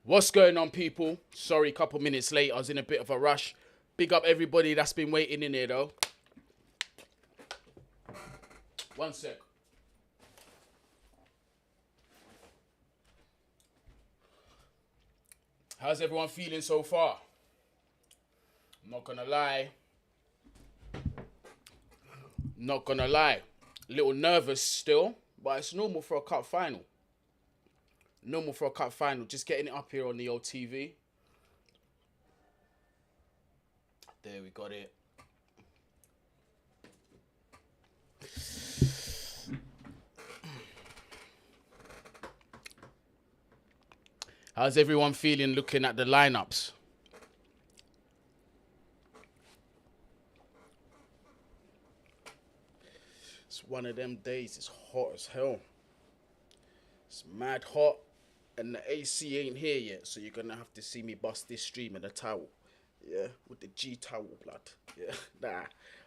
What's going on, people? Sorry, couple minutes late. I was in a bit of a rush. Big up everybody that's been waiting in here, though. One sec. How's everyone feeling so far? I'm not gonna lie. Not gonna lie. A little nervous still, but it's normal for a cup final. Normal for a cup final. Just getting it up here on the old TV. There, we got it. How's everyone feeling looking at the lineups? It's one of them days. It's hot as hell. It's mad hot. And the AC ain't here yet. So you're going to have to see me bust this stream in a towel. Yeah, with the G towel, blood. Yeah, nah.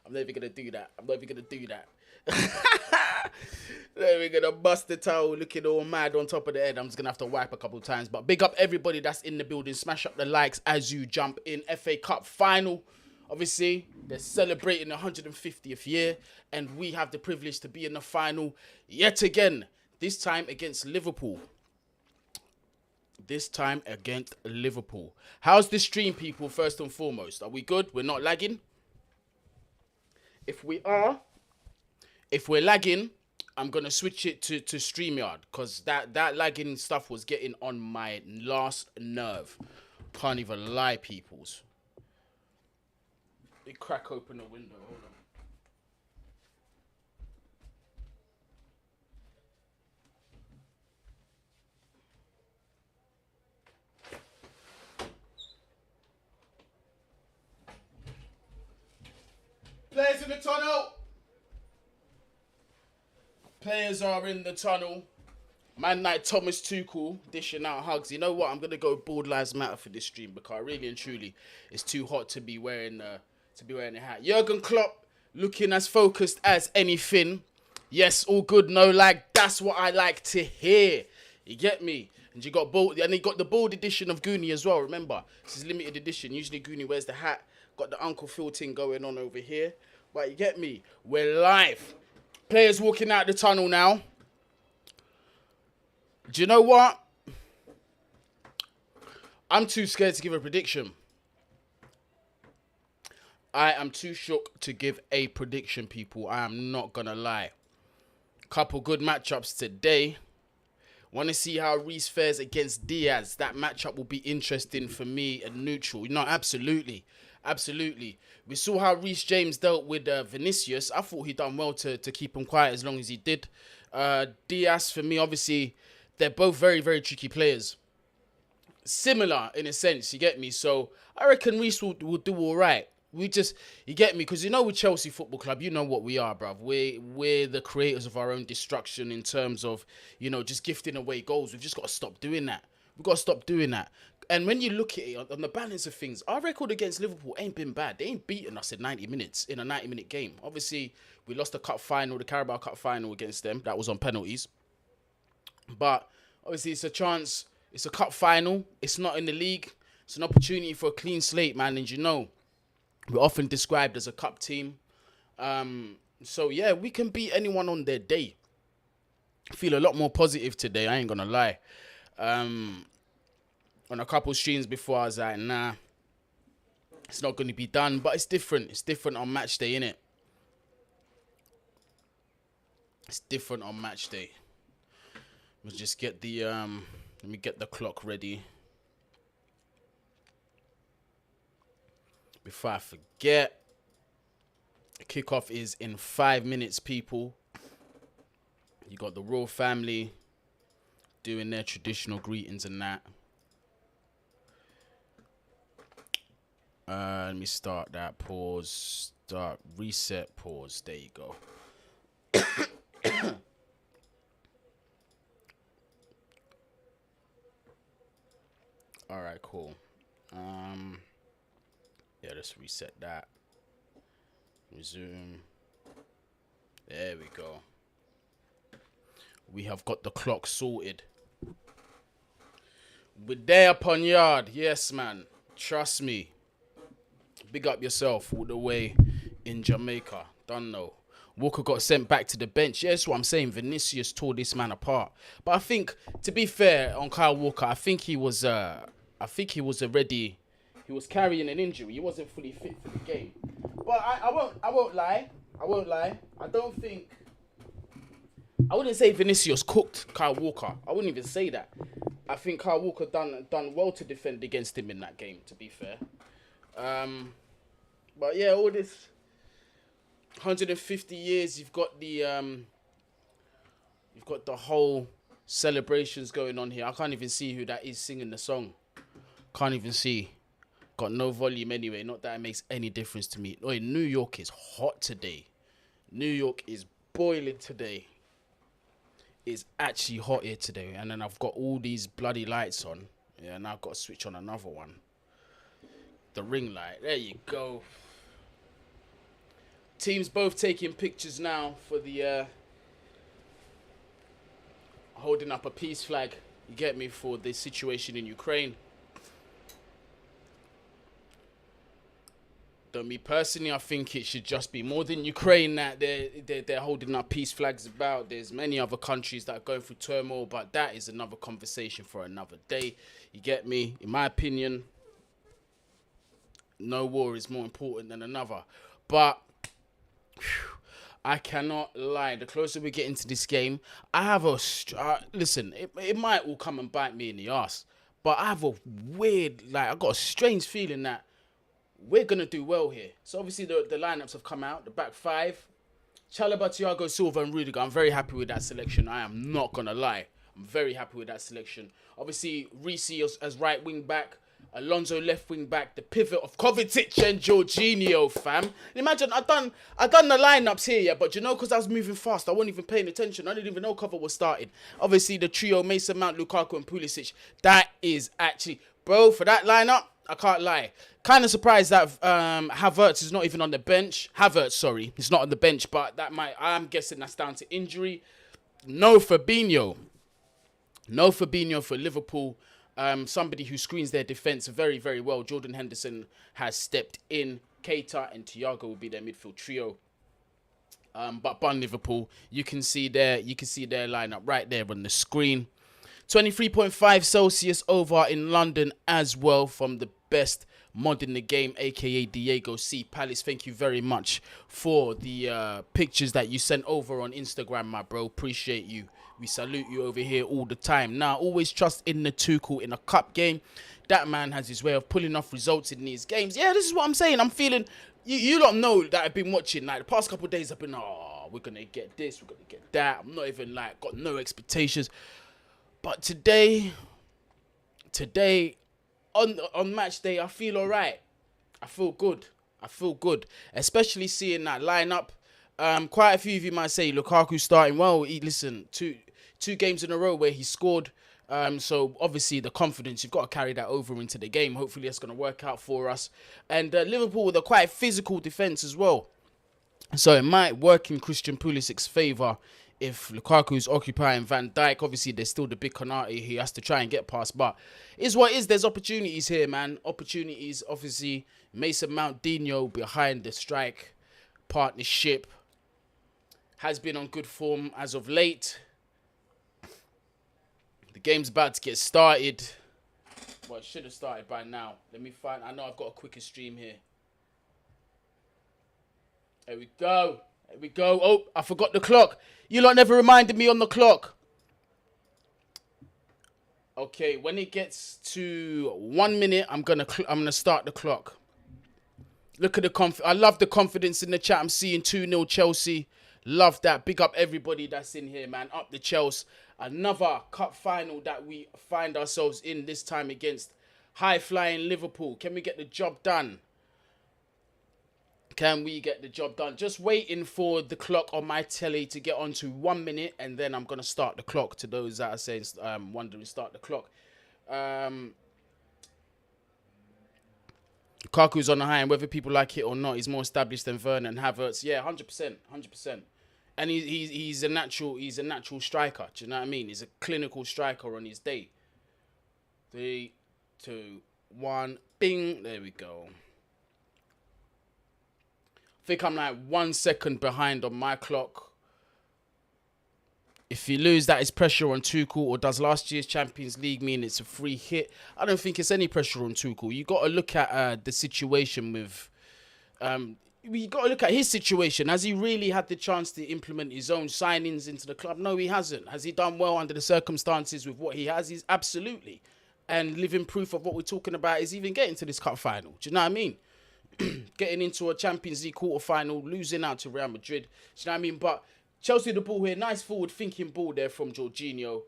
I'm never going to do that. I'm never going to do that. We're gonna bust the towel looking all mad on top of the head. I'm just gonna have to wipe a couple of times. But big up everybody that's in the building. Smash up the likes as you jump in. FA Cup final. Obviously, they're celebrating the 150th year, and we have the privilege to be in the final yet again. This time against Liverpool. How's the stream, people, first and foremost? Are we good? We're not lagging? If we're lagging, I'm going to switch it to StreamYard, because that lagging stuff was getting on my last nerve. Can't even lie, peoples. Let me crack open the window. Hold on. Players in the tunnel. Players are in the tunnel. Man like Thomas Tuchel dishing out hugs. You know what? I'm going to go Board Lives Matter for this stream, because really and truly it's too hot to be wearing a hat. Jurgen Klopp looking as focused as anything. Yes, all good, no lag. That's what I like to hear. You get me? And you got the bold edition of Guni as well. Remember, this is limited edition. Usually Guni wears the hat. Got the Uncle Phil thing going on over here. But you get me? We're live. Players walking out the tunnel now. Do you know what? I'm too scared to give a prediction. I am too shook to give a prediction, people. I am not going to lie. Couple good matchups today. Want to see how Reece fares against Diaz. That matchup will be interesting for me and neutral. You know, absolutely. Absolutely. We saw how Reece James dealt with Vinicius. I thought he done well to keep him quiet as long as he did. Diaz, for me, obviously, they're both very, very tricky players. Similar in a sense, you get me? So I reckon Reece will do all right. You get me? Because you know, with Chelsea Football Club, you know what we are, bruv. We're the creators of our own destruction in terms of, you know, just gifting away goals. We've just got to stop doing that. We've got to stop doing that. And when you look at it, on the balance of things, our record against Liverpool ain't been bad. They ain't beaten us in 90 minutes, in a 90-minute game. Obviously, we lost the Carabao Cup final against them. That was on penalties. But obviously, it's a chance. It's a cup final. It's not in the league. It's an opportunity for a clean slate, man. And you know, we're often described as a cup team. So, yeah, we can beat anyone on their day. I feel a lot more positive today. I ain't going to lie. On a couple streams before, I was like, nah, it's not going to be done. But it's different. It's different on match day, innit? It's different on match day. Let's just get the, let me get the clock ready. Before I forget, kickoff is in 5 minutes, people. You got the royal family doing their traditional greetings and that. Let me start that. Pause. Start. Reset. Pause. There you go. All right, cool. Yeah, let's reset that. Resume. There we go. We have got the clock sorted. We're there upon yard. Yes, man. Trust me. Big up yourself all the way in Jamaica. Don't know. Walker got sent back to the bench. Yeah, that's what I'm saying. Vinicius tore this man apart. But I think, to be fair on Kyle Walker, I think he was already. He was carrying an injury. He wasn't fully fit for the game. But I won't lie. I don't think. I wouldn't say Vinicius cooked Kyle Walker. I wouldn't even say that. I think Kyle Walker done well to defend against him in that game, to be fair. But yeah, all this 150 years, you've got the whole celebrations going on here. I can't even see who that is singing the song. Can't even see. Got no volume anyway. Not that it makes any difference to me. Oh, New York is hot today. New York is boiling today. It's actually hot here today. And then I've got all these bloody lights on. Yeah, now I've got to switch on another one. The ring light. There you go. Teams both taking pictures now for the holding up a peace flag. You get me, for the situation in Ukraine. Though me personally, I think it should just be more than Ukraine that they're holding up peace flags about. There's many other countries that are going through turmoil, but that is another conversation for another day. You get me? In my opinion, no war is more important than another. But I cannot lie. The closer we get into this game, I have a listen. It might all come and bite me in the ass, but I have a weird, I got a strange feeling that we're going to do well here. So obviously the lineups have come out. The back five. Chalobah, Thiago Silva and Rudiger. I'm very happy with that selection. I am not going to lie. I'm very happy with that selection. Obviously, Reece as right wing back. Alonso left wing back. The pivot of Kovacic and Jorginho, fam. Imagine, I done the lineups here, yeah, but because I was moving fast, I wasn't even paying attention. I didn't even know cover was starting. Obviously, the trio, Mason Mount, Lukaku and Pulisic. That is actually... Bro, for that lineup, I can't lie. Kind of surprised that Havertz is not even on the bench. He's not on the bench, but I'm guessing that's down to injury. No Fabinho for Liverpool. Somebody who screens their defence very, very well. Jordan Henderson has stepped in. Keita and Thiago will be their midfield trio. But Liverpool, you can see their lineup right there on the screen. 23.5 Celsius over in London as well from the best mod in the game, aka Diego C. Palace. Thank you very much for the pictures that you sent over on Instagram, my bro. Appreciate you. We salute you over here all the time. Now, always trust in the Tuchel in a cup game. That man has his way of pulling off results in these games. Yeah, this is what I'm saying. I'm feeling... You lot know that I've been watching. The past couple of days I've been, we're going to get this, we're going to get that. I'm not even, got no expectations. But today, on match day, I feel all right. I feel good. Especially seeing that lineup. Quite a few of you might say Lukaku starting well. Listen, two games in a row where he scored. So obviously the confidence, you've got to carry that over into the game. Hopefully that's going to work out for us. And Liverpool with a quite physical defence as well. So it might work in Christian Pulisic's favour if Lukaku's occupying Van Dijk. Obviously there's still the big Konate he has to try and get past. But is what is. There's opportunities here, man. Opportunities. Obviously Mason Mount, Dino behind the strike partnership has been on good form as of late. The game's about to get started. Well, it should have started by now. Let me find... I know I've got a quicker stream here. There we go. Oh, I forgot the clock. You lot never reminded me on the clock. Okay, when it gets to 1 minute, I'm gonna start the clock. Look at the I love the confidence in the chat. I'm seeing 2-0 Chelsea. Love that. Big up everybody that's in here, man. Up the Chelsea. Another cup final that we find ourselves in, this time against high-flying Liverpool. Can we get the job done? Just waiting for the clock on my telly to get on to 1 minute, and then I'm going to start the clock. To those that are saying, wondering, start the clock. Lukaku's on the high, and whether people like it or not, he's more established than Werner and Havertz. Yeah, 100%. And he's a natural striker. Do you know what I mean? He's a clinical striker on his day. 3, 2, 1. Bing. There we go. I think I'm like 1 second behind on my clock. If you lose, that is pressure on Tuchel. Or does last year's Champions League mean it's a free hit? I don't think it's any pressure on Tuchel. You got to look at the situation with... we got to look at his situation. Has he really had the chance to implement his own signings into the club? No, he hasn't. Has he done well under the circumstances with what he has? He's absolutely. And living proof of what we're talking about is even getting to this cup final. Do you know what I mean? Getting into a Champions League quarter-final, losing out to Real Madrid. Do you know what I mean? But Chelsea the ball here. Nice forward-thinking ball there from Jorginho.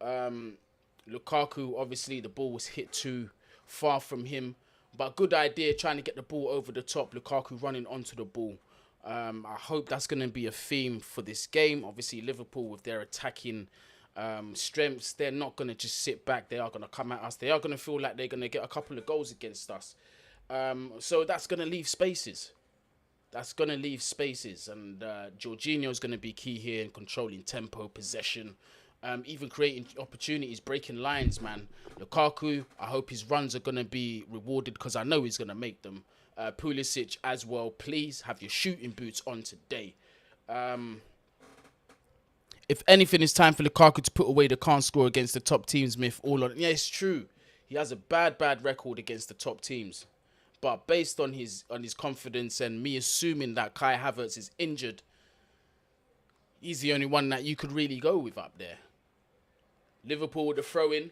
Lukaku, obviously, the ball was hit too far from him. But good idea trying to get the ball over the top. Lukaku running onto the ball. I hope that's going to be a theme for this game. Obviously, Liverpool with their attacking strengths, they're not going to just sit back. They are going to come at us. They are going to feel like they're going to get a couple of goals against us. So that's going to leave spaces. That's going to leave spaces. And Jorginho is going to be key here in controlling tempo, possession, even creating opportunities, breaking lines, man. Lukaku, I hope his runs are going to be rewarded because I know he's going to make them. Pulisic as well. Please have your shooting boots on today. If anything, it's time for Lukaku to put away the can't score against the top teams myth. Yeah, it's true. He has a bad record against the top teams. But based on his confidence and me assuming that Kai Havertz is injured, he's the only one that you could really go with up there. Liverpool with the throw-in.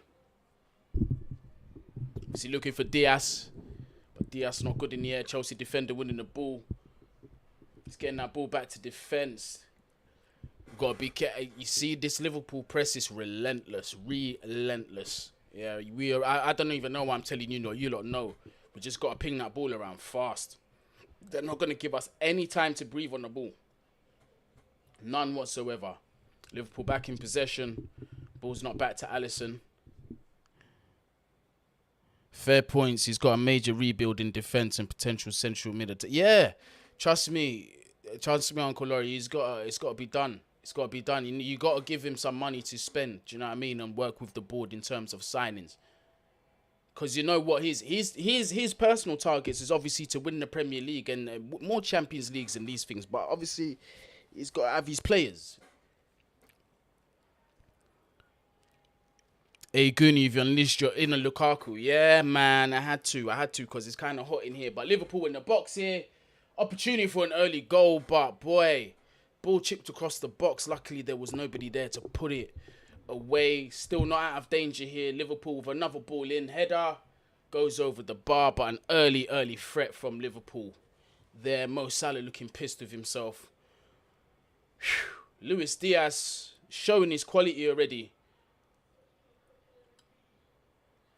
Is he looking for Diaz? But Diaz not good in the air. Chelsea defender winning the ball. He's getting that ball back to defence. We've got to be careful. You see, this Liverpool press is relentless. Relentless. Yeah, I don't even know why I'm telling you. You lot know. We just got to ping that ball around fast. They're not going to give us any time to breathe on the ball. None whatsoever. Liverpool back in possession. Ball's not back to Alisson. Fair points. He's got a major rebuild in defence and potential central mid. Yeah, trust me, Uncle Laurie. It's got to be done. It's got to be done. You got to give him some money to spend. Do you know what I mean? And work with the board in terms of signings. Because you know what his personal targets is obviously to win the Premier League and more Champions Leagues and these things. But obviously, he's got to have his players. Hey, Guni, if you unleashed your inner Lukaku. Yeah, man, I had to because it's kind of hot in here. But Liverpool in the box here. Opportunity for an early goal, but boy, ball chipped across the box. Luckily, there was nobody there to put it away. Still not out of danger here. Liverpool with another ball in. Header goes over the bar, but an early threat from Liverpool. There, Mo Salah looking pissed with himself. Whew. Luis Diaz showing his quality already.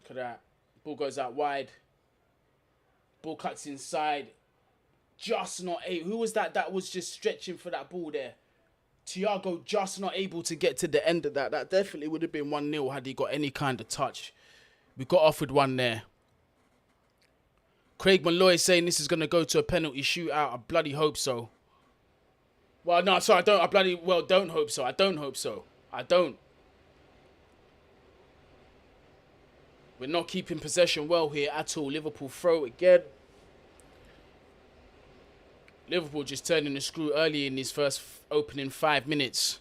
Look at that. Ball goes out wide. Ball cuts inside. Just not able. Who was that? That was just stretching for that ball there. Thiago just not able to get to the end of that. That definitely would have been 1-0 had he got any kind of touch. We got off with one there. Craig Malloy saying this is going to go to a penalty shootout. I bloody hope so. Well, no, sorry, I don't. I bloody well don't hope so. I don't hope so. I don't. We're not keeping possession well here at all. Liverpool throw again. Liverpool just turning the screw early in his first opening 5 minutes.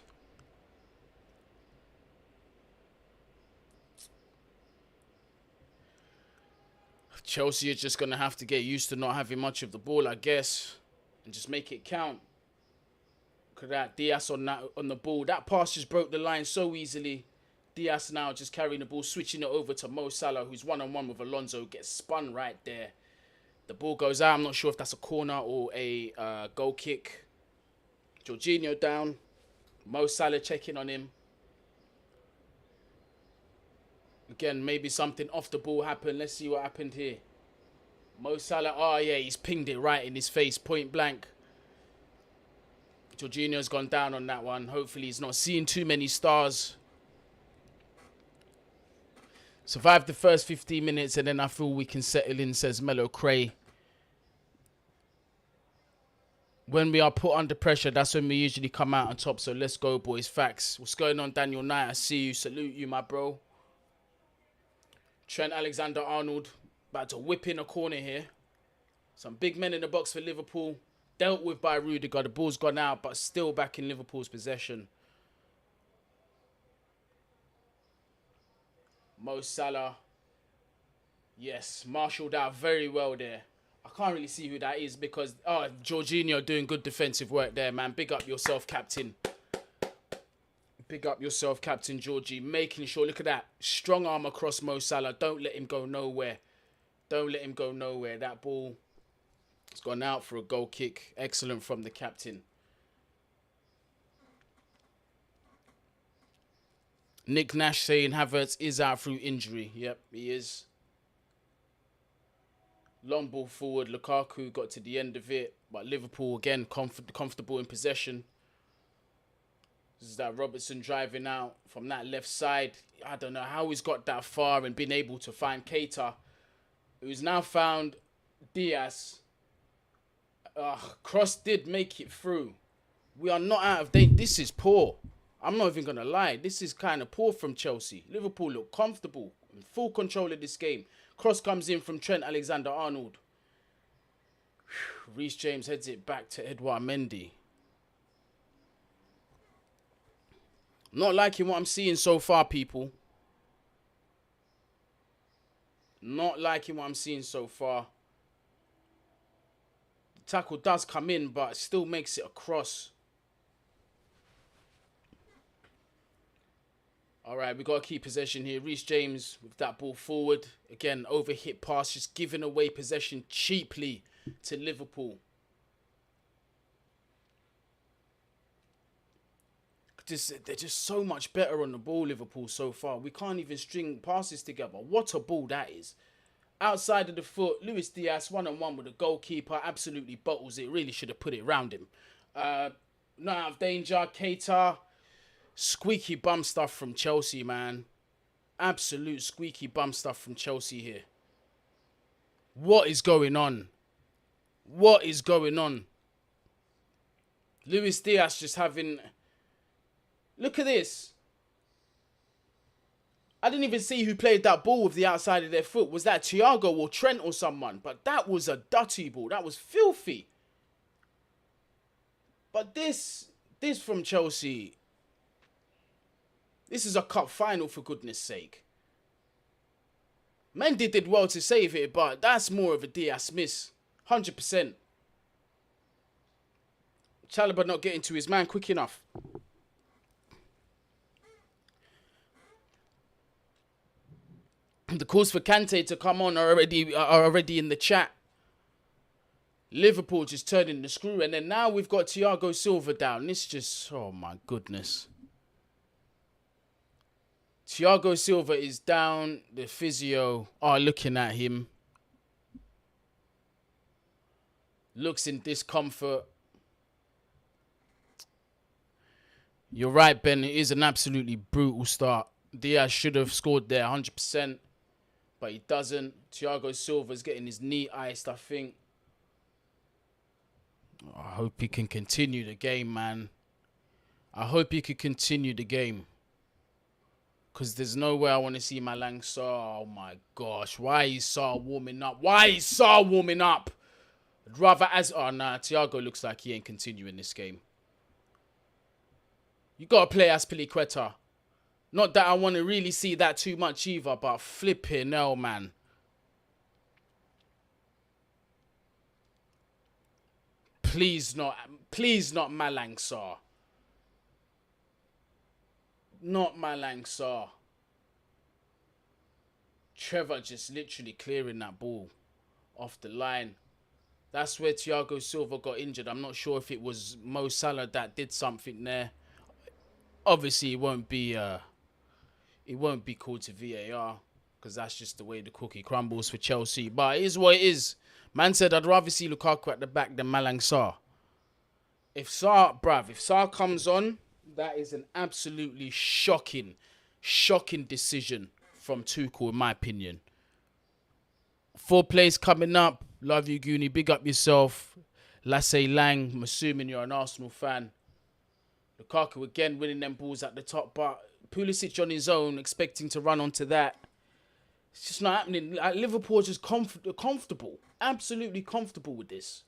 Chelsea are just going to have to get used to not having much of the ball, I guess, and just make it count. Look at that. Diaz on the ball. That pass just broke the line so easily. Diaz now just carrying the ball, switching it over to Mo Salah, who's one-on-one with Alonso, gets spun right there. The ball goes out. I'm not sure if that's a corner or a goal kick. Jorginho down. Mo Salah checking on him. Again, maybe something off the ball happened. Let's see what happened here. Mo Salah. Oh, yeah, he's pinged it right in his face, point blank. Jorginho's gone down on that one. Hopefully he's not seeing too many stars. Survived the first 15 minutes and then I feel we can settle in, says Mellow Cray. When we are put under pressure, that's when we usually come out on top. So let's go, boys. Facts. What's going on, Daniel Knight? I see you. Salute you, my bro. Trent Alexander-Arnold about to whip in a corner here. Some big men in the box for Liverpool. Dealt with by Rudiger. The ball's gone out, but still back in Liverpool's possession. Mo Salah. Yes, marshalled out very well there. I can't really see who that is because... Oh, Jorginho doing good defensive work there, man. Big up yourself, captain. Big up yourself, Captain Georgie. Making sure, look at that. Strong arm across Mo Salah. Don't let him go nowhere. Don't let him go nowhere. That ball has gone out for a goal kick. Excellent from the captain. Nick Nash saying Havertz is out through injury. Yep, he is. Long ball forward. Lukaku got to the end of it. But Liverpool, again, comfortable in possession. This is that Robertson driving out from that left side. I don't know how he's got that far and been able to find Keita, who's now found Diaz. Cross did make it through. We are not out of date. This is poor. I'm not even going to lie. This is kind of poor from Chelsea. Liverpool look comfortable, in full control of this game. Cross comes in from Trent Alexander-Arnold. Reece James heads it back to Edouard Mendy. Not liking what I'm seeing so far, people. Not liking what I'm seeing so far. The tackle does come in, but still makes it across. All right, we got to keep possession here. Reece James with that ball forward. Again, overhit pass, just giving away possession cheaply to Liverpool. They're just so much better on the ball, Liverpool, so far. We can't even string passes together. What a ball that is. Outside of the foot, Luis Diaz, one-on-one with the goalkeeper. Absolutely bottles it. Really should have put it around him. Not out of danger. Keita. Squeaky bum stuff from Chelsea, man. Absolute squeaky bum stuff from Chelsea here. What is going on? What is going on? Luis Diaz just having... Look at this. I didn't even see who played that ball with the outside of their foot. Was that Thiago or Trent or someone? But that was a dirty ball. That was filthy. But this from Chelsea... This is a cup final, for goodness sake. Mendy did well to save it, but that's more of a Diaz miss. 100%. Chalobah not getting to his man quick enough. The calls for Kante to come on are already in the chat. Liverpool just turning the screw. And then now we've got Thiago Silva down. This just... Oh, my goodness. Thiago Silva is down. The physio are looking at him. Looks in discomfort. You're right, Ben. It is an absolutely brutal start. Diaz should have scored there 100%. But he doesn't. Thiago Silva's getting his knee iced, I think. I hope he can continue the game, man. I hope he can continue the game. Because there's no way I want to see Malang Sarr. Oh, my gosh. Why is Sarr warming up? Why is Sarr warming up? I'd rather as... Oh, nah. Thiago looks like he ain't continuing this game. You got to play Azpilicueta. Not that I want to really see that too much either, but flipping hell, man. Please not Malang Sarr. Not Malang Sarr. Trevor just literally clearing that ball off the line. That's where Thiago Silva got injured. I'm not sure if it was Mo Salah that did something there. Obviously, it won't be called to VAR because that's just the way the cookie crumbles for Chelsea. But it is what it is. Man said, I'd rather see Lukaku at the back than Malang Sarr. If Sarr comes on, that is an absolutely shocking decision from Tuchel, in my opinion. 4 plays coming up. Love you, Guni. Big up yourself. Lasse Lang, I'm assuming you're an Arsenal fan. Lukaku again winning them balls at the top, but Pulisic on his own, expecting to run onto that. It's just not happening. Like, Liverpool are just comfortable. Absolutely comfortable with this.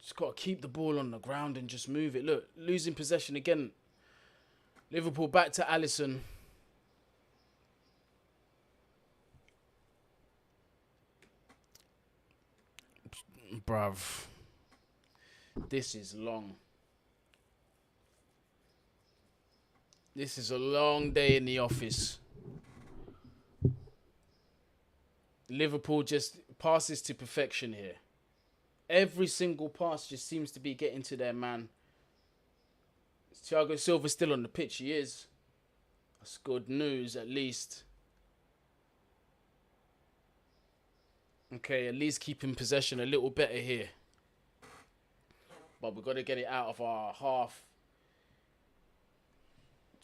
Just got to keep the ball on the ground and just move it. Look, losing possession again. Liverpool back to Alisson. Bruv. This is long. This is a long day in the office. Liverpool just passes to perfection here. Every single pass just seems to be getting to their man. Thiago Silva still on the pitch. He is. That's good news, at least. Okay, at least keeping possession a little better here. But we've got to get it out of our half.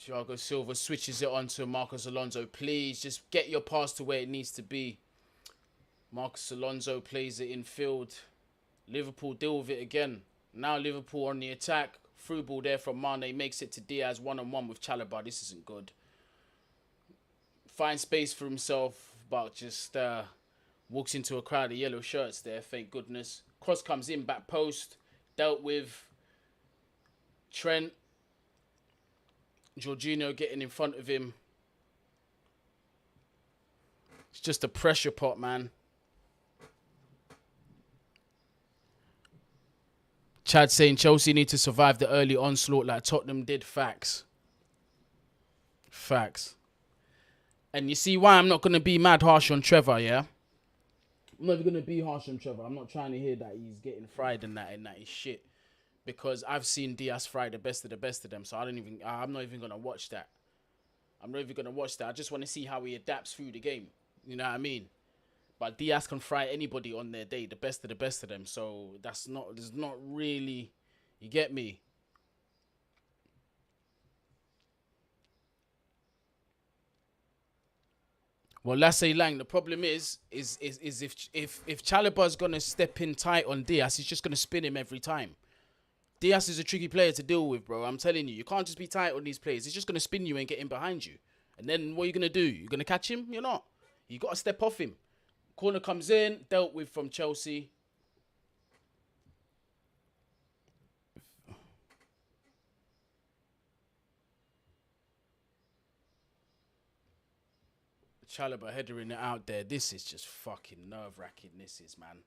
Thiago Silva switches it on to Marcos Alonso. Please, just get your pass to where it needs to be. Marcos Alonso plays it in field. Liverpool deal with it again. Now Liverpool on the attack. Through ball there from Mane. Makes it to Diaz one-on-one with Chalobah. This isn't good. Finds space for himself, but just walks into a crowd of yellow shirts there. Thank goodness. Cross comes in, back post. Dealt with. Trent. Jorginho getting in front of him. It's just a pressure pot, man. Chad saying Chelsea need to survive the early onslaught like Tottenham did. Facts. Facts. And you see why I'm not going to be mad harsh on Trevor, yeah? I'm not going to be harsh on Trevor. I'm not trying to hear that he's getting fried and that is shit. Because I've seen Diaz fry the best of them. So I'm not even going to watch that. I'm not even going to watch that. I just want to see how he adapts through the game. You know what I mean? But Diaz can fry anybody on their day, the best of them. So there's not really, you get me? Well, Lasse Lang, the problem is if Chalobah's gonna step in tight on Diaz, he's just gonna spin him every time. Diaz is a tricky player to deal with, bro. I'm telling you, you can't just be tight on these players. He's just gonna spin you and get in behind you. And then what are you gonna do? You're gonna catch him? You're not. You gotta step off him. Corner comes in, dealt with from Chelsea. Chalobah headering it out there. This is just fucking nerve-wracking, this is, man.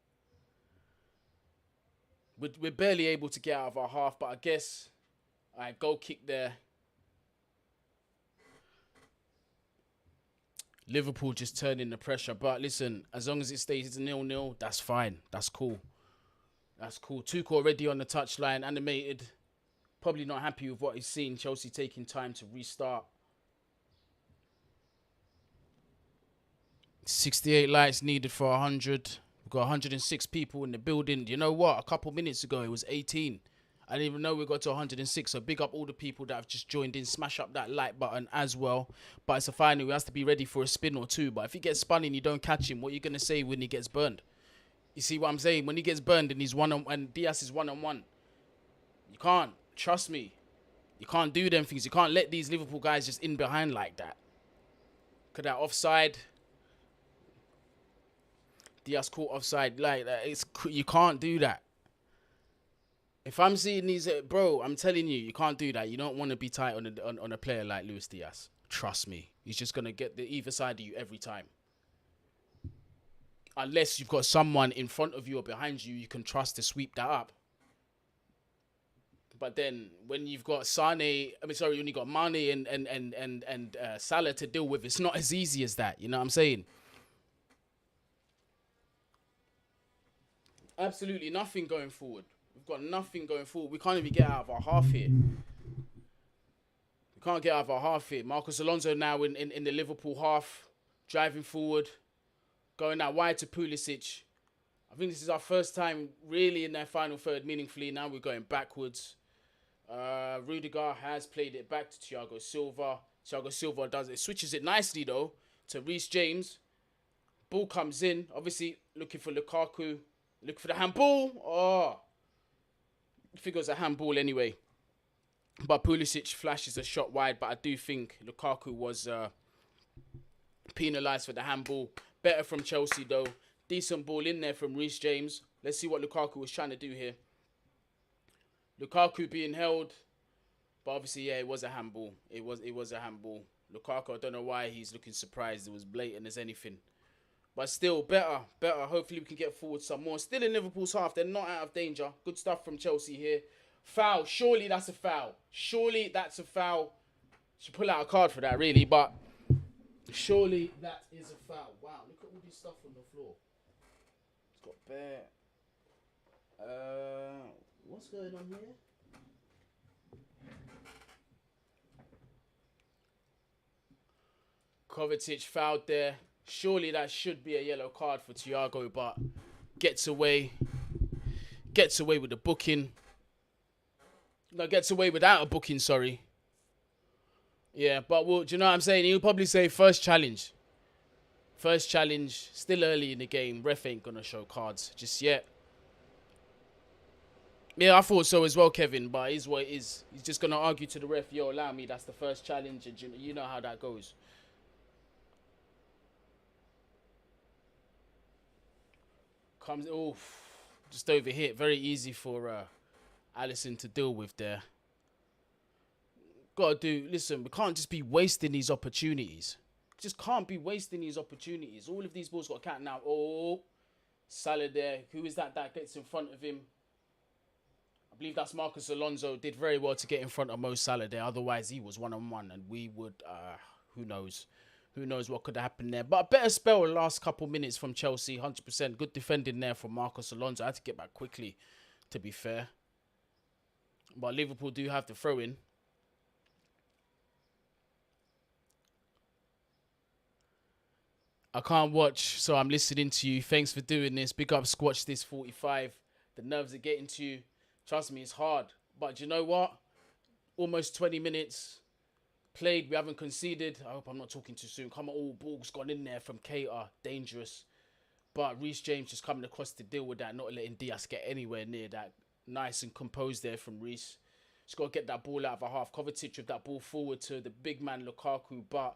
We're barely able to get out of our half, but I guess... Alright, goal kick there. Liverpool just turning the pressure. But listen, as long as it stays 0-0, that's fine. That's cool. That's cool. Tuchel already on the touchline, animated. Probably not happy with what he's seen. Chelsea taking time to restart. 68 lights needed for 100. We've got 106 people in the building. You know what? A couple minutes ago, it was 18. I didn't even know we got to 106. So big up all the people that have just joined in. Smash up that like button as well. But it's a final. We have to be ready for a spin or two. But if he gets spun and you don't catch him, what are you going to say when he gets burned? You see what I'm saying? When he gets burned and he's and Diaz is one-on-one. You can't. Trust me. You can't do them things. You can't let these Liverpool guys just in behind like that. Could that offside? Diaz caught offside like that. You can't do that. If I'm seeing these, bro, I'm telling you, you can't do that. You don't want to be tight on a player like Luis Diaz. Trust me. He's just going to get the either side of you every time. Unless you've got someone in front of you or behind you, you can trust to sweep that up. But then when you've got when you've got Mane and Salah to deal with, it's not as easy as that. You know what I'm saying? Absolutely nothing going forward. We've got nothing going forward. We can't even get out of our half here. We can't get out of our half here. Marcos Alonso now in the Liverpool half, driving forward, going out wide to Pulisic. I think this is our first time really in that final third meaningfully. Now we're going backwards. Rudiger has played it back to Thiago Silva. Thiago Silva does it. Switches it nicely though to Reece James. Ball comes in. Obviously looking for Lukaku. Looking for the handball. Oh. I think it was a handball anyway. But Pulisic flashes a shot wide, but I do think Lukaku was penalised for the handball. Better from Chelsea though. Decent ball in there from Reece James. Let's see what Lukaku was trying to do here. Lukaku being held, but obviously, yeah, it was a handball. It was a handball. Lukaku, I don't know why he's looking surprised. It was blatant as anything. But still, better. Hopefully we can get forward some more. Still in Liverpool's half. They're not out of danger. Good stuff from Chelsea here. Foul. Surely that's a foul. Surely that's a foul. Should pull out a card for that, really. But surely that is a foul. Wow, look at all this stuff on the floor. It's got bare. What's going on here? Kovacic fouled there. Surely that should be a yellow card for Thiago, but gets away with the booking. No, gets away without a booking, sorry. Yeah, but do you know what I'm saying? He'll probably say first challenge. First challenge, still early in the game. Ref ain't going to show cards just yet. Yeah, I thought so as well, Kevin, but it is what it is. He's just going to argue to the ref, yo, allow me, that's the first challenge, and you know how that goes. Comes, just overhit. Very easy for Alisson to deal with there. Listen, we can't just be wasting these opportunities. Just can't be wasting these opportunities. All of these balls got a count now. Oh, Salah there. Who is that gets in front of him? I believe that's Marcus Alonso. Did very well to get in front of Mo Salah there. Otherwise, he was one-on-one, and we would, who knows? Who knows what could have happened there. But a better spell the last couple minutes from Chelsea. 100%. Good defending there from Marcus Alonso. I had to get back quickly, to be fair. But Liverpool do have the throw-in. I can't watch, so I'm listening to you. Thanks for doing this. Big up Squatch this 45. The nerves are getting to you. Trust me, it's hard. But you know what? Almost 20 minutes played. We haven't conceded. I hope I'm not talking too soon. Come on, ball's gone in there from Keita. Dangerous. But Reece James just coming across to deal with that. Not letting Diaz get anywhere near that. Nice and composed there from Reece. Just got to get that ball out of a half. Kovacic with that ball forward to the big man Lukaku. But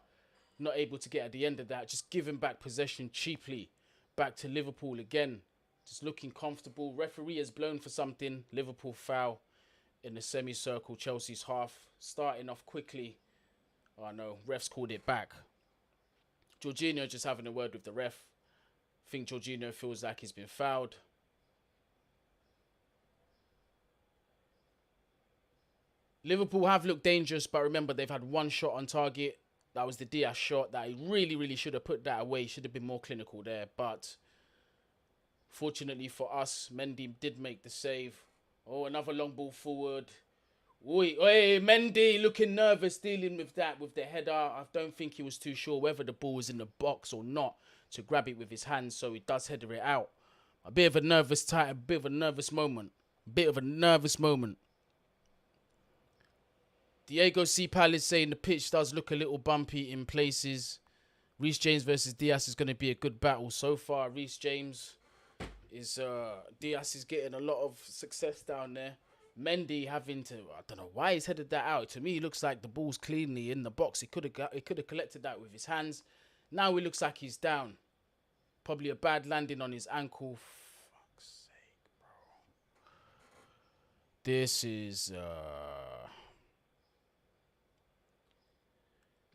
not able to get at the end of that. Just giving back possession cheaply. Back to Liverpool again. Just looking comfortable. Referee has blown for something. Liverpool foul in the semicircle. Chelsea's half. Starting off quickly. Oh no, ref's called it back. Jorginho just having a word with the ref. I think Jorginho feels like he's been fouled. Liverpool have looked dangerous, but remember they've had one shot on target. That was the Diaz shot that he really should have put that away. Should have been more clinical there. But fortunately for us, Mendy did make the save. Oh, another long ball forward. Oi, Mendy looking nervous dealing with that with the header. I don't think he was too sure whether the ball was in the box or not to grab it with his hands. So he does header it out. A bit of a nervous moment. Diego C. Pal is saying the pitch does look a little bumpy in places. Reece James versus Diaz is going to be a good battle. So far, Reece James is... Diaz is getting a lot of success down there. Mendy having to... I don't know why he's headed that out. To me, it looks like the ball's cleanly in the box. He could have collected that with his hands. Now it looks like he's down. Probably a bad landing on his ankle. Fuck's sake, bro. This is...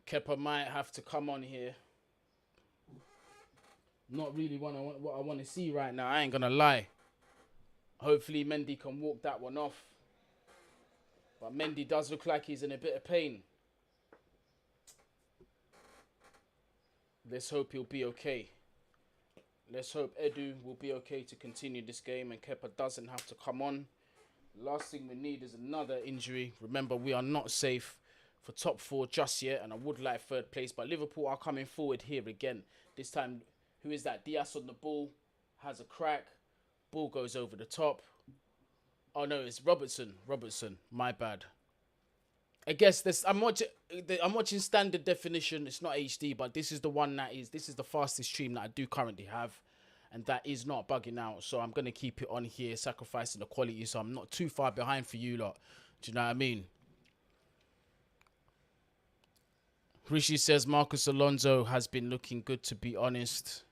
Kepa might have to come on here. Not really what I want to see right now. I ain't going to lie. Hopefully Mendy can walk that one off. But Mendy does look like he's in a bit of pain. Let's hope he'll be okay. Let's hope Edu will be okay to continue this game and Kepa doesn't have to come on. Last thing we need is another injury. Remember, we are not safe for top 4 just yet, and I would like 3rd place, but Liverpool are coming forward here again. This time, who is that? Diaz on the ball, has a crack, ball goes over the top. Oh no, it's Robertson, my bad. I guess I'm watching standard definition. It's not HD, but this is the one this is the fastest stream that I do currently have, and that is not bugging out. So I'm gonna keep it on here, sacrificing the quality, so I'm not too far behind for you lot. Do you know what I mean? Rishi says Marcus Alonso has been looking good, to be honest.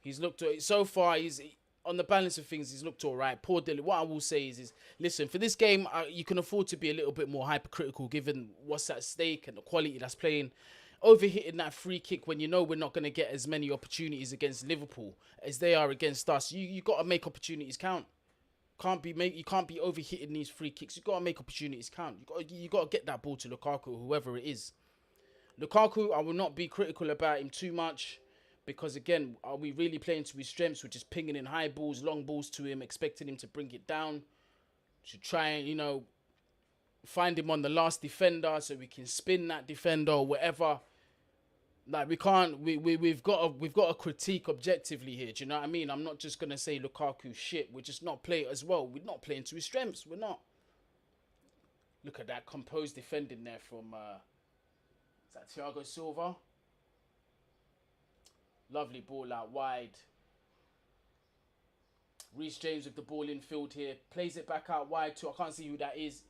He's looked so far. On the balance of things, he's looked all right. Poor Dilly. What I will say is listen, for this game, you can afford to be a little bit more hypercritical given what's at stake and the quality that's playing. Overhitting that free kick when you know we're not going to get as many opportunities against Liverpool as they are against us. You got to make opportunities count. You can't be overhitting these free kicks. You got to make opportunities count. You got to get that ball to Lukaku, whoever it is. Lukaku, I will not be critical about him too much. Because, again, are we really playing to his strengths? We're just pinging in high balls, long balls to him, expecting him to bring it down. To try and, find him on the last defender so we can spin that defender or whatever. Like, we can't... We've got to critique objectively here, do you know what I mean? I'm not just going to say Lukaku shit. We're just not playing as well. We're not playing to his strengths. We're not. Look at that composed defending there from... is that Thiago Silva? Lovely ball out wide. Reece James with the ball in field here. Plays it back out wide too. I can't see who that is.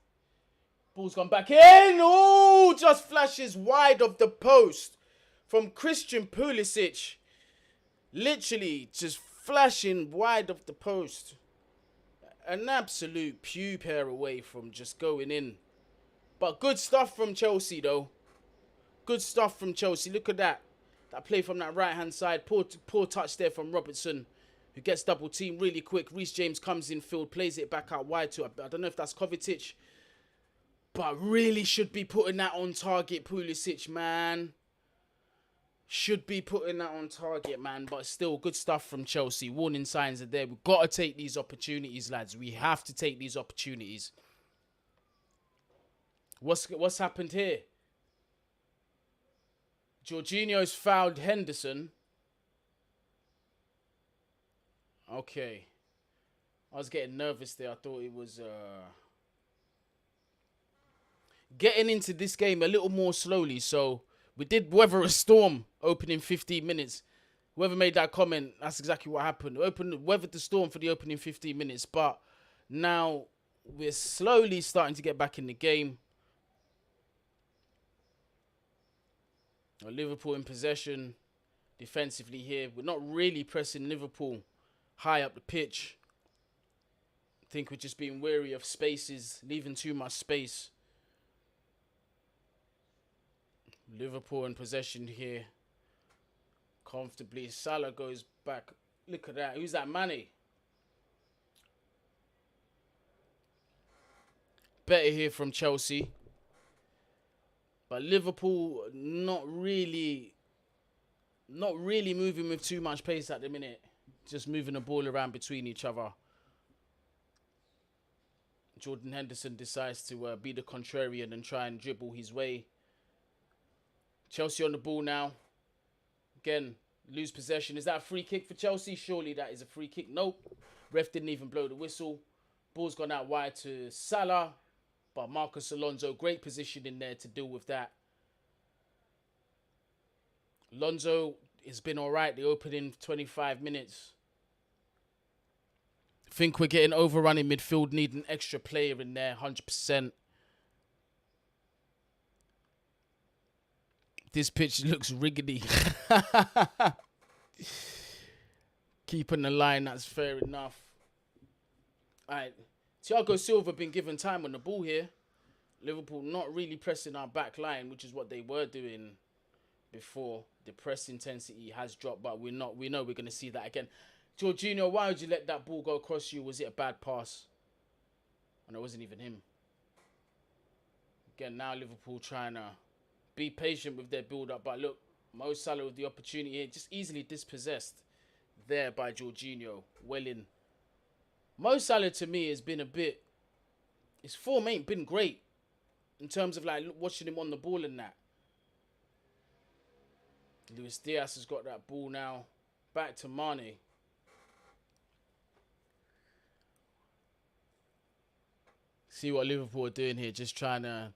Ball's gone back in. Oh, just flashes wide of the post from Christian Pulisic. Literally just flashing wide of the post. An absolute pew pair away from just going in. But good stuff from Chelsea though. Good stuff from Chelsea. Look at that. That play from that right-hand side. Poor touch there from Robertson, who gets double teamed really quick. Reece James comes in field, plays it back out wide to, I don't know if that's Kovacic, but really should be putting that on target, Pulisic, man. Should be putting that on target, man. But still, good stuff from Chelsea. Warning signs are there. We've got to take these opportunities, lads. We have to take these opportunities. What's happened here? Jorginho's fouled Henderson. Okay. I was getting nervous there. I thought it was... getting into this game a little more slowly. So, we did weather a storm opening 15 minutes. Whoever made that comment, that's exactly what happened. Weathered the storm for the opening 15 minutes. But now, we're slowly starting to get back in the game. Liverpool in possession defensively here. We're not really pressing Liverpool high up the pitch. I think we're just being wary of spaces, leaving too much space. Liverpool in possession here. Comfortably. Salah goes back. Look at that. Who's that? Mane. Better here from Chelsea. But Liverpool not really moving with too much pace at the minute. Just moving the ball around between each other. Jordan Henderson decides to be the contrarian and try and dribble his way. Chelsea on the ball now. Again, lose possession. Is that a free kick for Chelsea? Surely that is a free kick. Nope. Ref didn't even blow the whistle. Ball's gone out wide to Salah. But Marcus Alonso, great position in there to deal with that. Alonso has been all right the opening 25 minutes. I think we're getting overrun in midfield, need an extra player in there, 100%. This pitch looks riggedy. Keeping the line, that's fair enough. All right. Thiago Silva been given time on the ball here. Liverpool not really pressing our back line, which is what they were doing before. The press intensity has dropped, but we know we're going to see that again. Jorginho, why would you let that ball go across you? Was it a bad pass? And it wasn't even him. Again, now Liverpool trying to be patient with their build-up. But look, Mo Salah with the opportunity here, just easily dispossessed there by Jorginho. Well in. Mo Salah to me has been a bit... His form ain't been great in terms of like watching him on the ball and that. Luis Diaz has got that ball now. Back to Mane. See what Liverpool are doing here. Just trying to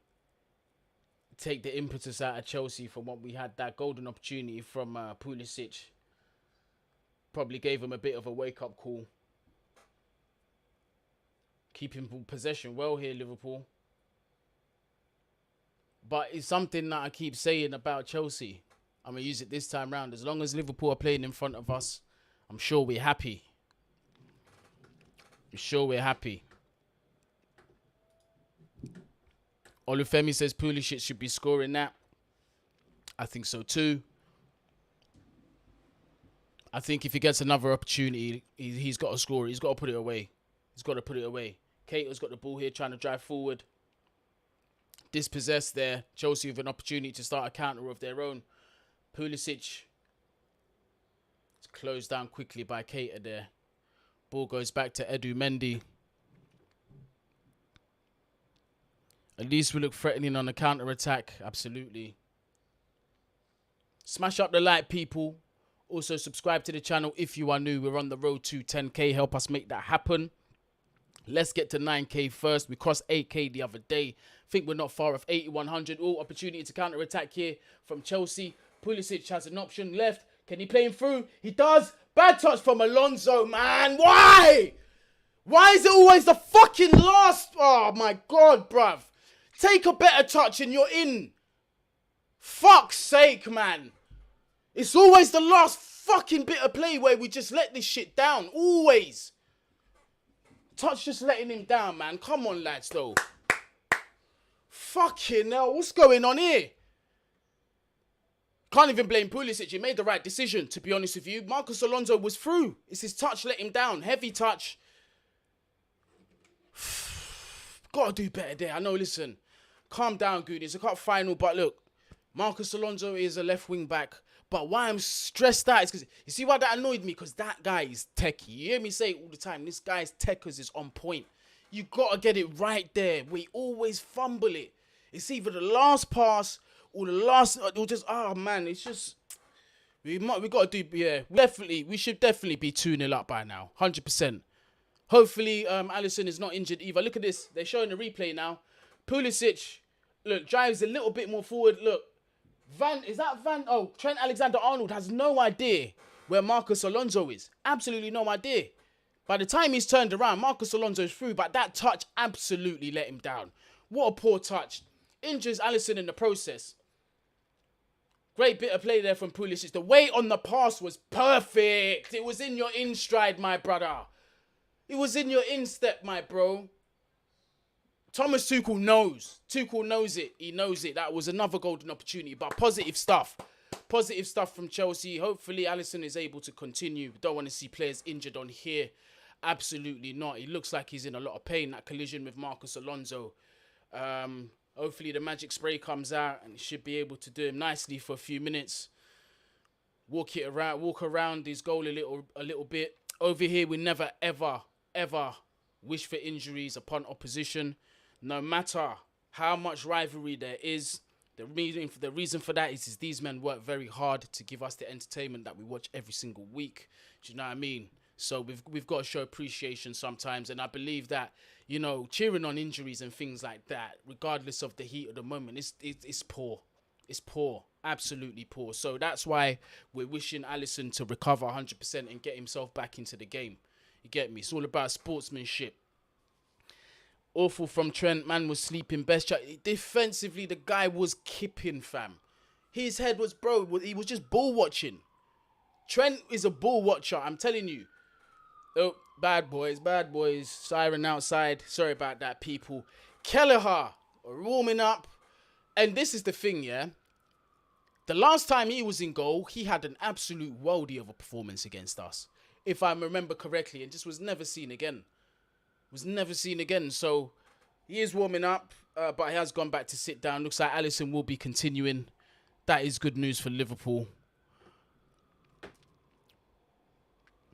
take the impetus out of Chelsea from what we had. That golden opportunity from Pulisic. Probably gave him a bit of a wake-up call. Keeping possession well here, Liverpool. But it's something that I keep saying about Chelsea. I'm going to use it this time round. As long as Liverpool are playing in front of us, I'm sure we're happy. I'm sure we're happy. Olufemi says Pulisic should be scoring that. I think so too. I think if he gets another opportunity, he's got to score. He's got to put it away. He's got to put it away. Keita's got the ball here, trying to drive forward. Dispossessed there. Chelsea with an opportunity to start a counter of their own. Pulisic. It's closed down quickly by Keita there. Ball goes back to Edu Mendy. At least we look threatening on the counter-attack. Absolutely. Smash up the like, people. Also, subscribe to the channel if you are new. We're on the road to 10K. Help us make that happen. Let's get to 9K first. We crossed 8K the other day. Think we're not far off 8,100. Oh, opportunity to counter-attack here from Chelsea. Pulisic has an option left. Can he play him through? He does. Bad touch from Alonso, man. Why? Why is it always the fucking last? Oh, my God, bruv. Take a better touch and you're in. Fuck's sake, man. It's always the last fucking bit of play where we just let this shit down. Always. Touch just letting him down, man. Come on, lads, though. Fucking hell. What's going on here? Can't even blame Pulisic. He made the right decision, to be honest with you. Marcos Alonso was through. It's his touch let him down. Heavy touch. Gotta do better there. I know, listen. Calm down, Guni. It's a cup final, but look. Marcos Alonso is a left wing back. But why I'm stressed out is because, you see why that annoyed me? Because that guy is techie. You hear me say it all the time. This guy's techers is on point. You got to get it right there. We always fumble it. It's either the last pass or the last, or just, oh man, it's just, we got to do, yeah, we should definitely be 2-0 up by now. 100%. Hopefully, Alisson is not injured either. Look at this. They're showing the replay now. Pulisic, look, drives a little bit more forward. Look, Trent Alexander-Arnold has no idea where Marcos Alonso is. Absolutely no idea. By the time he's turned around, Marcos Alonso's through, but that touch absolutely let him down. What a poor touch. Injures Alisson in the process. Great bit of play there from Pulisic. The weight on the pass was perfect. It was in your in stride, my brother. It was in your instep, my bro. Thomas Tuchel knows. Tuchel knows it. He knows it. That was another golden opportunity. But positive stuff. Positive stuff from Chelsea. Hopefully, Alisson is able to continue. Don't want to see players injured on here. Absolutely not. He looks like he's in a lot of pain. That collision with Marcos Alonso. Hopefully, the magic spray comes out and he should be able to do him nicely for a few minutes. Walk around his goal a little bit. Over here, we never, ever, ever wish for injuries upon opposition. No matter how much rivalry there is, the reason for that is these men work very hard to give us the entertainment that we watch every single week. Do you know what I mean? So we've got to show appreciation sometimes. And I believe that, you know, cheering on injuries and things like that, regardless of the heat of the moment, it's poor. It's poor. Absolutely poor. So that's why we're wishing Alisson to recover 100% and get himself back into the game. You get me? It's all about sportsmanship. Awful from Trent. Man was sleeping best shot. Defensively, the guy was kipping, fam. His head was, he was just ball watching. Trent is a ball watcher, I'm telling you. Oh, bad boys. Siren outside. Sorry about that, people. Kelleher warming up. And this is the thing, yeah. The last time he was in goal, he had an absolute worldie of a performance against us. If I remember correctly, and just was never seen again. So he is warming up, but he has gone back to sit down. Looks like Alisson will be continuing. That is good news for Liverpool.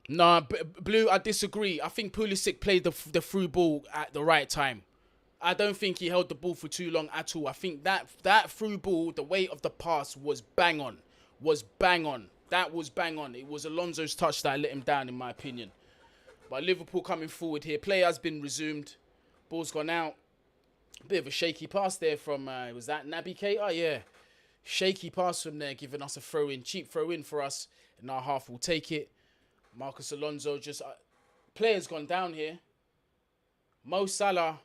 Nah, Blue, I disagree. I think Pulisic played the through ball at the right time. I don't think he held the ball for too long at all. I think that through ball, the weight of the pass was bang on. That was bang on. It was Alonso's touch that let him down, in my opinion. But Liverpool coming forward here. Play has been resumed. Ball's gone out. Bit of a shaky pass there from, was that Naby Keita? Yeah. Shaky pass from there, giving us a throw-in. Cheap throw-in for us. In our half, we'll take it. Marcos Alonso just... player's gone down here. Mo Salah's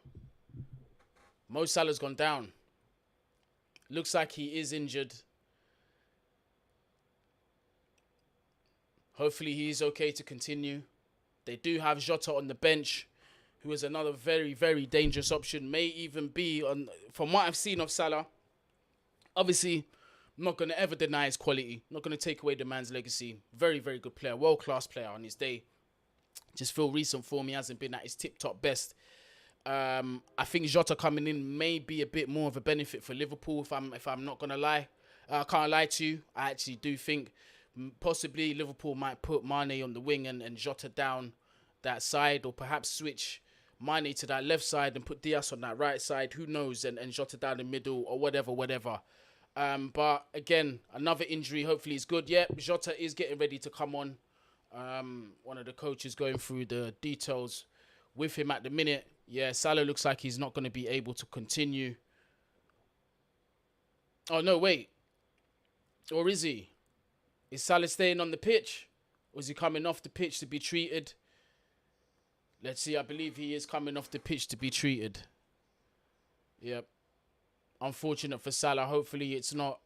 gone down. Looks like he is injured. Hopefully he is okay to continue. They do have Jota on the bench, who is another very, very dangerous option. May even be, on, from what I've seen of Salah, obviously, I'm not going to ever deny his quality. Not going to take away the man's legacy. Very, very good player. World-class player on his day. Just feel recent form, he hasn't been at his tip-top best. I think Jota coming in may be a bit more of a benefit for Liverpool, if I'm not going to lie. I can't lie to you. I actually do think possibly Liverpool might put Mane on the wing and Jota down that side, or perhaps switch Mane to that left side and put Diaz on that right side. Who knows? And Jota down the middle or whatever. But again, another injury. Hopefully he's good. Yeah, Jota is getting ready to come on. One of the coaches going through the details with him at the minute. Yeah, Salah looks like he's not going to be able to continue. Oh, no, wait. Or is he? Is Salah staying on the pitch? Or is he coming off the pitch to be treated? Let's see. I believe he is coming off the pitch to be treated. Yep. Unfortunate for Salah. Hopefully it's not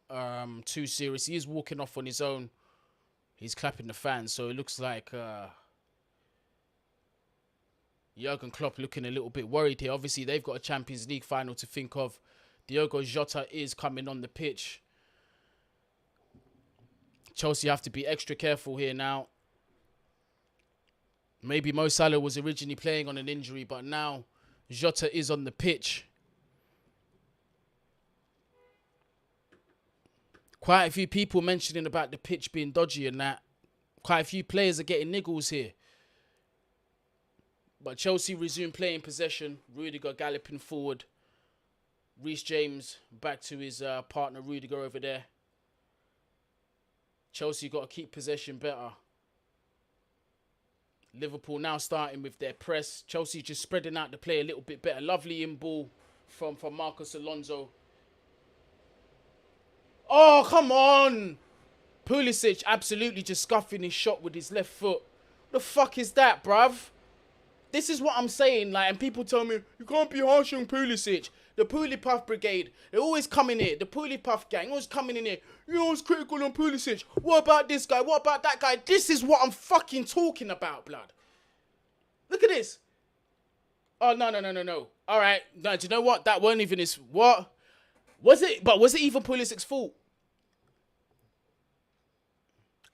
too serious. He is walking off on his own. He's clapping the fans. So it looks like Jurgen Klopp looking a little bit worried here. Obviously, they've got a Champions League final to think of. Diogo Jota is coming on the pitch. Chelsea have to be extra careful here now. Maybe Mo Salah was originally playing on an injury, but now Jota is on the pitch. Quite a few people mentioning about the pitch being dodgy and that. Quite a few players are getting niggles here. But Chelsea resume playing possession. Rudiger galloping forward. Reece James back to his partner Rudiger over there. Chelsea got to keep possession better. Liverpool now starting with their press. Chelsea just spreading out the play a little bit better. Lovely in ball from Marcos Alonso. Oh, come on! Pulisic absolutely just scuffing his shot with his left foot. What the fuck is that, bruv? This is what I'm saying, like, and people tell me, you can't be harsh on Pulisic. The Puli Puff Brigade, they always come in here. The Puli Puff gang always coming in here. You're always critical on Pulisic. What about this guy? What about that guy? This is what I'm fucking talking about, blood. Look at this. Oh, no. All right. No, do you know what? That weren't even his... What? Was it? But was it even Pulisic's fault?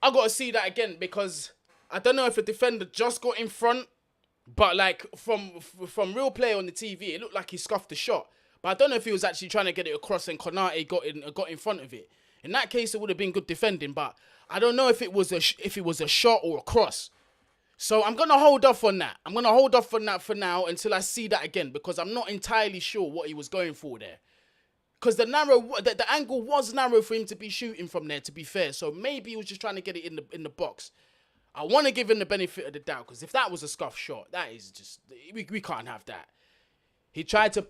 I got to see that again because I don't know if a defender just got in front, but like from real play on the TV, it looked like he scuffed the shot. But I don't know if he was actually trying to get it across and Konate got in front of it. In that case, it would have been good defending, but I don't know if it was a shot or a cross. So I'm gonna hold off on that. I'm gonna hold off on that for now until I see that again because I'm not entirely sure what he was going for there. Because the angle was narrow for him to be shooting from there, to be fair. So maybe he was just trying to get it in the box. I want to give him the benefit of the doubt, because if that was a scuff shot, that is just... We can't have that.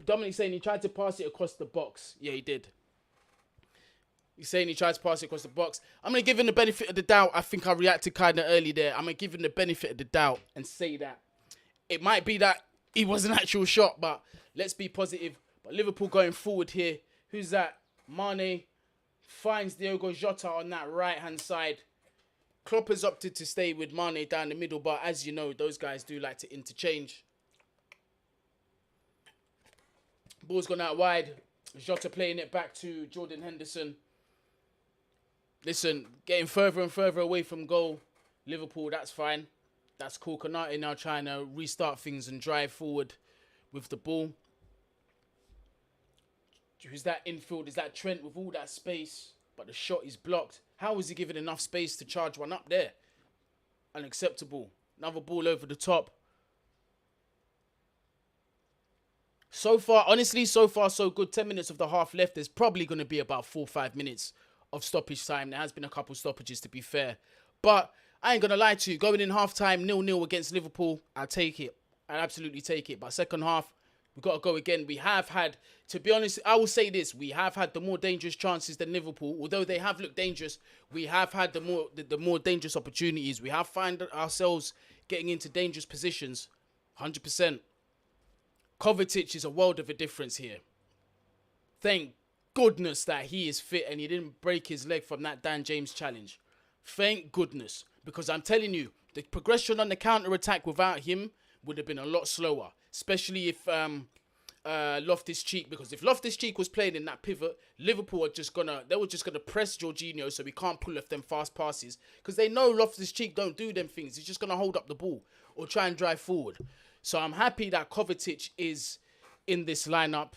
Dominic's saying he tried to pass it across the box. Yeah, he did. He's saying he tried to pass it across the box. I'm going to give him the benefit of the doubt. I think I reacted kind of early there. I'm going to give him the benefit of the doubt and say that it might be that it was an actual shot, but let's be positive. But Liverpool going forward here. Who's that? Mane finds Diogo Jota on that right-hand side. Klopp has opted to stay with Mane down the middle, but as you know, those guys do like to interchange. Ball's gone out wide. Jota playing it back to Jordan Henderson. Listen, getting further and further away from goal. Liverpool, that's fine. That's cool. Konate now trying to restart things and drive forward with the ball. Who's that infield? Is that Trent with all that space? But the shot is blocked. How is he given enough space to charge one up there? Unacceptable. Another ball over the top. So far, honestly, so far so good. 10 minutes of the half left. There's probably going to be about 4 or 5 minutes of stoppage time. There has been a couple stoppages, to be fair. But I ain't going to lie to you. Going in half-time, 0-0 against Liverpool, I'll take it. I'll absolutely take it. But second half, we've got to go again. We have had, to be honest, I will say this. We have had the more dangerous chances than Liverpool. Although they have looked dangerous, we have had the more dangerous opportunities. We have found ourselves getting into dangerous positions. 100%. Kovacic is a world of a difference here. Thank goodness that he is fit and he didn't break his leg from that Dan James challenge. Thank goodness. Because I'm telling you, the progression on the counter-attack without him would have been a lot slower. Especially if Loftus-Cheek, because if Loftus-Cheek was playing in that pivot, Liverpool were just gonna press Jorginho so we can't pull off them fast passes. Because they know Loftus-Cheek don't do them things. He's just gonna hold up the ball or try and drive forward. So I'm happy that Kovacic is in this lineup.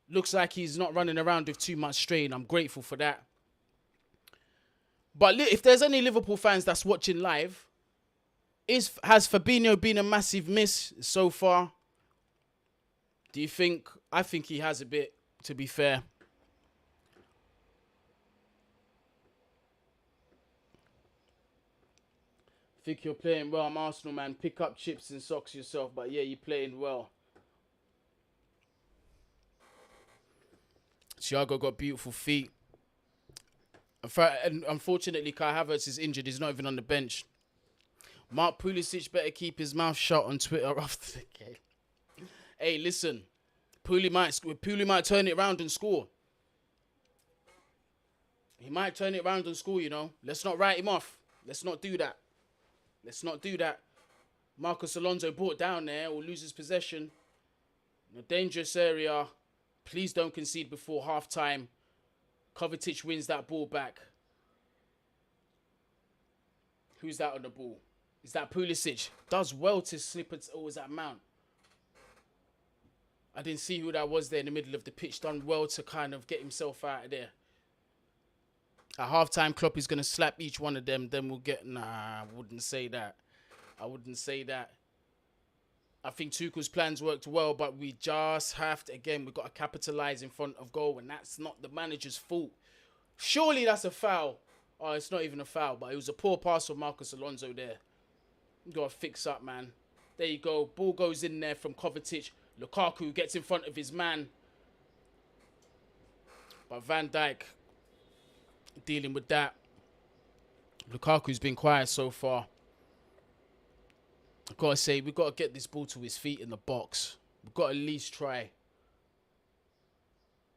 Looks like he's not running around with too much strain. I'm grateful for that. But if there's any Liverpool fans that's watching live, has Fabinho been a massive miss so far? Do you think? I think he has a bit, to be fair. I think you're playing well. I'm Arsenal, man. Pick up chips and socks yourself. But yeah, you're playing well. Thiago got beautiful feet. And unfortunately, Kai Havertz is injured. He's not even on the bench. Mark Pulisic better keep his mouth shut on Twitter after the game. Hey, listen. Puli might turn it around and score. He might turn it around and score, you know. Let's not write him off. Let's not do that. Let's not do that. Marcus Alonso brought down there or loses possession. In a dangerous area. Please don't concede before half-time. Kovacic wins that ball back. Who's that on the ball? Is that Pulisic? Does well to slip it. Or is that Mount? I didn't see who that was there in the middle of the pitch. Done well to kind of get himself out of there. At half-time, Klopp is going to slap each one of them. Then we'll get... Nah, I wouldn't say that. I wouldn't say that. I think Tuchel's plans worked well, but we just have to... Again, we've got to capitalise in front of goal, and that's not the manager's fault. Surely that's a foul. Oh, it's not even a foul, but it was a poor pass of Marcus Alonso there. You got to fix up, man. There you go. Ball goes in there from Kovacic. Lukaku gets in front of his man. But Van Dijk dealing with that. Lukaku's been quiet so far. I've got to say, we've got to get this ball to his feet in the box. We've got to at least try.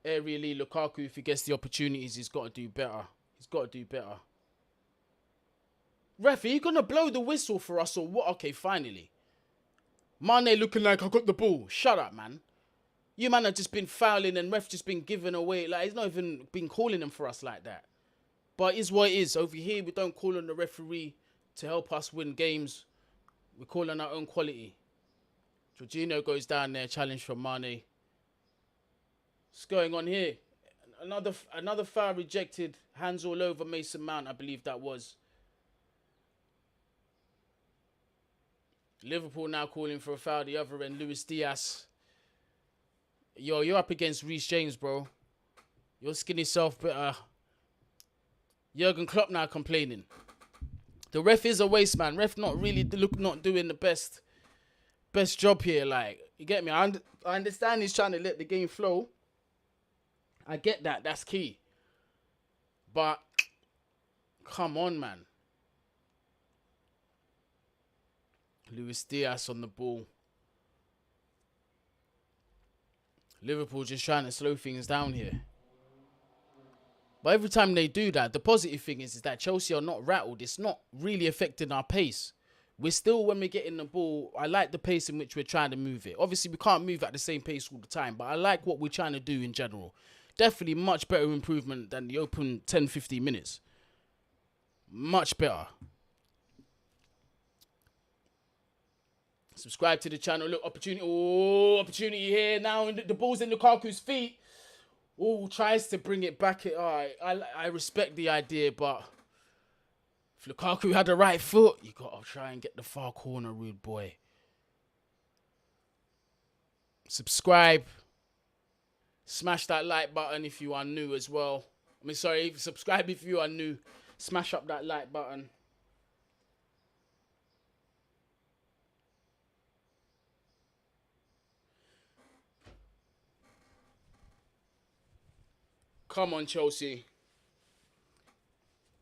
Aerially, Lukaku, if he gets the opportunities, he's got to do better. He's got to do better. Ref, are you going to blow the whistle for us or what? Okay, finally. Mane looking like I got the ball. Shut up, man. You man have just been fouling and ref just been giving away. Like, he's not even been calling them for us like that. But it's what it is. Over here, we don't call on the referee to help us win games. We call on our own quality. Jorginho goes down there, challenge from Mane. What's going on here? Another foul rejected. Hands all over Mason Mount, I believe that was. Liverpool now calling for a foul the other end. Luis Diaz. Yo, you're up against Reece James, bro. Your skinny self better. Jurgen Klopp now complaining. The ref is a waste man. Ref not doing the best job here. Like, you get me? I understand he's trying to let the game flow. I get that. That's key. But come on, man. Luis Diaz on the ball. Liverpool just trying to slow things down here. But every time they do that, the positive thing is that Chelsea are not rattled. It's not really affecting our pace. We're still, when we get in the ball, I like the pace in which we're trying to move it. Obviously, we can't move at the same pace all the time, but I like what we're trying to do in general. Definitely much better improvement than the open 10-15 minutes. Much better. Subscribe to the channel. Look, opportunity. Oh, opportunity here. Now the ball's in Lukaku's feet. Oh, tries to bring it back. I respect the idea, but if Lukaku had the right foot, you got to try and get the far corner, rude boy. Subscribe. Smash that like button if you are new as well. Subscribe if you are new. Smash up that like button. Come on, Chelsea.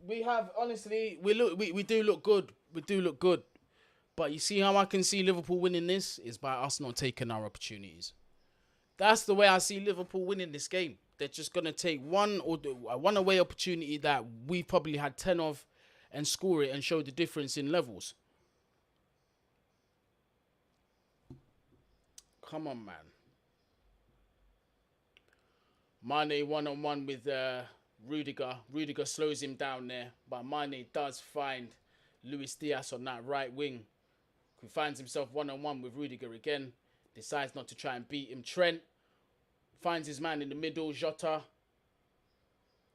We have, honestly, we do look good. We do look good. But you see how I can see Liverpool winning this? Is by us not taking our opportunities. That's the way I see Liverpool winning this game. They're just going to take one away opportunity that we probably had 10 of and score it and show the difference in levels. Come on, man. Mane one-on-one with Rudiger. Rudiger slows him down there, but Mane does find Luis Diaz on that right wing, who finds himself one-on-one with Rudiger again. Decides not to try and beat him. Trent finds his man in the middle. Jota.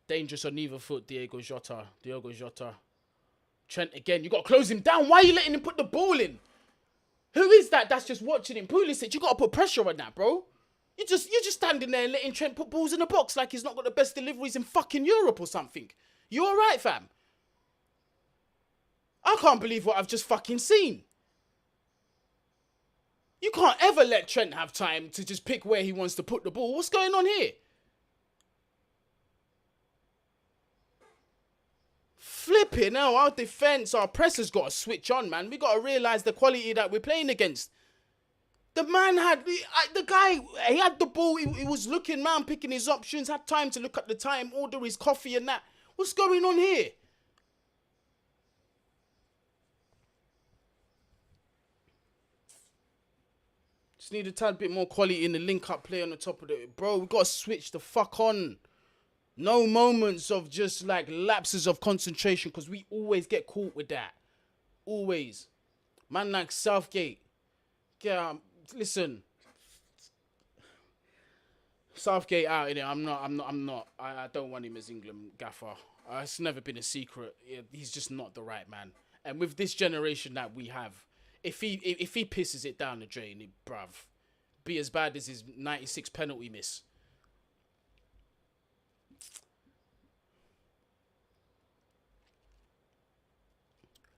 Dangerous on either foot. Diogo Jota. Trent again. You got to close him down. Why are you letting him put the ball in? Who is that that's just watching him? Pulisic, you got to put pressure on that, bro. You're just standing there and letting Trent put balls in the box like he's not got the best deliveries in fucking Europe or something. You all right, fam? I can't believe what I've just fucking seen. You can't ever let Trent have time to just pick where he wants to put the ball. What's going on here? Flipping hell, our defence, our presser's got to switch on, man. We got to realise the quality that we're playing against. The man had, the guy, he had the ball, he was looking round, picking his options, had time to look at the time, order his coffee and that. What's going on here? Just need a tad bit more quality in the link-up play on the top of it. Bro, we got to switch the fuck on. No moments of just like lapses of concentration, because we always get caught with that. Always. Man like Southgate. Yeah, listen. Southgate out in it. I'm not. I don't want him as England gaffer. It's never been a secret. He's just not the right man. And with this generation that we have, if he pisses it down the drain, bruv, be as bad as his 96 penalty miss.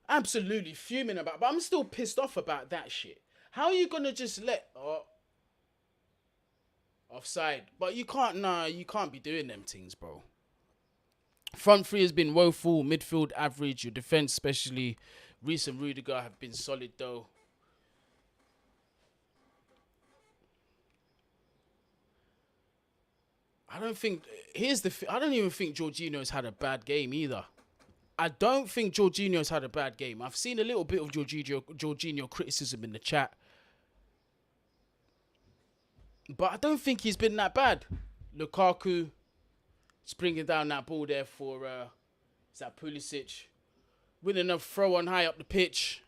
Absolutely fuming about, but I'm still pissed off about that shit. How are you gonna just let offside? But you can't be doing them things, bro. Front three has been woeful, midfield average, your defense, especially Reece and Rudiger, have been solid though. I don't even think Jorginho's had a bad game either. I don't think Jorginho's had a bad game. I've seen a little bit of Jorginho criticism in the chat, but I don't think he's been that bad. Lukaku springing down that ball there for is that Pulisic, winning a throw on high up the pitch.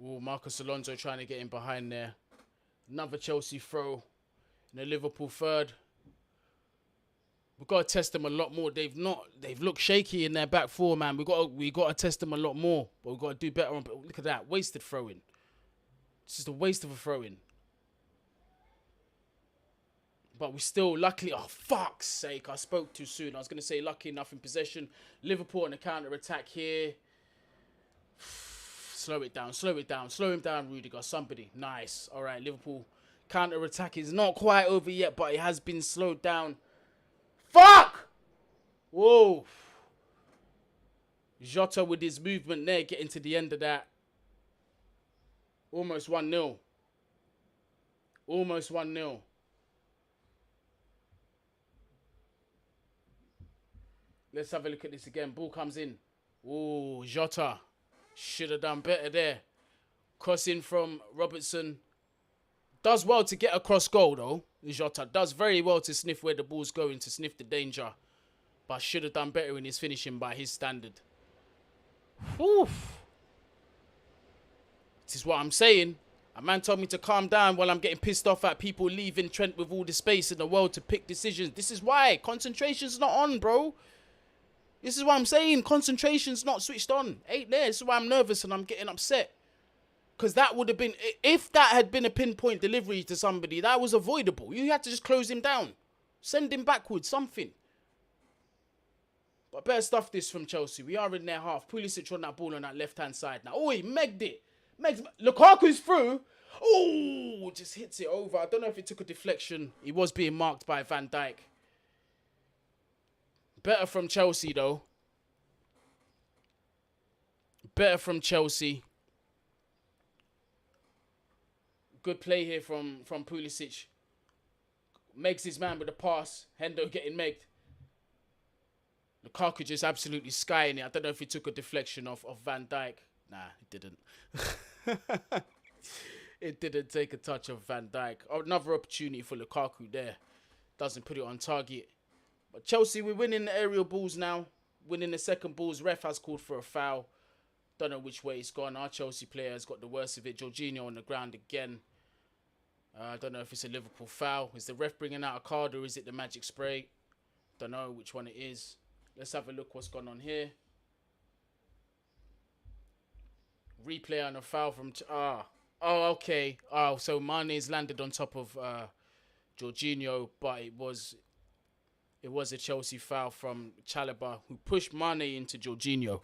Oh, Marcus Alonso trying to get in behind there. Another Chelsea throw in the Liverpool third. We've got to test them a lot more. They've looked shaky in their back four, man. We got to test them a lot more. But we've got to do better on. Look at that. Wasted throw-in. It's just a waste of a throw-in. But we still, luckily, oh, fuck's sake. I spoke too soon. I was going to say lucky enough in possession. Liverpool on the counter-attack here. Slow it down. Slow him down, Rudiger. Somebody. Nice. All right, Liverpool counter-attack is not quite over yet, but it has been slowed down. Fuck! Whoa. Jota with his movement there, getting to the end of that. Almost 1-0. Almost 1-0. Let's have a look at this again. Ball comes in. Oh, Jota. Should have done better there. Crossing from Robertson. Does well to get across goal, though. Jota does very well to sniff where the ball's going, to sniff the danger. But should have done better in his finishing by his standard. Oof. This is what I'm saying. A man told me to calm down while I'm getting pissed off at people leaving Trent with all the space in the world to pick decisions. This is why. Concentration's not on, bro. This is what I'm saying. Concentration's not switched on. Ain't there. This is why I'm nervous and I'm getting upset. Because that would have been... If that had been a pinpoint delivery to somebody, that was avoidable. You had to just close him down. Send him backwards. Something. But better stuff this from Chelsea. We are in their half. Pulisic on that ball on that left-hand side now. Oh, he megged it. Lukaku's through. Oh, just hits it over. I don't know if it took a deflection. He was being marked by Van Dijk. Better from Chelsea, though. Better from Chelsea. Good play here from Pulisic. Makes his man with the pass. Hendo getting megged. Lukaku just absolutely skying it. I don't know if he took a deflection of Van Dijk. Nah, he didn't. It didn't take a touch of Van Dijk. Another opportunity for Lukaku there. Doesn't put it on target. But Chelsea, we're winning the aerial balls now. Winning the second balls. Ref has called for a foul. Don't know which way it's gone. Our Chelsea player has got the worst of it. Jorginho on the ground again. I don't know if it's a Liverpool foul. Is the ref bringing out a card or is it the magic spray? Don't know which one it is. Let's have a look what's gone on here. Replay on a foul from... Oh, okay. Oh, so Mane's landed on top of Jorginho, but it was a Chelsea foul from Chalobah, who pushed Mane into Jorginho.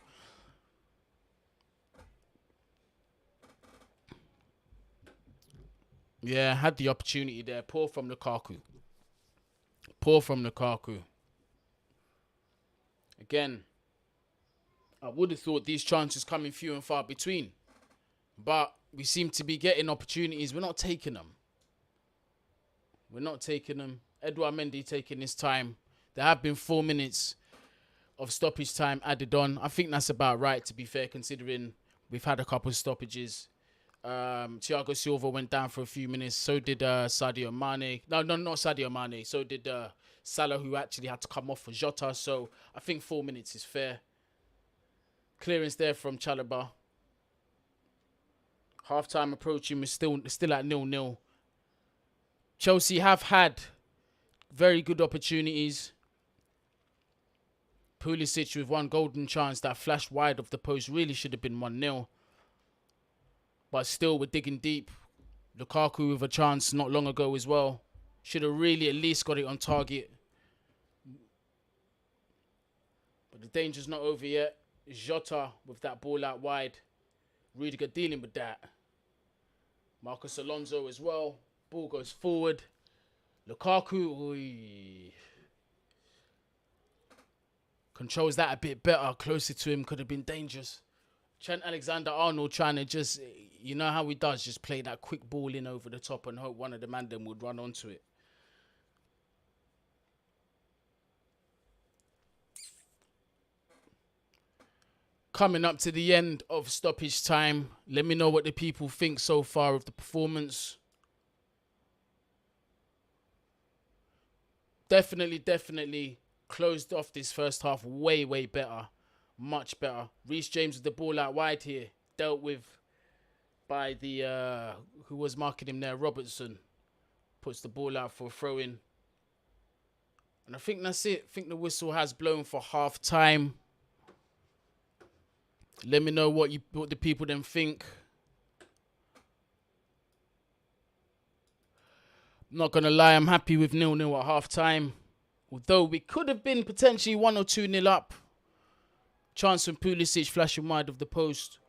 Yeah, had the opportunity there. Poor from Lukaku. Again, I would have thought these chances coming few and far between. But we seem to be getting opportunities. We're not taking them. Edouard Mendy taking his time. There have been 4 minutes of stoppage time added on. I think that's about right, to be fair, considering we've had a couple of stoppages. Thiago Silva went down for a few minutes. So did Sadio Mane. No, not Sadio Mane. So did Salah, who actually had to come off for Jota. So I think 4 minutes is fair. Clearance there from Chalobah. Half-time approaching. We're still at 0-0. Chelsea have had very good opportunities. Pulisic with one golden chance that flashed wide of the post. Really should have been 1-0. But still, we're digging deep. Lukaku with a chance not long ago as well. Should have really at least got it on target. But the danger's not over yet. Jota with that ball out wide. Rudiger dealing with that. Marcus Alonso as well. Ball goes forward. Lukaku controls that a bit better. Closer to him could have been dangerous. Trent Alexander-Arnold trying to just, you know how he does, just play that quick ball in over the top and hope one of the man them would run onto it. Coming up to the end of stoppage time. Let me know what the people think so far of the performance. Definitely closed off this first half way better. Much better. Reece James with the ball out wide here. Dealt with by the, who was marking him there, Robertson. Puts the ball out for a throw-in. And I think that's it. I think the whistle has blown for half-time. Let me know what the people then think. I'm not going to lie, I'm happy with 0-0 at half-time. Although we could have been potentially 1 or 2-0 up. Chance from Pulisic flashing wide of the post.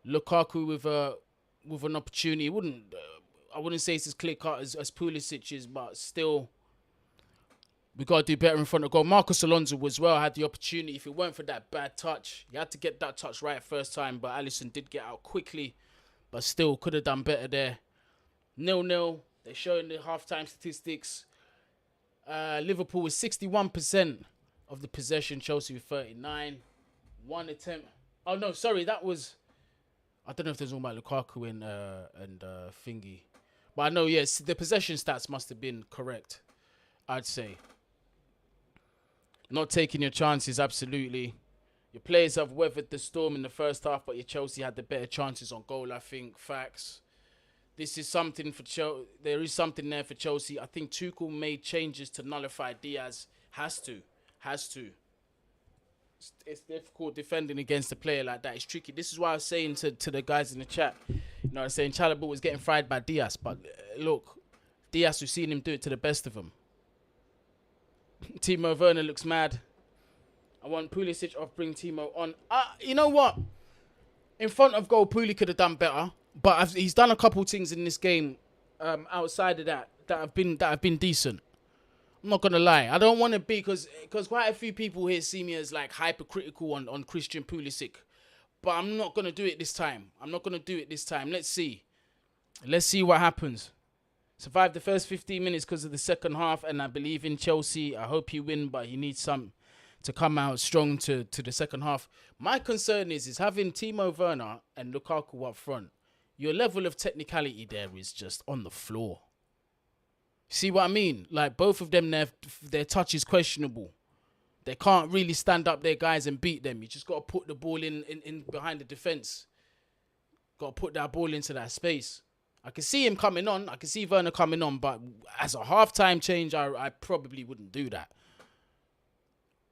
Lukaku with an opportunity. I wouldn't say it's as clear cut as Pulisic's, but still, we got to do better in front of goal. Marcus Alonso as well had the opportunity. If it weren't for that bad touch, he had to get that touch right first time, but Alisson did get out quickly, but still could have done better there. 0-0. They're showing the halftime statistics. Liverpool with 61% of the possession. Chelsea with 39%. One attempt. Oh no, sorry, that was. I don't know if there's all about Lukaku and Thingy, but I know yes, the possession stats must have been correct. I'd say. Not taking your chances, absolutely. Your players have weathered the storm in the first half, but your Chelsea had the better chances on goal. I think facts. This is something for Chelsea. There is something there for Chelsea. I think Tuchel made changes to nullify Diaz. Has to. It's difficult defending against a player like that. It's tricky. This is why I was saying to the guys in the chat, I was saying Chalobah was getting fried by Diaz. But look, Diaz, we've seen him do it to the best of them. Timo Werner looks mad. I want Pulisic off, bring Timo on. You know what? In front of goal, Puli could have done better. But he's done a couple things in this game outside of that have been decent. I'm not gonna lie. I don't want to be because quite a few people here see me as like hypercritical on Christian Pulisic, but I'm not gonna do it this time. Let's see. Let's see what happens. Survived the first 15 minutes because of the second half, and I believe in Chelsea. I hope he win, but he needs some to come out strong to the second half. My concern is having Timo Werner and Lukaku up front. Your level of technicality there is just on the floor. See what I mean? Like, both of them, their touch is questionable. They can't really stand up their guys and beat them. You just got to put the ball in behind the defence. Got to put that ball into that space. I can see him coming on. I can see Werner coming on. But as a halftime change, I probably wouldn't do that.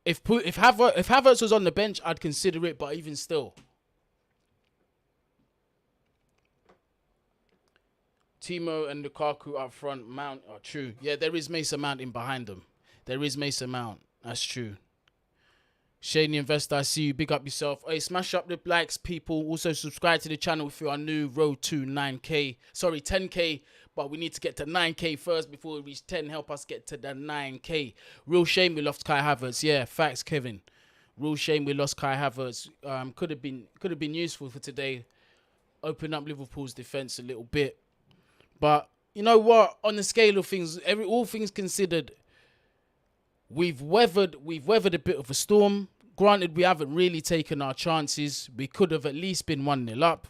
If Havertz was on the bench, I'd consider it. But even still. Timo and Lukaku up front. Mount. Oh, true. Yeah, there is Mason Mount in behind them. There is Mason Mount. That's true. Shane the Investor, I see you. Big up yourself. Hey, smash up the likes, people. Also, subscribe to the channel if you are new. Road to 9K. Sorry, 10K. But we need to get to 9K first before we reach 10. Help us get to the 9K. Real shame we lost Kai Havertz. Yeah, facts, Kevin. Real shame we lost Kai Havertz. Could have been useful for today. Open up Liverpool's defence a little bit. But you know what? On the scale of things, all things considered, we've weathered a bit of a storm. Granted, we haven't really taken our chances. We could have at least been 1-0 up.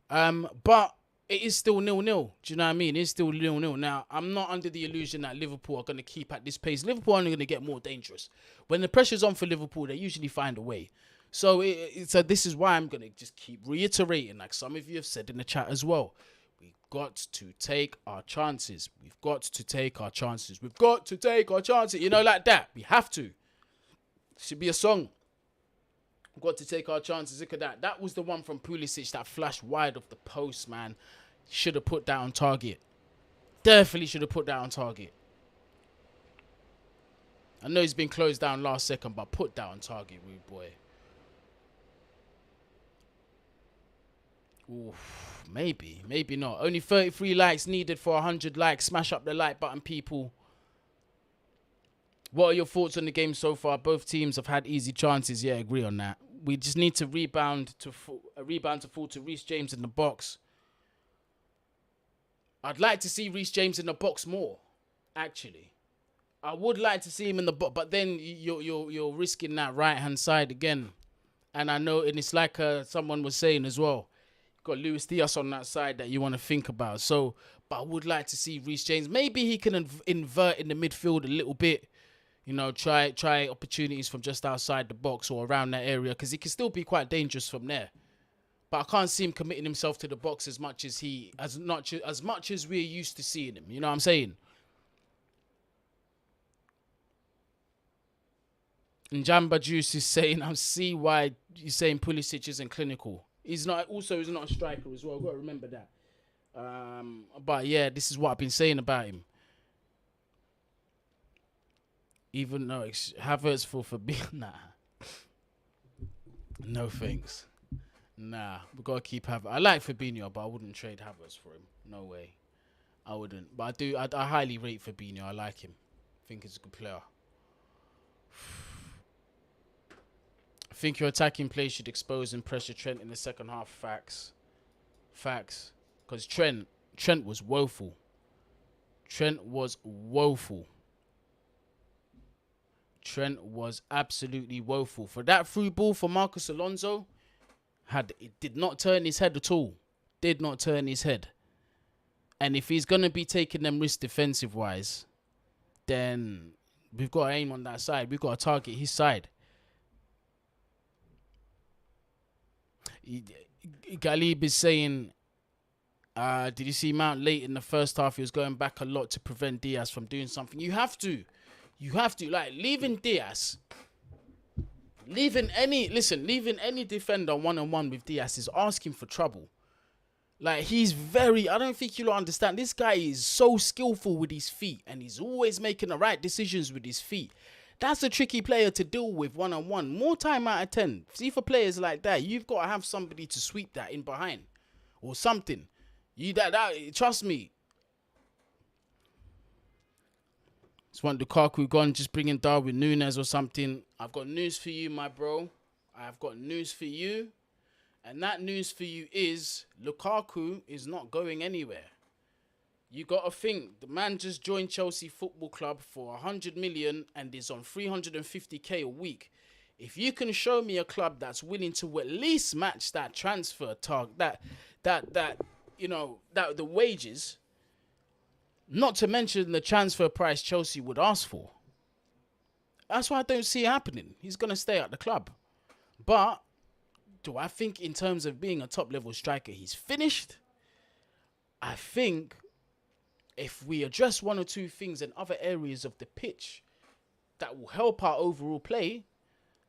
But it is still 0-0. Do you know what I mean? It's still 0-0. Now, I'm not under the illusion that Liverpool are going to keep at this pace. Liverpool are only going to get more dangerous. When the pressure's on for Liverpool, they usually find a way. So this is why I'm going to just keep reiterating, like some of you have said in the chat as well. We've got to take our chances. We've got to take our chances. We've got to take our chances. You know, like that. We have to. Should be a song. We've got to take our chances. Look at that. That was the one from Pulisic that flashed wide of the post, man. Should have put that on target. Definitely should have put that on target. I know he's been closed down last second, but put that on target, rude boy. Oof, maybe not. Only 33 likes needed for 100 likes. Smash up the like button, people. What are your thoughts on the game so far? Both teams have had easy chances. Yeah, I agree on that. We just need to rebound to fall to Reece James in the box. I'd like to see Reece James in the box more, actually. I would like to see him in the box, but then you're risking that right-hand side again. And I know, and it's like someone was saying as well, got Luis Diaz on that side that you want to think about. So, but I would like to see Reece James. Maybe he can invert in the midfield a little bit. You know, try opportunities from just outside the box or around that area, because he can still be quite dangerous from there. But I can't see him committing himself to the box as much as we're used to seeing him. You know what I'm saying? And Jamba Juice is saying, I see why you're saying Pulisic isn't clinical. He's not a striker as well. I've got to remember that. But yeah, this is what I've been saying about him. Even though Havertz for nah. No thanks. Nah, we got to keep Havertz. I like Fabinho, but I wouldn't trade Havertz for him. No way. I wouldn't. But I highly rate Fabinho. I like him. I think he's a good player. I think your attacking play should expose and pressure Trent in the second half. Facts. Because Trent was woeful. Trent was absolutely woeful. For that through ball for Marcus Alonso, it did not turn his head at all. Did not turn his head. And if he's going to be taking them risks defensive-wise, then we've got to aim on that side. We've got to target his side. Galib is saying, did you see Mount late in the first half? He was going back a lot to prevent Diaz from doing something. You have to. Like, leaving Diaz, leaving any defender one-on-one with Diaz is asking for trouble. Like, I don't think you'll understand. This guy is so skillful with his feet, and he's always making the right decisions with his feet. That's a tricky player to deal with one-on-one. More time out of 10. See, for players like that, you've got to have somebody to sweep that in behind or something. Trust me. Just want Lukaku gone, just bring in Darwin Núñez or something. I've got news for you, my bro. I've got news for you. And that news for you is Lukaku is not going anywhere. You got to think, the man just joined Chelsea Football Club for 100 million and is on 350k a week. If you can show me a club that's willing to at least match that transfer target, that the wages, not to mention the transfer price Chelsea would ask for. That's why I don't see it happening. He's going to stay at the club. But do I think in terms of being a top level striker, he's finished? I think if we address one or two things in other areas of the pitch that will help our overall play,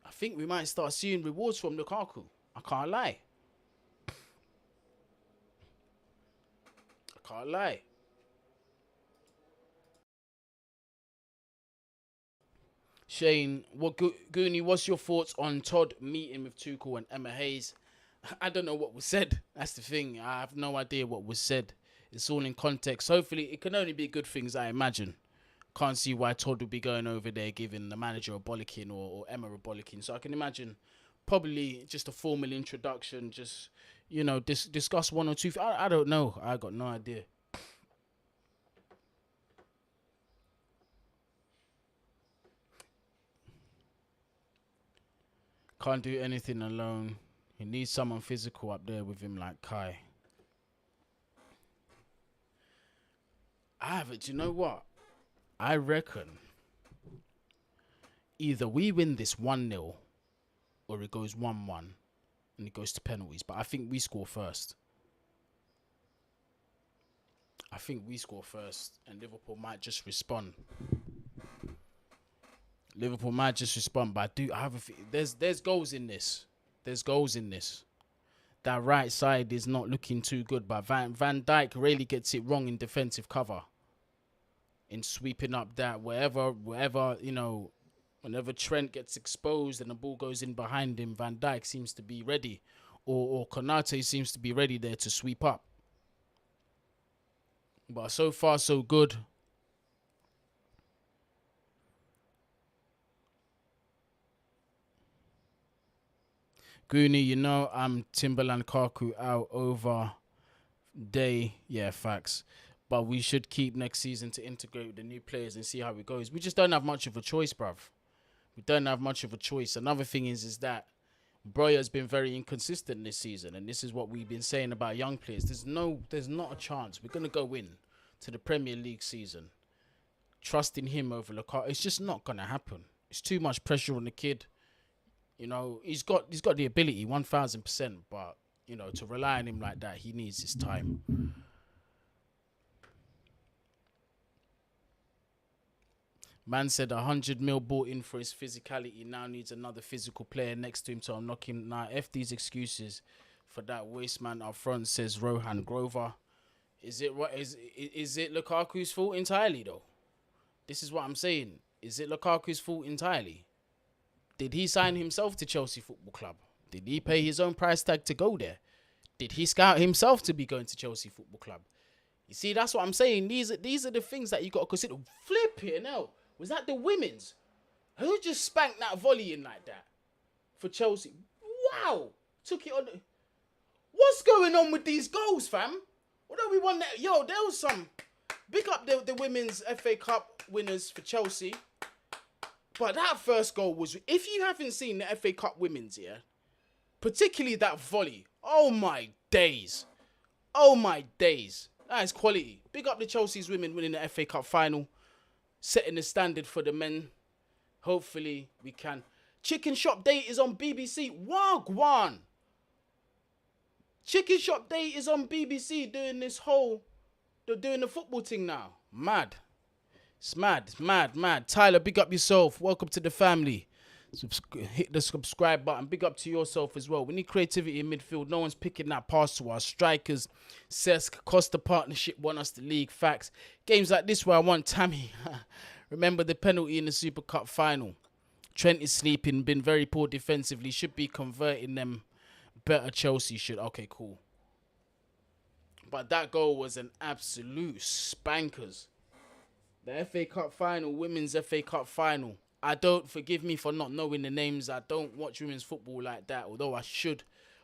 I think we might start seeing rewards from Lukaku. I can't lie. Shane, Guni, what's your thoughts on Todd meeting with Tuchel and Emma Hayes? I don't know what was said. That's the thing. I have no idea what was said. It's all in context. Hopefully, it can only be good things, I imagine. Can't see why Todd would be going over there giving the manager a bollocking or Emma a bollocking. So I can imagine probably just a formal introduction, just, discuss one or two. I don't know. I got no idea. Can't do anything alone. He needs someone physical up there with him like Kai. Do you know what? I reckon either we win this 1-0 or it goes 1-1 and it goes to penalties. But I think we score first. And Liverpool might just respond. But I have a there's goals in this. That right side is not looking too good, but Van Dijk really gets it wrong in defensive cover. In sweeping up that wherever, whenever Trent gets exposed and the ball goes in behind him, Van Dijk seems to be ready. Or Konate seems to be ready there to sweep up. But so far, so good. Guni, I'm Timberland Kaku out over day. Yeah, facts. But we should keep next season to integrate with the new players and see how it goes. We just don't have much of a choice, bruv. Another thing is that Broya's been very inconsistent this season, and this is what we've been saying about young players. There's not a chance. We're gonna go in to the Premier League season, trusting him over Lukaku. It's just not gonna happen. It's too much pressure on the kid. He's got the ability, 1000%, but to rely on him like that, he needs his time. Man said 100 mil bought in for his physicality, now needs another physical player next to him to unlock him. Now, F these excuses for that waste man up front, says Rohan Grover. Is it Lukaku's fault entirely, though? This is what I'm saying. Is it Lukaku's fault entirely? Did he sign himself to Chelsea Football Club? Did he pay his own price tag to go there? Did he scout himself to be going to Chelsea Football Club? You see, that's what I'm saying. These are the things that you got to consider. Flip here now. Was that the women's? Who just spanked that volley in like that for Chelsea? Wow. Took it on. What's going on with these goals, fam? What do we want? Yo, there was some. Big up the women's FA Cup winners for Chelsea. But that first goal was... If you haven't seen the FA Cup women's, particularly that volley. Oh, my days. That is quality. Big up the Chelsea's women winning the FA Cup final. Setting the standard for the men. Hopefully, we can. Chicken Shop Day is on BBC. Wagwan. Chicken Shop Day is on BBC doing this whole... They're doing the football thing now. Mad. It's mad. Tyler, big up yourself. Welcome to the family. Hit the subscribe button. Big up to yourself as well. We need creativity in midfield. No one's picking that pass to our strikers. Cesc, Costa partnership won us the league. Facts. Games like this where I want Tammy. Remember the penalty in the Super Cup final. Trent is sleeping. Been very poor defensively. Should be converting them better. Chelsea should. Okay, cool. But that goal was an absolute spankers. The FA Cup final, women's FA Cup final. I don't, forgive me for not knowing the names. I don't watch women's football like that, although I should.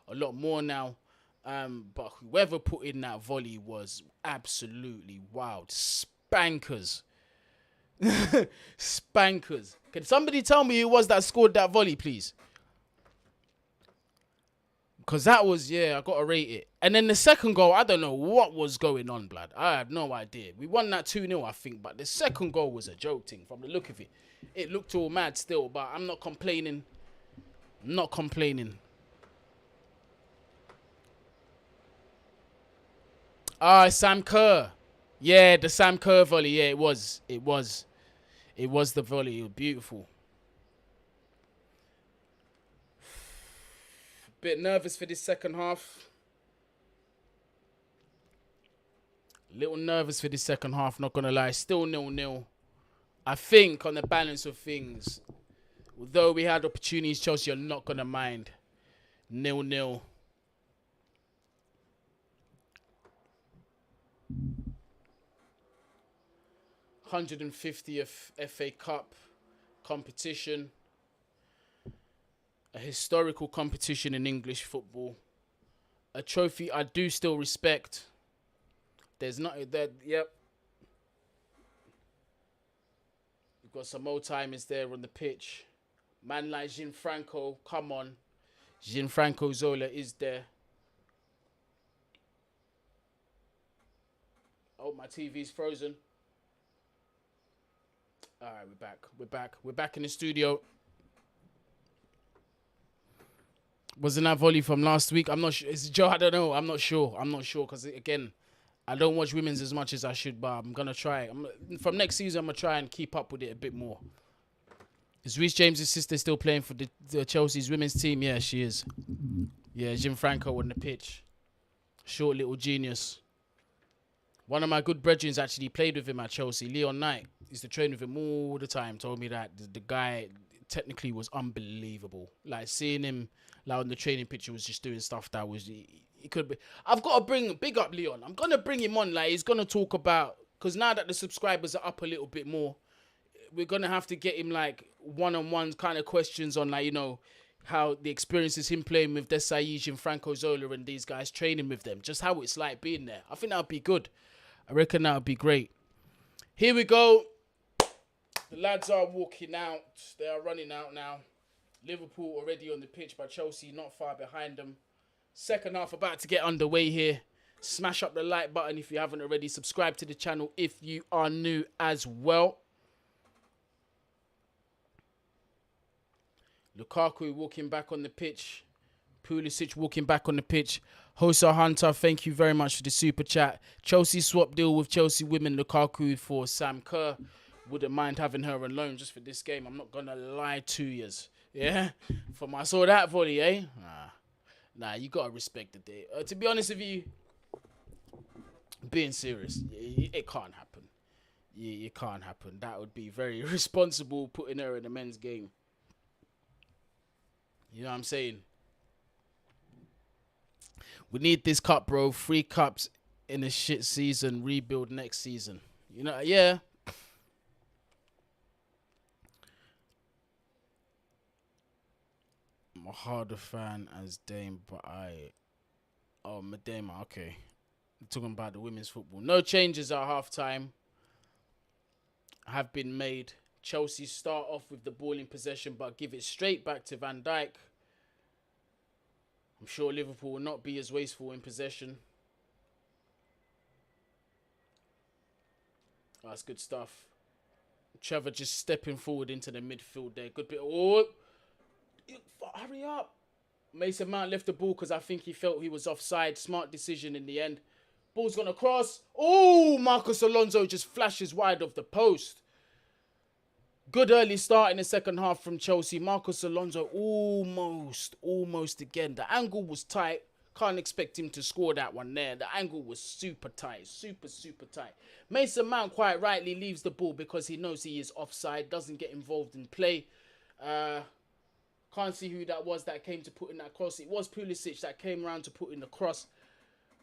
a lot more now. But whoever put in that volley was absolutely wild. Spankers. Spankers. Can somebody tell me who it was that scored that volley, please? Because that was, I got to rate it. And then the second goal, I don't know what was going on, blood. I have no idea. We won that 2-0, I think. But the second goal was a joke thing from the look of it. It looked all mad still, but I'm not complaining. I'm not complaining. Sam Kerr. Yeah, the Sam Kerr volley. Yeah, it was. It was the volley. It was beautiful. Bit nervous for this second half. Little nervous for this second half, not going to lie. Still 0-0. I think on the balance of things, although we had opportunities, Chelsea are not going to mind. 0-0. $150th FA Cup competition. A historical competition in English football. A trophy I do still respect. There's not that. Yep. We've got some old timers there on the pitch. Man like Gianfranco, come on. Gianfranco Zola is there. Oh, my TV's frozen. All right, we're back. We're back in the studio. Wasn't that volley from last week? I'm not sure. Is it Joe? I don't know. I'm not sure because, again, I don't watch women's as much as I should, but I'm going to try. From next season, I'm going to try and keep up with it a bit more. Is Reece James' sister still playing for the Chelsea's women's team? Yeah, she is. Yeah, Gianfranco on the pitch. Short little genius. One of my good brethren actually played with him at Chelsea. Leon Knight used to train with him all the time. Told me that the guy technically was unbelievable. Like, seeing him like on the training picture was just doing stuff that was... He could be. I've got to big up Leon. I'm going to bring him on. Like, he's going to talk about... Because now that the subscribers are up a little bit more, we're going to have to get him, like, one-on-one kind of questions on, like, you know, how the experience is him playing with Desai and Franco Zola and these guys training with them. Just how it's like being there. I think that would be good. I reckon that would be great. Here we go. The lads are walking out. They are running out now. Liverpool already on the pitch, but Chelsea not far behind them. Second half about to get underway here. Smash up the like button if you haven't already. Subscribe to the channel if you are new as well. Lukaku walking back on the pitch. Pulisic walking back on the pitch. Hosa Hunter, thank you very much for the super chat. Chelsea swap deal with Chelsea women. Lukaku for Sam Kerr. Wouldn't mind having her on loan just for this game. I'm not going to lie to you. Yeah? From I saw that volley, eh? Nah, you got to respect the day. To be honest with you, being serious, it can't happen. It can't happen. That would be very irresponsible putting her in the men's game. You know what I'm saying? We need this cup, bro. 3 cups in a shit season. Rebuild next season. You know, yeah. I'm a harder fan as Dame, but Madema, okay. I'm talking about the women's football. No changes at halftime have been made. Chelsea start off with the ball in possession, but give it straight back to Van Dijk. I'm sure Liverpool will not be as wasteful in possession. Oh, that's good stuff. Trevor just stepping forward into the midfield there. Good bit. Oh, hurry up. Mason Mount left the ball because I think he felt he was offside. Smart decision in the end. Ball's going to cross. Oh, Marcos Alonso just flashes wide of the post. Good early start in the second half from Chelsea. Marcos Alonso almost again. The angle was tight. Can't expect him to score that one there. The angle was super tight. Super tight. Mason Mount quite rightly leaves the ball because he knows he is offside. Doesn't get involved in play. Can't see who that was that came to put in that cross. It was Pulisic that came around to put in the cross.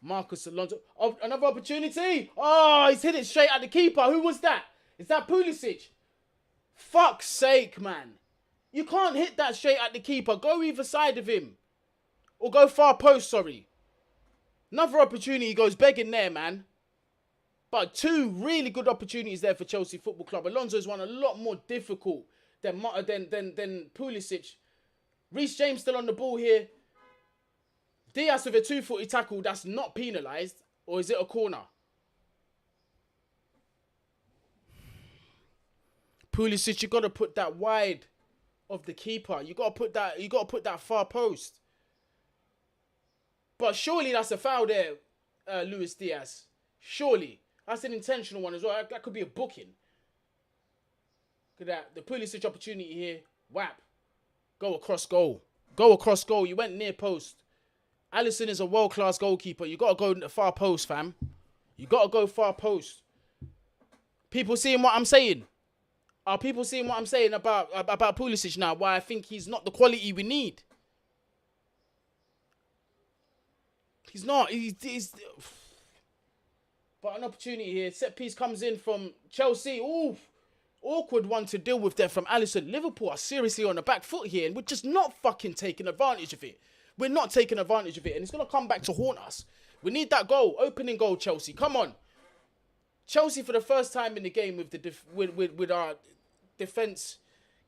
Marcos Alonso. Oh, another opportunity. Oh, he's hit it straight at the keeper. Who was that? Is that Pulisic? Fuck's sake, man. You can't hit that straight at the keeper. Go either side of him. Or go far post, sorry. Another opportunity goes begging there, man. But 2 really good opportunities there for Chelsea Football Club. Alonso's one a lot more difficult than Pulisic. Reece James still on the ball here. Diaz with a 2-footed tackle that's not penalised. Or is it a corner? Pulisic, you got to put that wide of the keeper. You got to put that far post. But surely that's a foul there, Luis Diaz. Surely. That's an intentional one as well. That could be a booking. Look at that. The Pulisic opportunity here. Whap. Go across goal. Go across goal. You went near post. Alisson is a world-class goalkeeper. You got to go far post, fam. You got to go far post. People seeing what I'm saying? Are people seeing what I'm saying about Pulisic now? Why I think he's not the quality we need. He's not. He's But an opportunity here. Set piece comes in from Chelsea. Ooh, awkward one to deal with there from Alisson. Liverpool are seriously on the back foot here, and we're just not fucking taking advantage of it. We're not taking advantage of it, and it's going to come back to haunt us. We need that goal. Opening goal, Chelsea. Come on. Chelsea for the first time in the game with our defence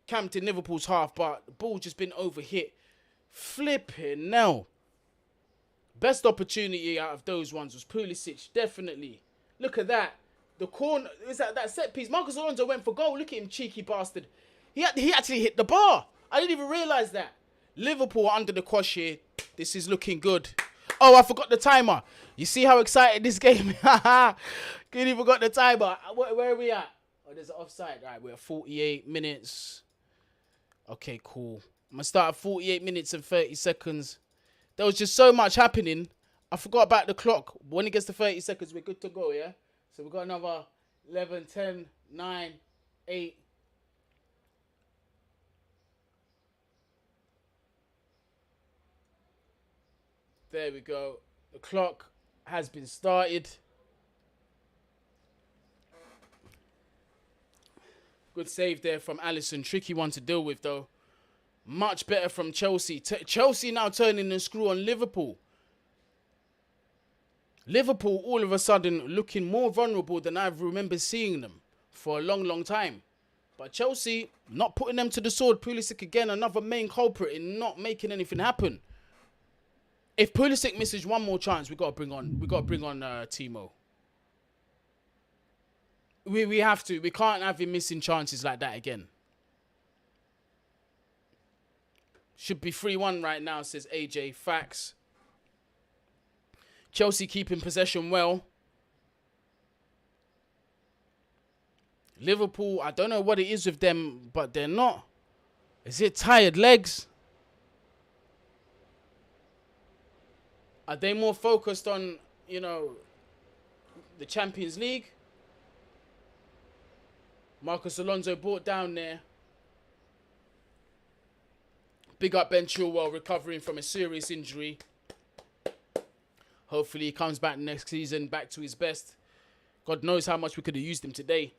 camped in Liverpool's half, but the ball just been overhit. Flipping now. Best opportunity out of those ones was Pulisic, definitely. Look at that. The corner, is that set piece. Marcos Alonso went for goal. Look at him, cheeky bastard. He actually hit the bar. I didn't even realise that. Liverpool are under the cosh here. This is looking good. Oh, I forgot the timer. You see how excited this game is? Guni forgot the timer. Where are we at? Oh, there's an offside. All right, we're at 48 minutes. Okay, cool. I'm going to start at 48 minutes and 30 seconds. There was just so much happening. I forgot about the clock. When it gets to 30 seconds, we're good to go, yeah? So we've got another 11, 10, 9, 8. There we go. The clock has been started. Good save there from Alisson. Tricky one to deal with, though. Much better from Chelsea. Chelsea now turning the screw on Liverpool. Liverpool all of a sudden looking more vulnerable than I remember seeing them for a long, long time. But Chelsea not putting them to the sword. Pulisic again, another main culprit in not making anything happen. If Pulisic misses one more chance, we got to bring on Timo. We have to. We can't have him missing chances like that again. Should be 3-1 right now, says AJ. Facts. Chelsea keeping possession well. Liverpool, I don't know what it is with them, but they're not. Is it tired legs? Are they more focused on, the Champions League? Marcos Alonso brought down there. Big up Ben Chilwell, recovering from a serious injury. Hopefully he comes back next season, back to his best. God knows how much we could have used him today.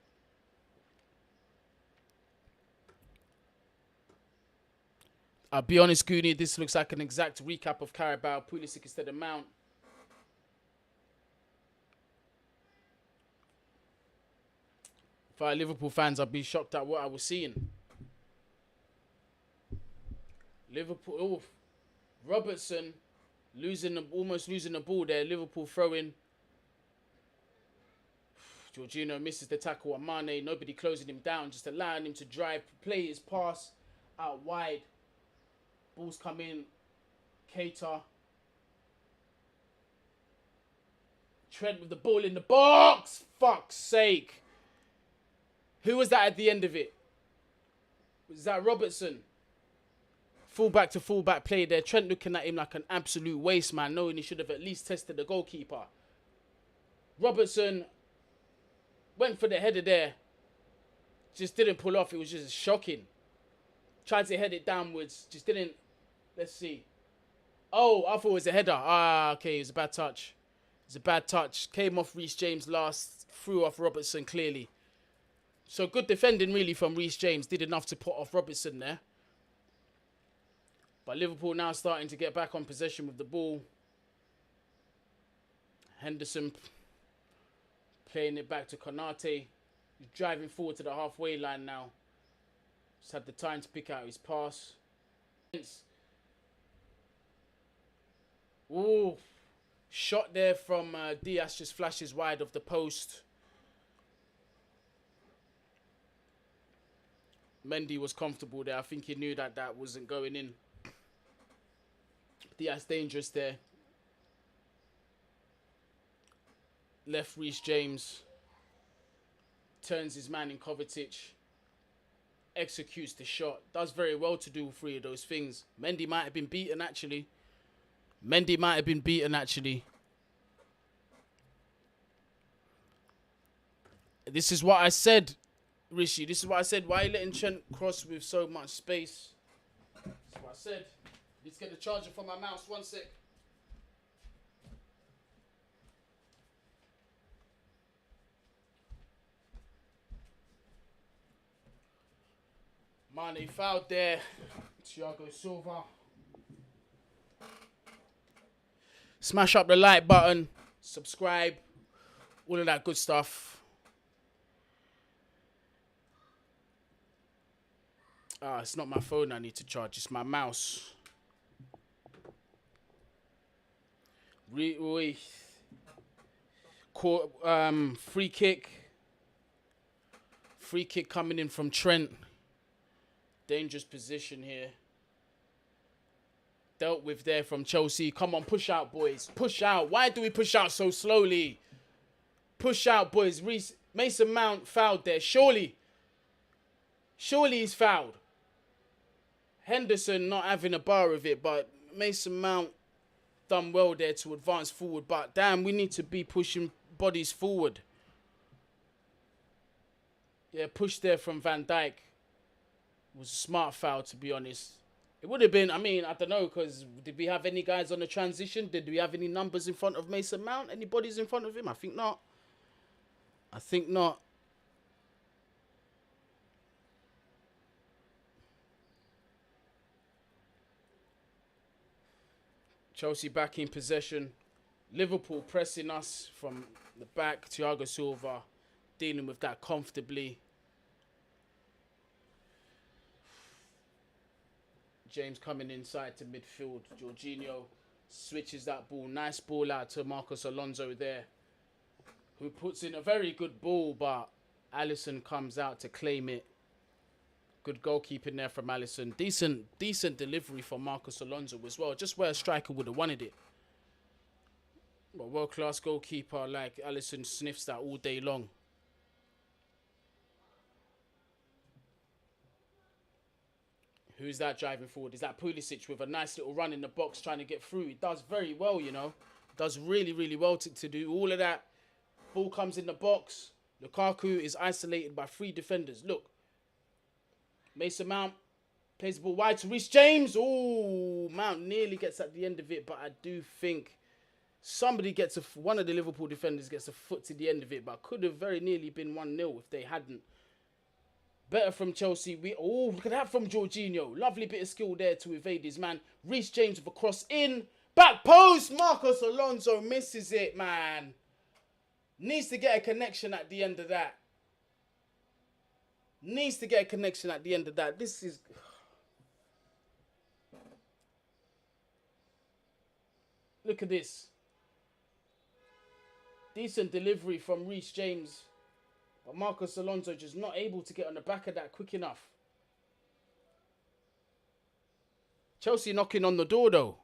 I'll be honest, Guni, this looks like an exact recap of Carabao. Pulisic instead of Mount. If I were Liverpool fans, I'd be shocked at what I was seeing. Liverpool, Robertson almost losing the ball there. Liverpool throwing. Jorginho misses the tackle on Mane. Nobody closing him down, just allowing him to drive, play his pass out wide. Balls come in. Keita. Trent with the ball in the box. Fuck's sake. Who was that at the end of it? Was that Robertson? Fullback to fullback play there. Trent looking at him like an absolute waste man, knowing he should have at least tested the goalkeeper. Robertson went for the header there. Just didn't pull off. It was just shocking. Tried to head it downwards. Just didn't. Let's see. Oh, I thought it was a header. Okay. It was a bad touch. It was a bad touch. Came off Reece James last. Threw off Robertson clearly. So good defending really from Reece James. Did enough to put off Robertson there. But Liverpool now starting to get back on possession with the ball. Henderson playing it back to Konate. He's driving forward to the halfway line now. Just had the time to pick out his pass. Ooh, shot there from Diaz, just flashes wide of the post. Mendy was comfortable there. I think he knew that that wasn't going in. Diaz dangerous there. Left Reece James. Turns his man in Kovacic. Executes the shot. Does very well to do 3 of those things. Mendy might have been beaten actually. This is what I said, Rishi. This is what I said. Why are you letting Trent cross with so much space? That's what I said. Let's get the charger from my mouse. 1 sec. Mane fouled there. Thiago Silva. Smash up the like button. Subscribe. All of that good stuff. It's not my phone I need to charge. It's my mouse. Free kick. Free kick coming in from Trent. Dangerous position here. Dealt with there from Chelsea. Come on, push out, boys. Push out. Why do we push out so slowly? Push out, boys. Mason Mount fouled there. Surely he's fouled. Henderson not having a bar of it, but Mason Mount done well there to advance forward. But damn, we need to be pushing bodies forward. Yeah, push there from Van Dijk. Was a smart foul, to be honest. It would have been, I mean, I don't know, because did we have any guys on the transition? Did we have any numbers in front of Mason Mount? Any bodies in front of him? I think not. Chelsea back in possession. Liverpool pressing us from the back. Thiago Silva dealing with that comfortably. James coming inside to midfield. Jorginho switches that ball. Nice ball out to Marcos Alonso there, who puts in a very good ball, but Alisson comes out to claim it. Good goalkeeping there from Alisson. Decent delivery from Marcos Alonso as well. Just where a striker would have wanted it. But world-class goalkeeper like Alisson sniffs that all day long. Who's that driving forward? Is that Pulisic with a nice little run in the box trying to get through? He does very well, you know. Does really, really well to do all of that. Ball comes in the box. Lukaku is isolated by 3 defenders. Look. Mason Mount plays the ball wide to Reece James. Oh, Mount nearly gets at the end of it, but I do think somebody gets one of the Liverpool defenders gets a foot to the end of it, but could have very nearly been 1-0 if they hadn't. Better from Chelsea. Look at that from Jorginho. Lovely bit of skill there to evade his man. Reece James with a cross in. Back post. Marcos Alonso misses it, man. Needs to get a connection at the end of that. This is... Look at this. Decent delivery from Reece James. But Marcos Alonso just not able to get on the back of that quick enough. Chelsea knocking on the door, though.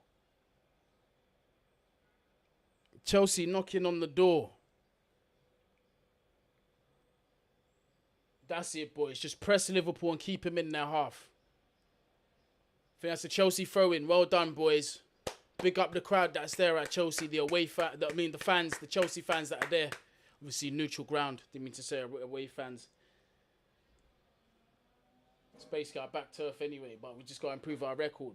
Chelsea knocking on the door. That's it, boys. Just press Liverpool and keep him in their half. I think that's a Chelsea throw-in. Well done, boys. Big up the crowd that's there at Chelsea. The fans, the Chelsea fans that are there. Obviously, neutral ground. Didn't mean to say away fans. It's basically our back turf anyway, but we just got to improve our record.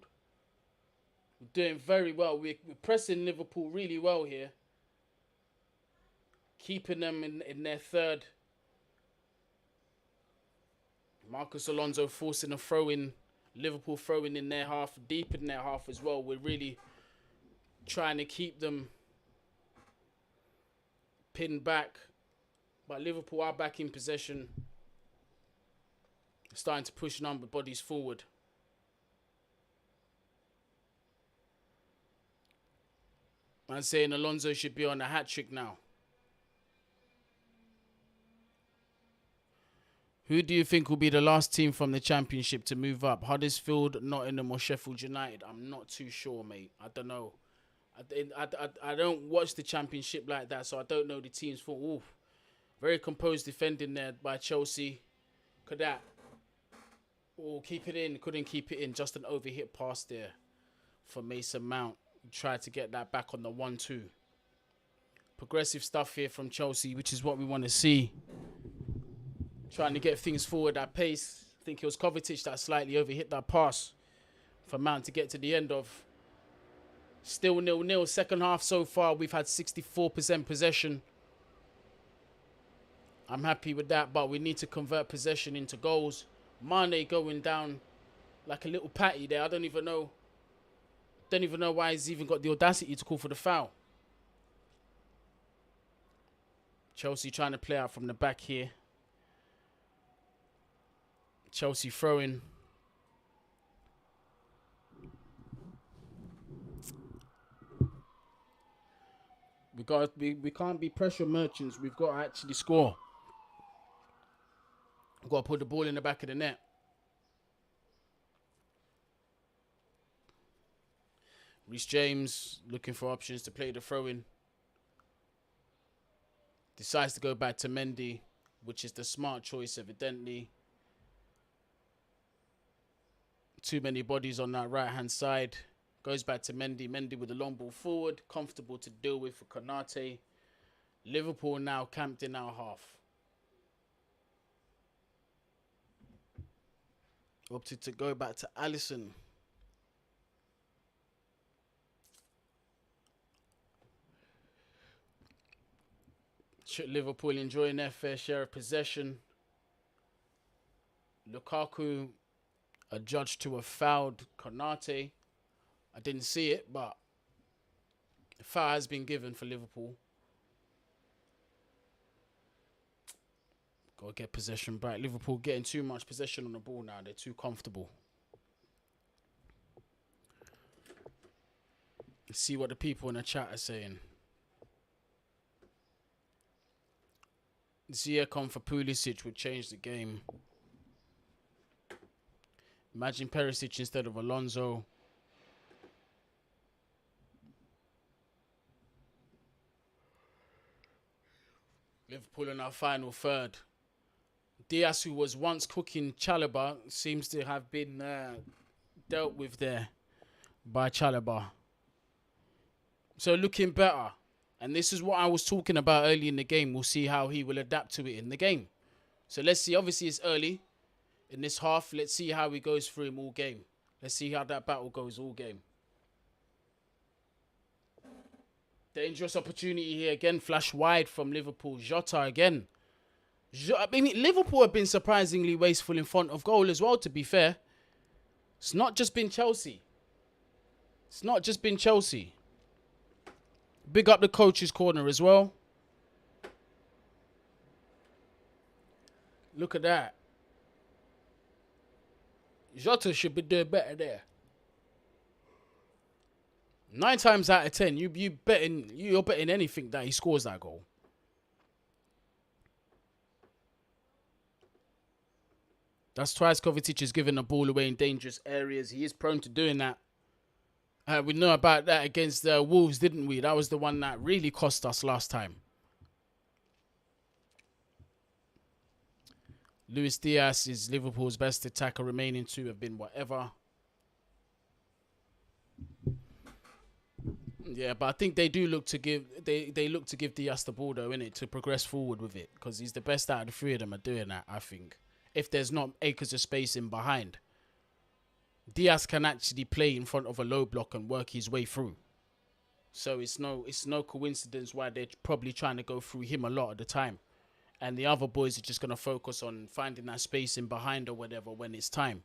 We're doing very well. We're pressing Liverpool really well here. Keeping them in their third. Marcos Alonso forcing a throw-in. Liverpool throwing in their half, deep in their half as well. We're really trying to keep them pinned back. But Liverpool are back in possession. Starting to push number bodies forward. I'm saying Alonso should be on a hat-trick now. Who do you think will be the last team from the Championship to move up? Huddersfield, Nottingham or Sheffield United? I'm not too sure, mate. I don't know. I don't watch the Championship like that, so I don't know the teams for. Ooh, very composed defending there by Chelsea. Could that? Oh, keep it in. Couldn't keep it in. Just an overhit pass there for Mason Mount. Tried to get that back on the 1-2. Progressive stuff here from Chelsea, which is what we want to see. Trying to get things forward at pace. I think it was Kovacic that slightly overhit that pass for Mount to get to the end of. Still 0-0. Second half so far, we've had 64% possession. I'm happy with that, but we need to convert possession into goals. Mane going down like a little patty there. I don't even know why he's even got the audacity to call for the foul. Chelsea trying to play out from the back here. Chelsea throwing. We can't be pressure merchants. We've got to actually score. We've got to put the ball in the back of the net. Reece James looking for options to play the throw-in. Decides to go back to Mendy, which is the smart choice, evidently. Too many bodies on that right-hand side. Goes back to Mendy. Mendy with the long ball forward. Comfortable to deal with for Konate. Liverpool now camped in our half. Opted to go back to Alisson. Liverpool enjoying their fair share of possession. Lukaku adjudged to have fouled Konate. I didn't see it, but the foul has been given for Liverpool. Got to get possession back. Liverpool getting too much possession on the ball now. They're too comfortable. Let's see what the people in the chat are saying. Ziyech for Pulisic would change the game. Imagine Perisic instead of Alonso. Liverpool in our final third. Diaz, who was once cooking Chalobah, seems to have been dealt with there by Chalobah. So looking better. And this is what I was talking about early in the game. We'll see how he will adapt to it in the game. So let's see. Obviously, it's early in this half. Let's see how he goes through him all game. Let's see how that battle goes all game. Dangerous opportunity here again. Flash wide from Liverpool. Jota again. I mean, Liverpool have been surprisingly wasteful in front of goal as well, to be fair. It's not just been Chelsea. It's not just been Chelsea. Big up the coach's corner as well. Look at that. Jota should be doing better there. 9 times out of 10, you're betting anything that he scores that goal. That's twice Kovacic has given the ball away in dangerous areas. He is prone to doing that. We know about that against the Wolves, didn't we? That was the one that really cost us last time. Luis Diaz is Liverpool's best attacker. Remaining 2 have been whatever. Yeah, but I think they do look to give they look to give Diaz the ball though, innit, to progress forward with it, because he's the best out of the 3 of them are doing that. I think if there's not acres of space in behind, Diaz can actually play in front of a low block and work his way through. So it's no coincidence why they're probably trying to go through him a lot of the time. And the other boys are just going to focus on finding that space in behind or whatever when it's time.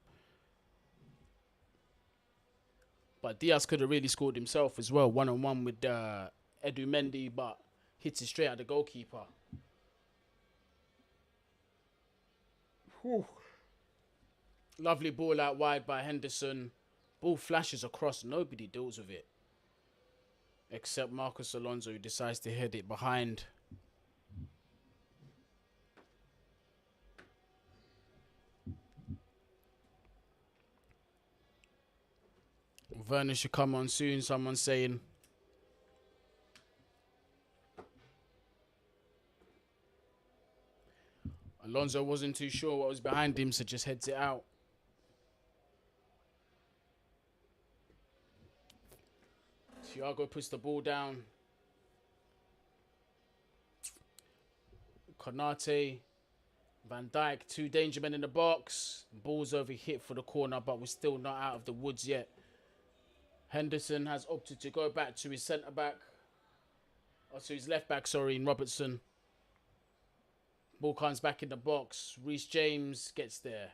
But Diaz could have really scored himself as well, 1-on-1 with Edu Mendy, but hits it straight at the goalkeeper. Whew. Lovely ball out wide by Henderson. Ball flashes across. Nobody deals with it. Except Marcos Alonso, who decides to head it behind. Werner should come on soon, someone's saying. Alonso wasn't too sure what was behind him, so just heads it out. Thiago puts the ball down. Konate, Van Dijk, 2 danger men in the box. Ball's over hit for the corner, but we're still not out of the woods yet. Henderson has opted to go back to his centre-back. Or to his left-back, sorry, in Robertson. Ball comes back in the box. Reece James gets there.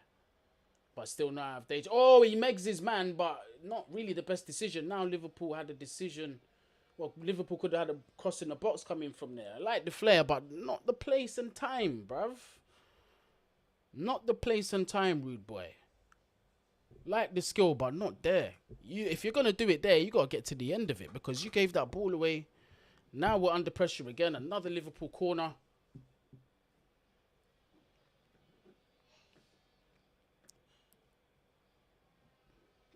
But still not out of danger. Oh, he megs his man, but not really the best decision. Now Liverpool had a decision. Well, Liverpool could have had a cross in the box coming from there. I like the flair, but not the place and time, bruv. Not the place and time, rude boy. Like the skill, but not there. If you're going to do it there, you got to get to the end of it, because you gave that ball away. Now we're under pressure again. Another Liverpool corner.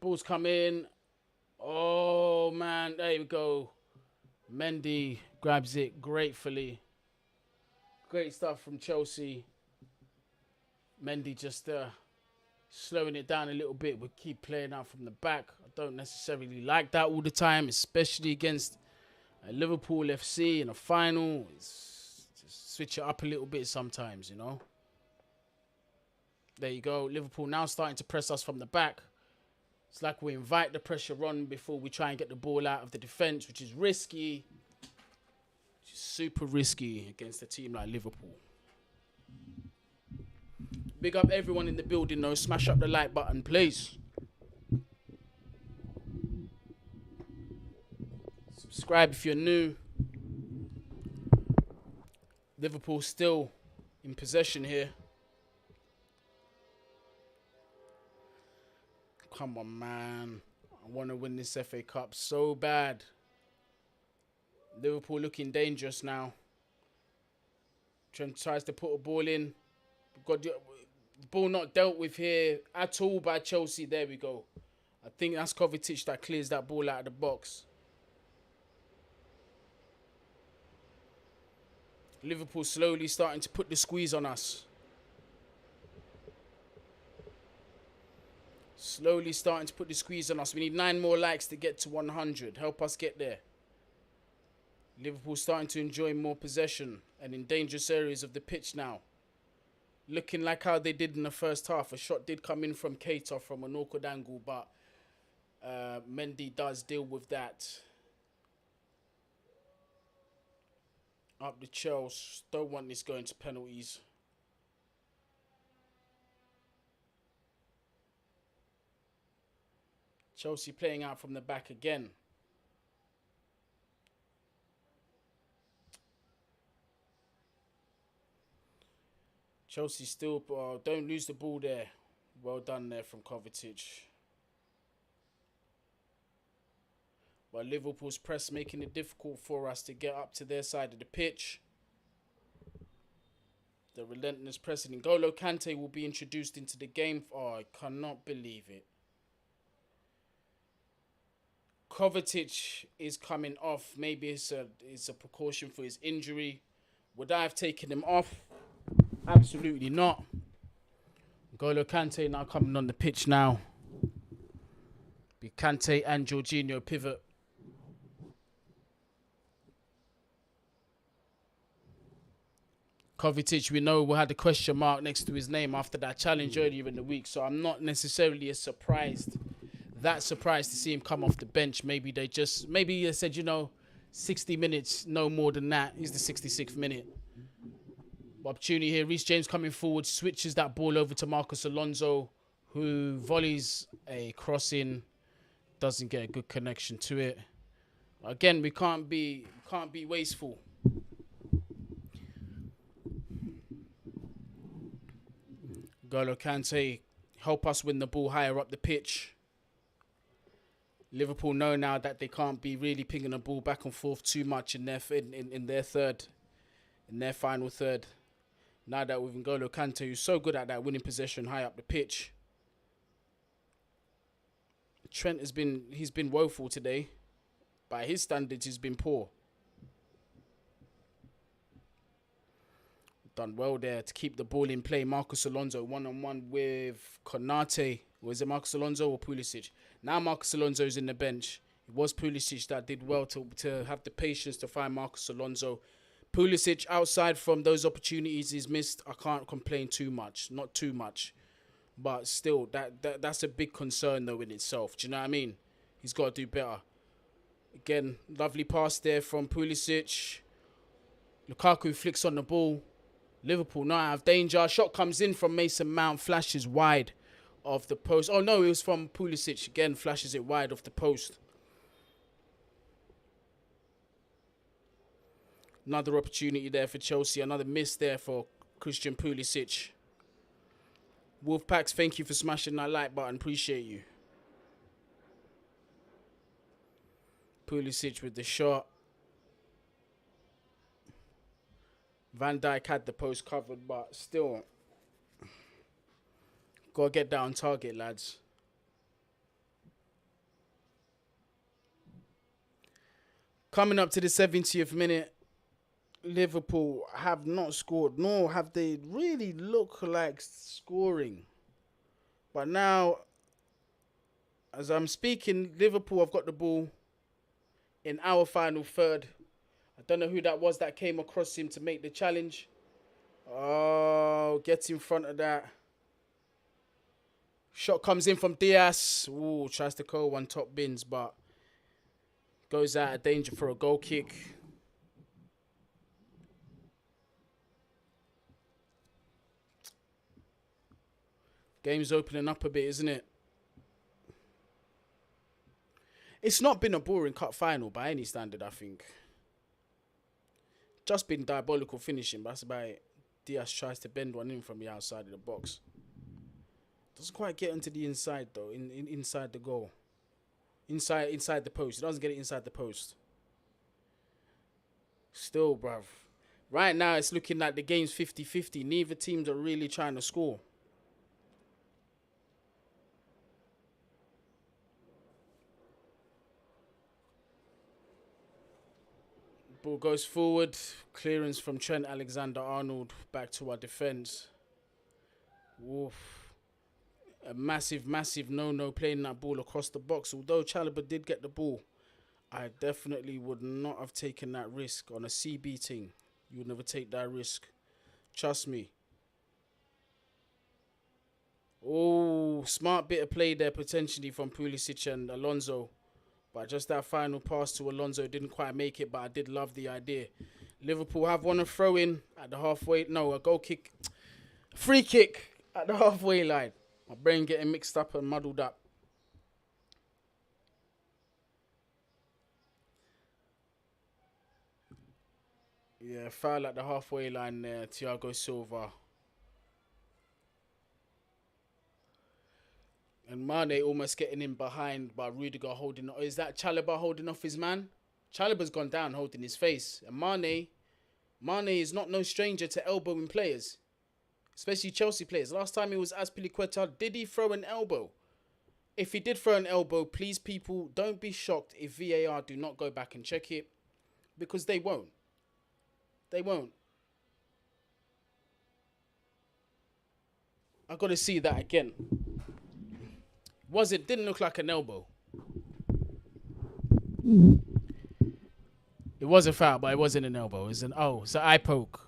Ball's come in. Oh, man. There we go. Mendy grabs it gratefully. Great stuff from Chelsea. Mendy just slowing it down a little bit. We keep playing out from the back. I don't necessarily like that all the time, especially against Liverpool FC in a final. It's just switch it up a little bit sometimes, you know. There you go. Liverpool now starting to press us from the back. It's like we invite the pressure on before we try and get the ball out of the defence, which is risky. Which is super risky against a team like Liverpool. Big up everyone in the building, though. Smash up the like button, please. Subscribe if you're new. Liverpool still in possession here. Come on, man. I want to win this FA Cup so bad. Liverpool looking dangerous now. Trent tries to put a ball in. Got the ball not dealt with here at all by Chelsea. There we go. I think that's Kovacic that clears that ball out of the box. Liverpool slowly starting to put the squeeze on us. Slowly starting to put the squeeze on us. We need 9 more likes to get to 100. Help us get there. Liverpool starting to enjoy more possession and in dangerous areas of the pitch now. Looking like how they did in the first half. A shot did come in from Keita from an awkward angle, but Mendy does deal with that. Up the Chelsea. Don't want this going to penalties. Chelsea playing out from the back again. Chelsea still, don't lose the ball there. Well done there from Kovacic. But Liverpool's press making it difficult for us to get up to their side of the pitch. The relentless pressing. N'Golo Kante will be introduced into the game. Oh, I cannot believe it. Kovacic is coming off. Maybe it's a precaution for his injury. Would I have taken him off? Absolutely not. N'Golo Kante now coming on the pitch now. Be Kante and Jorginho pivot. Kovacic, we know, we had a question mark next to his name after that challenge earlier in the week, so I'm not necessarily that surprised to see him come off the bench. Maybe they said, 60 minutes, no more than that. He's the 66th minute. Opportunity here. Reece James coming forward, switches that ball over to Marcos Alonso, who volleys a cross in. doesn't get a good connection to it. Again, we can't be wasteful. N'Golo Kante, help us win the ball higher up the pitch. Liverpool know now that they can't be really pinging the ball back and forth too much in their final third. Now that with N'Golo Kante, who's so good at that winning possession high up the pitch. Trent he's been woeful today. By his standards, he's been poor. Done well there to keep the ball in play. Marcus Alonso one-on-one with Konate. Was it Marcus Alonso or Pulisic? Now Marcus Alonso's in the bench. It was Pulisic that did well to have the patience to find Marcus Alonso. Pulisic, outside from those opportunities he's missed, I can't complain too much. Not too much. But still, that's a big concern though in itself. Do you know what I mean? He's got to do better. Again, lovely pass there from Pulisic. Lukaku flicks on the ball. Liverpool now have danger. Shot comes in from Mason Mount. Flashes wide of the post. Oh no, it was from Pulisic. Again, flashes it wide off the post. Another opportunity there for Chelsea. Another miss there for Christian Pulisic. Wolfpacks, thank you for smashing that like button. Appreciate you. Pulisic with the shot. Van Dijk had the post covered, but still. Got to get that on target, lads. Coming up to the 70th minute, Liverpool have not scored, nor have they really looked like scoring. But now, as I'm speaking, Liverpool have got the ball in our final third. I don't know who that was that came across him to make the challenge. Oh, gets in front of that. Shot comes in from Diaz. Ooh, tries to curl one top bins, but goes out of danger for a goal kick. Game's opening up a bit, isn't it? It's not been a boring cup final by any standard, I think. Just been diabolical finishing, but that's about it. Diaz tries to bend one in from the outside of the box. Doesn't quite get into the inside, though, inside the goal. Inside the post. He doesn't get it inside the post. Still, bruv. Right now, it's looking like the game's 50-50. Neither teams are really trying to score. Ball goes forward. Clearance from Trent Alexander-Arnold. Back to our defence. Woof. A massive, massive no-no playing that ball across the box. Although Chalobah did get the ball, I definitely would not have taken that risk on a CB team. You would never take that risk. Trust me. Oh, smart bit of play there potentially from Pulisic and Alonso. But just that final pass to Alonso didn't quite make it, but I did love the idea. Liverpool have won a throw-in at the halfway... No, a goal kick. Free kick at the halfway line. My brain getting mixed up and muddled up. Yeah, foul at the halfway line there. Thiago Silva. And Mane almost getting in behind by Rudiger holding... Is that Chalobah holding off his man? Chalobah's gone down holding his face. And Mane is not no stranger to elbowing players. Especially Chelsea players. Last time it was Azpilicueta. Did he throw an elbow? If he did throw an elbow, please people, don't be shocked if VAR do not go back and check it. Because they won't. They won't. I've got to see that again. Didn't look like an elbow. It was a foul, but it wasn't an elbow. It's an eye poke.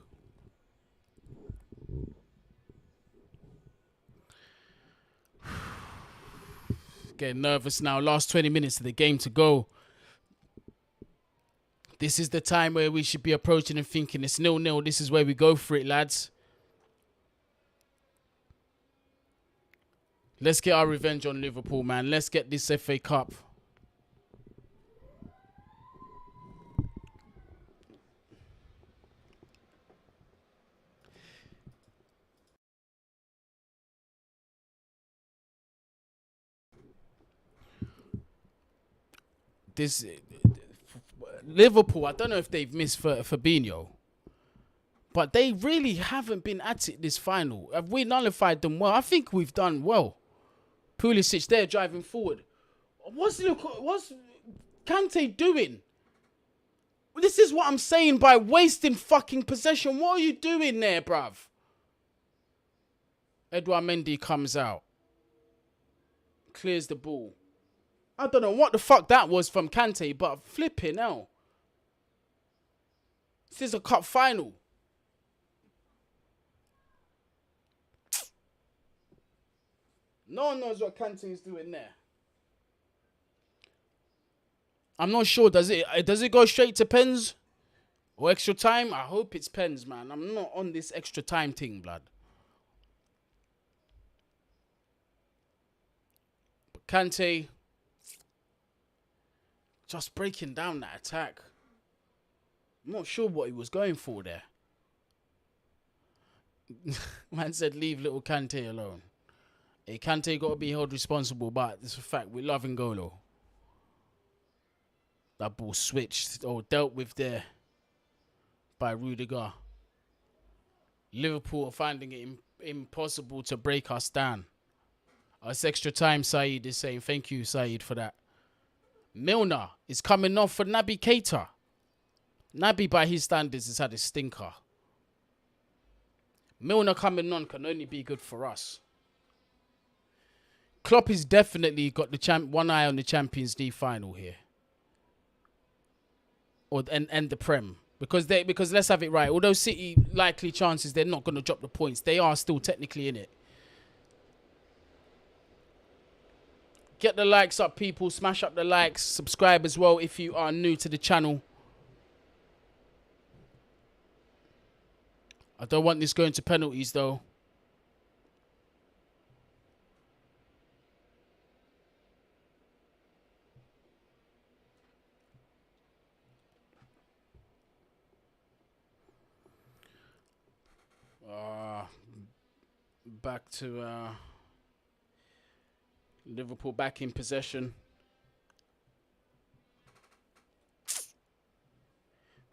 Getting nervous now. Last 20 minutes of the game to go. This is the time where we should be approaching and thinking it's 0-0. This is where we go for it, lads. Let's get our revenge on Liverpool, man. Let's get this FA Cup. this Liverpool, I don't know if they've missed Fabinho, but they really haven't been at it this final. Have we nullified them well? I think we've done well. Pulisic there driving forward. What's Kante doing? This is what I'm saying by wasting fucking possession. What are you doing there, bruv? Edouard Mendy comes out. Clears the ball. I don't know what the fuck that was from Kante, but flipping hell. This is a cup final. No one knows what Kante is doing there. I'm not sure. Does it go straight to pens or extra time? I hope it's pens, man. I'm not on this extra time thing, blood. But Kante just breaking down that attack. I'm not sure what he was going for there. Man said, leave little Kante alone. Hey, Kante got to be held responsible, but it's a fact. We love N'Golo. That ball switched or dealt with there by Rudiger. Liverpool are finding it impossible to break us down. It's extra time, Saeed is saying. Thank you, Saeed, for that. Milner is coming off for Naby Keita. Naby, by his standards, has had a stinker. Milner coming on can only be good for us. Klopp has definitely got the one eye on the Champions League final here, and the Prem, because let's have it right. Although City likely chances they're not going to drop the points, they are still technically in it. Get the likes up, people. Smash up the likes. Subscribe as well if you are new to the channel. I don't want this going to penalties though. Back to Liverpool back in possession.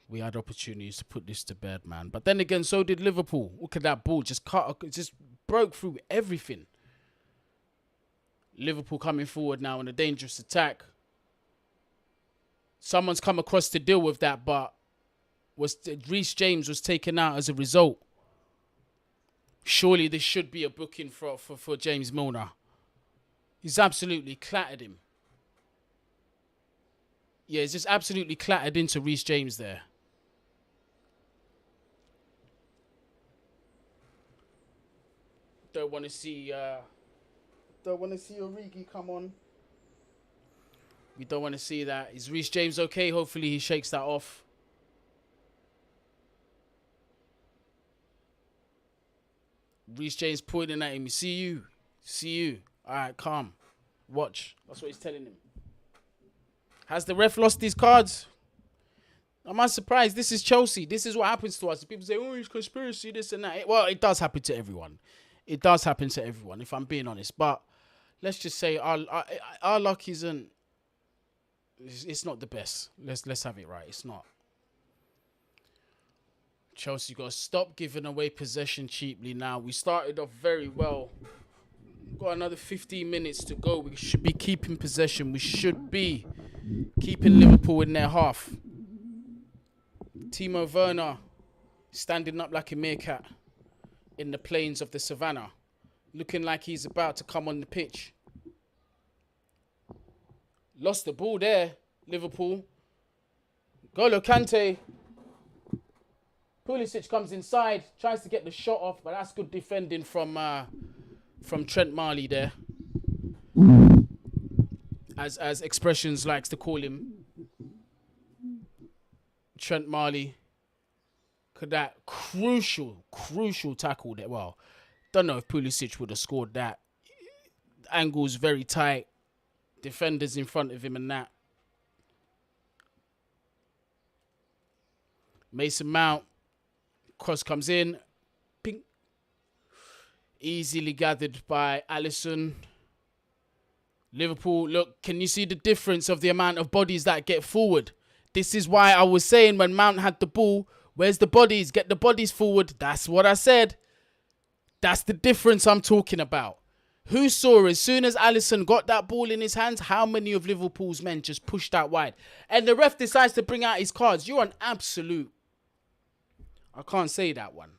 We had opportunities to put this to bed, man. But then again, so did Liverpool. Look at that ball. Just broke through everything. Liverpool coming forward now in a dangerous attack. Someone's come across to deal with that, but Reece James was taken out as a result. Surely this should be a booking for James Milner. He's absolutely clattered him. Yeah, he's just absolutely clattered into Reece James there. Don't want to see Origi come on. We don't want to see that. Is Reece James okay? Hopefully he shakes that off. Reece James pointing at him. See you. All right, calm. Watch. That's what he's telling him. Has the ref lost his cards? I'm not surprised. This is Chelsea. This is what happens to us. People say, oh, it's conspiracy, this and that. Well, it does happen to everyone. It does happen to everyone, if I'm being honest. But let's just say our luck isn't... It's not the best. Let's have it right. It's not. Chelsea got to stop giving away possession cheaply now. We started off very well. Got another 15 minutes to go. We should be keeping possession. We should be keeping Liverpool in their half. Timo Werner standing up like a meerkat in the plains of the savannah, looking like he's about to come on the pitch. Lost the ball there, Liverpool. N'Golo Kante. Pulisic comes inside, tries to get the shot off, but that's good defending from Trent Marley there. As Expressions likes to call him. Trent Marley. Could that crucial tackle there. Well, don't know if Pulisic would have scored that. Angle's very tight. Defenders in front of him and that. Mason Mount. Cross comes in. Ping. Easily gathered by Alisson. Liverpool, look, can you see the difference of the amount of bodies that get forward? This is why I was saying when Mount had the ball, where's the bodies? Get the bodies forward. That's what I said. That's the difference I'm talking about. Who saw as soon as Alisson got that ball in his hands, how many of Liverpool's men just pushed out wide? And the ref decides to bring out his cards. You're an absolute... I can't say that one.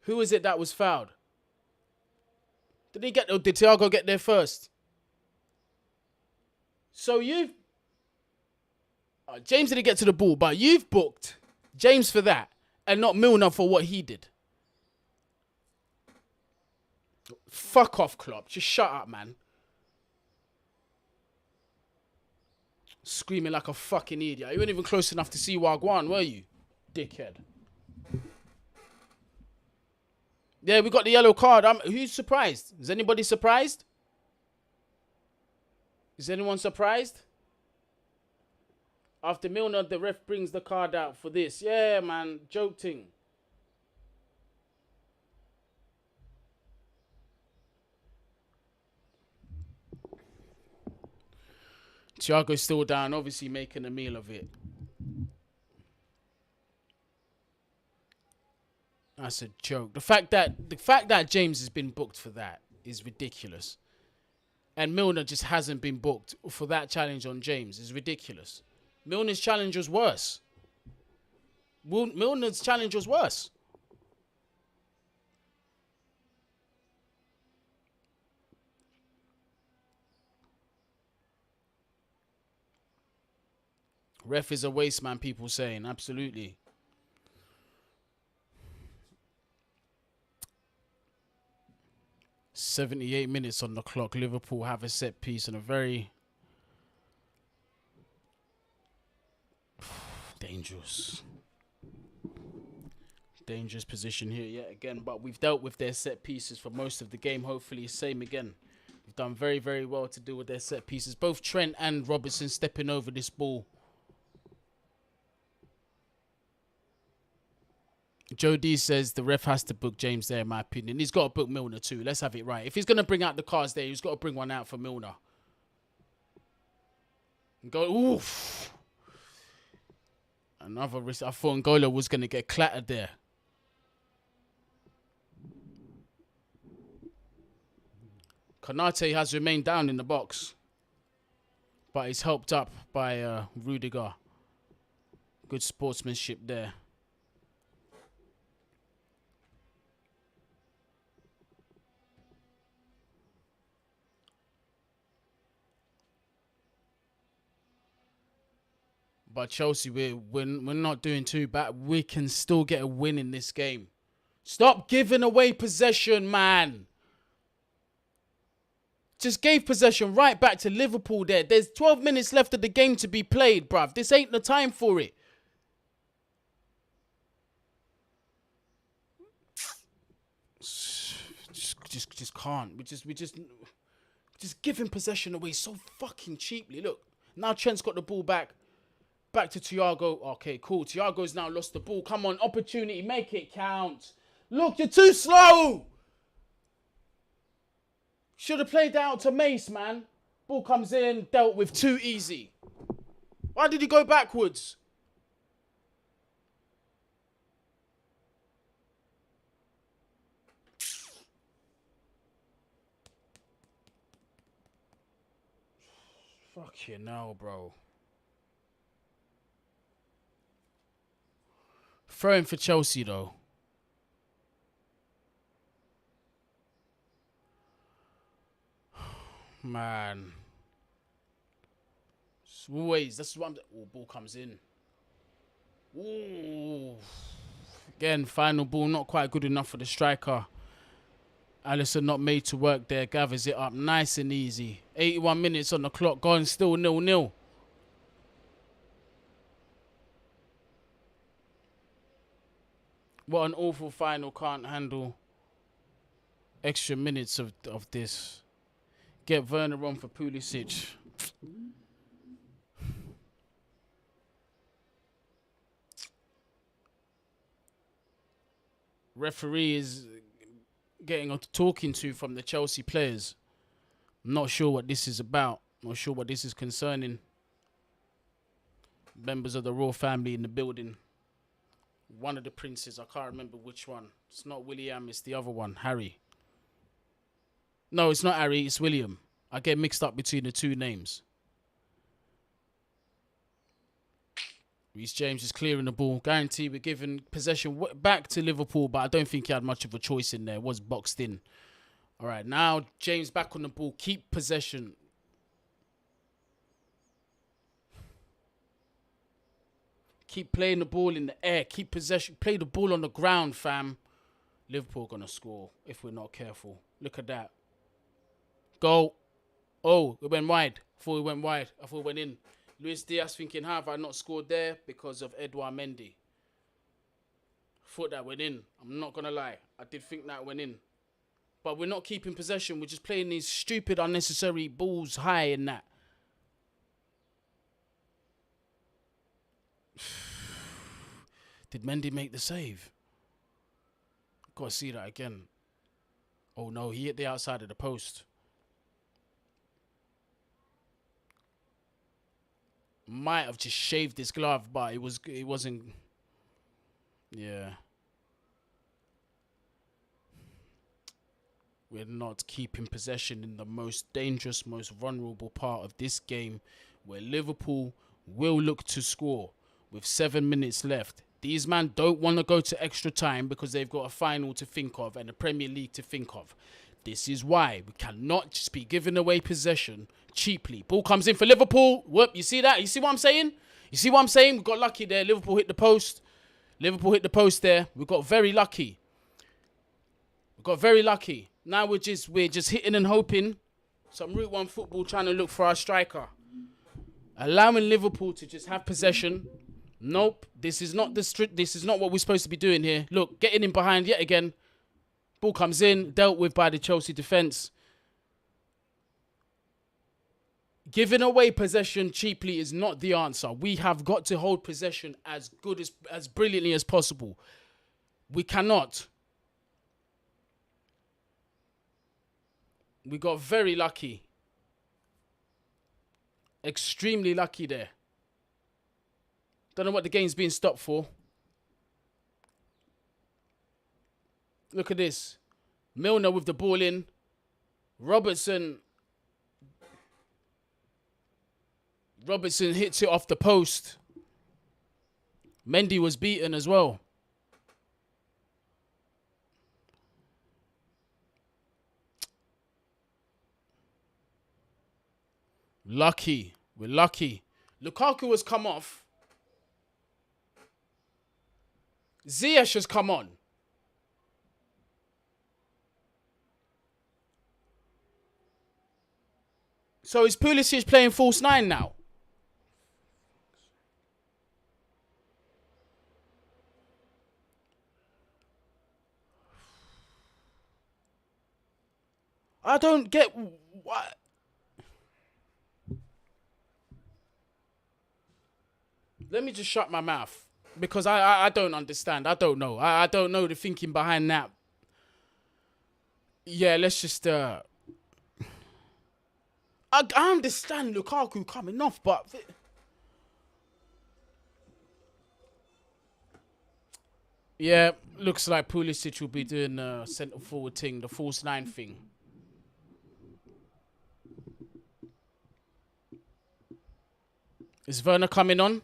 Who is it that was fouled? Did Thiago get there first? So you've... James didn't get to the ball, but you've booked James for that and not Milner for what he did. Fuck off, Klopp. Just shut up, man. Screaming like a fucking idiot. You weren't even close enough to see Wagwan, were you? Dickhead. Yeah, we got the yellow card. Who's surprised? Is anybody surprised? Is anyone surprised? After Milner, the ref brings the card out for this. Yeah, man. Joke thing. Thiago's still down, obviously making a meal of it. That's a joke. The fact that James has been booked for that is ridiculous. And Milner just hasn't been booked for that challenge on James is ridiculous. Milner's challenge was worse. Milner's challenge was worse. Ref is a waste man, people saying. Absolutely. "78 minutes on the clock. Liverpool have a set piece and a very dangerous position here yet again. But we've dealt with their set pieces for most of the game. Hopefully, same again. We've done very, very well to deal with their set pieces. Both Trent and Robertson stepping over this ball. Joe D says the ref has to book James there, in my opinion. He's got to book Milner too. Let's have it right. If he's going to bring out the cards there, he's got to bring one out for Milner. Oof. Another risk. I thought N'Golo was going to get clattered there. Konate has remained down in the box. But he's helped up by Rudiger. Good sportsmanship there. But Chelsea, we're not doing too bad. We can still get a win in this game. Stop giving away possession, man. Just gave possession right back to Liverpool there. There's 12 minutes left of the game to be played, bruv. This ain't the time for it. Just can't. We just giving possession away so fucking cheaply. Look, now Trent's got the ball back. Back to Thiago. Okay, cool. Thiago's now lost the ball. Come on, opportunity. Make it count. Look, you're too slow. Should have played out to Mace, man. Ball comes in, dealt with too easy. Why did he go backwards? Fuck you now, bro. Throwing for Chelsea, though. Man. Always, that's what I'm... Oh, ball comes in. Ooh. Again, final ball, not quite good enough for the striker. Alisson not made to work there. Gathers it up nice and easy. 81 minutes on the clock. Gone, still 0-0. What an awful final. Can't handle extra minutes of this. Get Werner on for Pulisic. Referee is getting a talking to from the Chelsea players. I'm not sure what this is about. Not sure what this is concerning. Members of the royal family in the building. One of the princes, I can't remember which one. It's not William, it's the other one, Harry. No, it's not Harry, it's William. I get mixed up between the two names. Reece James is clearing the ball. Guarantee we're giving possession back to Liverpool, but I don't think he had much of a choice in there. It was boxed in. All right, now James back on the ball. Keep possession. Keep playing the ball in the air. Keep possession. Play the ball on the ground, fam. Liverpool going to score if we're not careful. Look at that. Go. Oh, it went wide. I thought it went wide. I thought it went in. Luis Diaz thinking, how have I not scored there? Because of Edouard Mendy. Thought that went in. I'm not going to lie. I did think that went in. But we're not keeping possession. We're just playing these stupid, unnecessary balls high in that. Did Mendy make the save? Got to see that again. Oh, no. He hit the outside of the post. Might have just shaved his glove, but it wasn't. Yeah. We're not keeping possession in the most dangerous, most vulnerable part of this game, where Liverpool will look to score with 7 minutes left. These men don't want to go to extra time because they've got a final to think of and a Premier League to think of. This is why we cannot just be giving away possession cheaply. Ball comes in for Liverpool. Whoop, you see that? You see what I'm saying? You see what I'm saying? We got lucky there. Liverpool hit the post. Liverpool hit the post there. We got very lucky. We got very lucky. Now we're just hitting and hoping. Some Route 1 football trying to look for our striker. Allowing Liverpool to just have possession. Nope. This is not what we're supposed to be doing here. Look, getting in behind yet again. Ball comes in, dealt with by the Chelsea defence. Giving away possession cheaply is not the answer. We have got to hold possession as brilliantly as possible. We cannot. We got very lucky. Extremely lucky there. Don't know what the game's being stopped for. Look at this. Milner with the ball in. Robertson hits it off the post. Mendy was beaten as well. Lucky. We're lucky. Lukaku has come off. Ziyech has come on. So is Pulisic playing false 9 now? I don't get what. Let me just shut my mouth because I don't understand. I don't know. I don't know the thinking behind that. Yeah, let's just. I understand Lukaku coming off, but yeah, looks like Pulisic will be doing the centre forward thing, the false 9 thing. Is Werner coming on?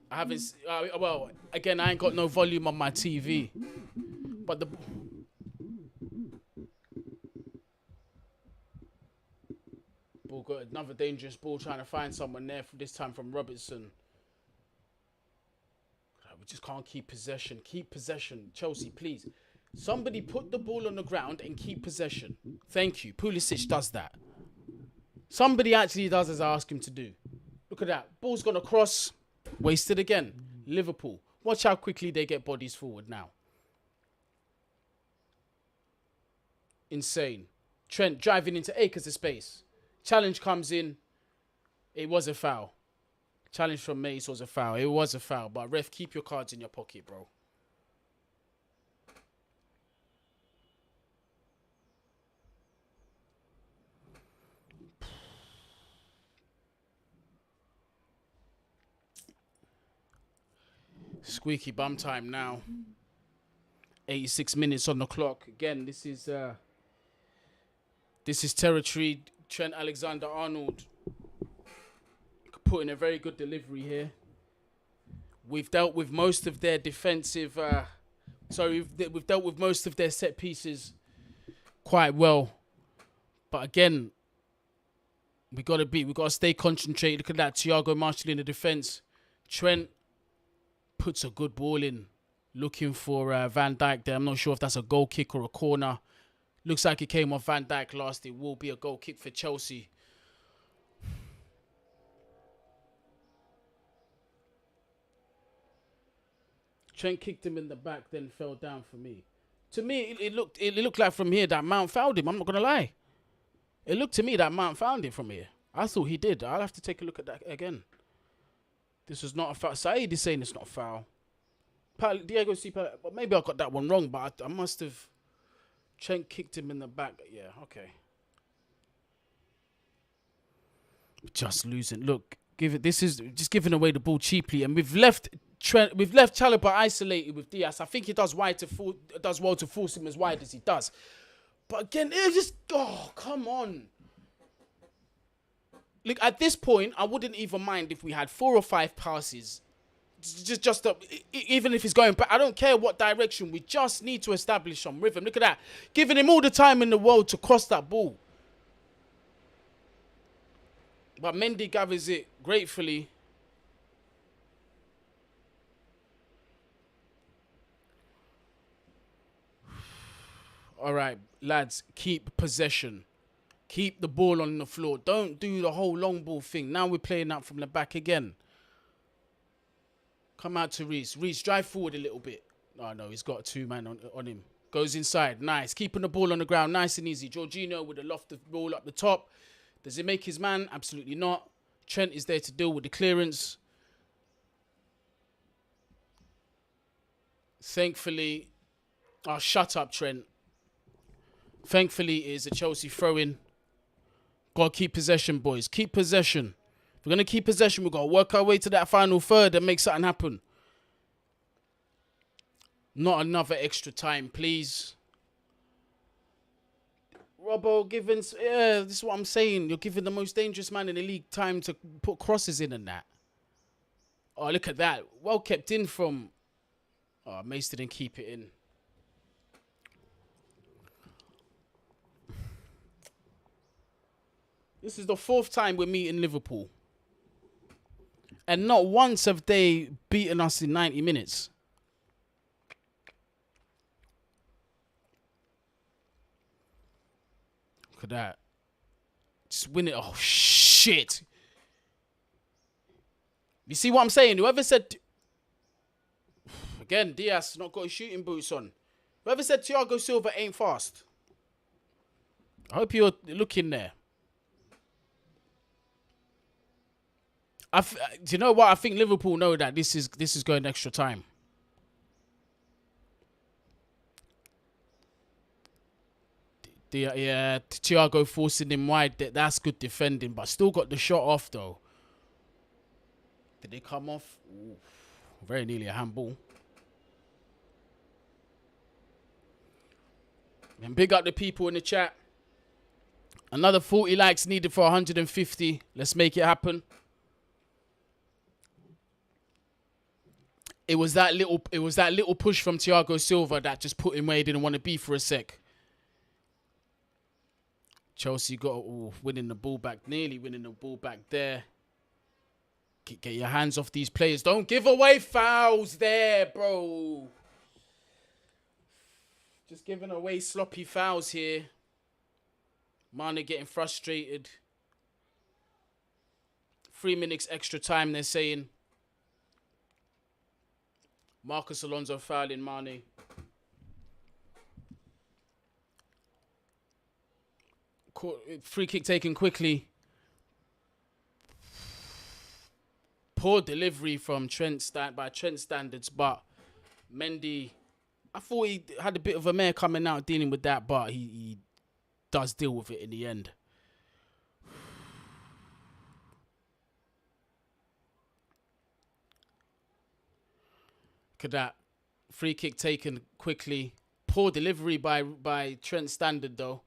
I haven't. Well, again, I ain't got no volume on my TV, but the. Ball got another dangerous ball trying to find someone there, this time from Robertson. We just can't keep possession. Keep possession. Chelsea, please. Somebody put the ball on the ground and keep possession. Thank you. Pulisic does that. Somebody actually does as I ask him to do. Look at that. Ball's gone across. Wasted again. Liverpool. Watch how quickly they get bodies forward now. Insane. Trent driving into acres of space. Challenge comes in. It was a foul. Challenge from Mace was a foul. It was a foul. But ref, keep your cards in your pocket, bro. Squeaky bum time now. 86 minutes on the clock. Again, this is territory. Trent Alexander-Arnold putting a very good delivery here. We've dealt with most of their defensive. We've dealt with most of their set pieces quite well, but again, we gotta stay concentrated. Look at that, Thiago Marshall in the defense. Trent puts a good ball in, looking for Van Dijk there. I'm not sure if that's a goal kick or a corner. Looks like it came off Van Dijk last. It will be a goal kick for Chelsea. Trent kicked him in the back, then fell down for me. To me, it looked like from here that Mount fouled him. I'm not gonna lie. It looked to me that Mount found it from here. I thought he did. I'll have to take a look at that again. This was not a foul. Saeed is saying it's not a foul. Diego C. But maybe I got that one wrong, but I must have. Trent kicked him in the back. Yeah, okay. Just losing. Look, this is just giving away the ball cheaply, and we've left Chalobah isolated with Diaz. I think he does well to force him as wide as he does. But again, it just come on. Look, at this point, I wouldn't even mind if we had 4 or 5 passes. Even if he's going back, I don't care what direction. We just need to establish some rhythm. Look at that, giving him all the time in the world to cross that ball. But Mendy gathers it gratefully. All right, lads, keep possession. Keep the ball on the floor. Don't do the whole long ball thing. Now we're playing out from the back again. Come out to Reece. Reece, drive forward a little bit. Oh, no, he's got 2 men on him. Goes inside. Nice. Keeping the ball on the ground. Nice and easy. Jorginho with a loft of ball up the top. Does it make his man? Absolutely not. Trent is there to deal with the clearance. Thankfully... Oh, shut up, Trent. Thankfully, it is a Chelsea throw-in. Got to keep possession, boys. Keep possession. If we're going to keep possession, we've got to work our way to that final third and make something happen. Not another extra time, please. Robbo, this is what I'm saying. You're giving the most dangerous man in the league time to put crosses in and that. Oh, look at that. Well kept in from... Oh, Mace didn't keep it in. This is the 4th time we're meeting Liverpool. And not once have they beaten us in 90 minutes. Look at that. Just win it. Oh, shit. You see what I'm saying? Whoever said... Again, Diaz not got his shooting boots on. Whoever said Thiago Silva ain't fast. I hope you're looking there. Do you know what? I think Liverpool know that this is going extra time. Yeah, Thiago forcing him wide. That's good defending, but still got the shot off though. Did they come off? Ooh, very nearly a handball. And big up the people in the chat. Another 40 likes needed for 150. Let's make it happen. It was that little push from Thiago Silva that just put him where he didn't want to be for a sec. Chelsea got winning the ball back, nearly winning the ball back there. Get your hands off these players. Don't give away fouls there, bro. Just giving away sloppy fouls here. Mane getting frustrated. 3 minutes extra time, they're saying. Marcus Alonso fouling Mane. Free kick taken quickly. Poor delivery from by Trent standards, but Mendy, I thought he had a bit of a mare coming out dealing with that, but he does deal with it in the end. Look at that. Free kick taken quickly. Poor delivery by Trent Standard, though.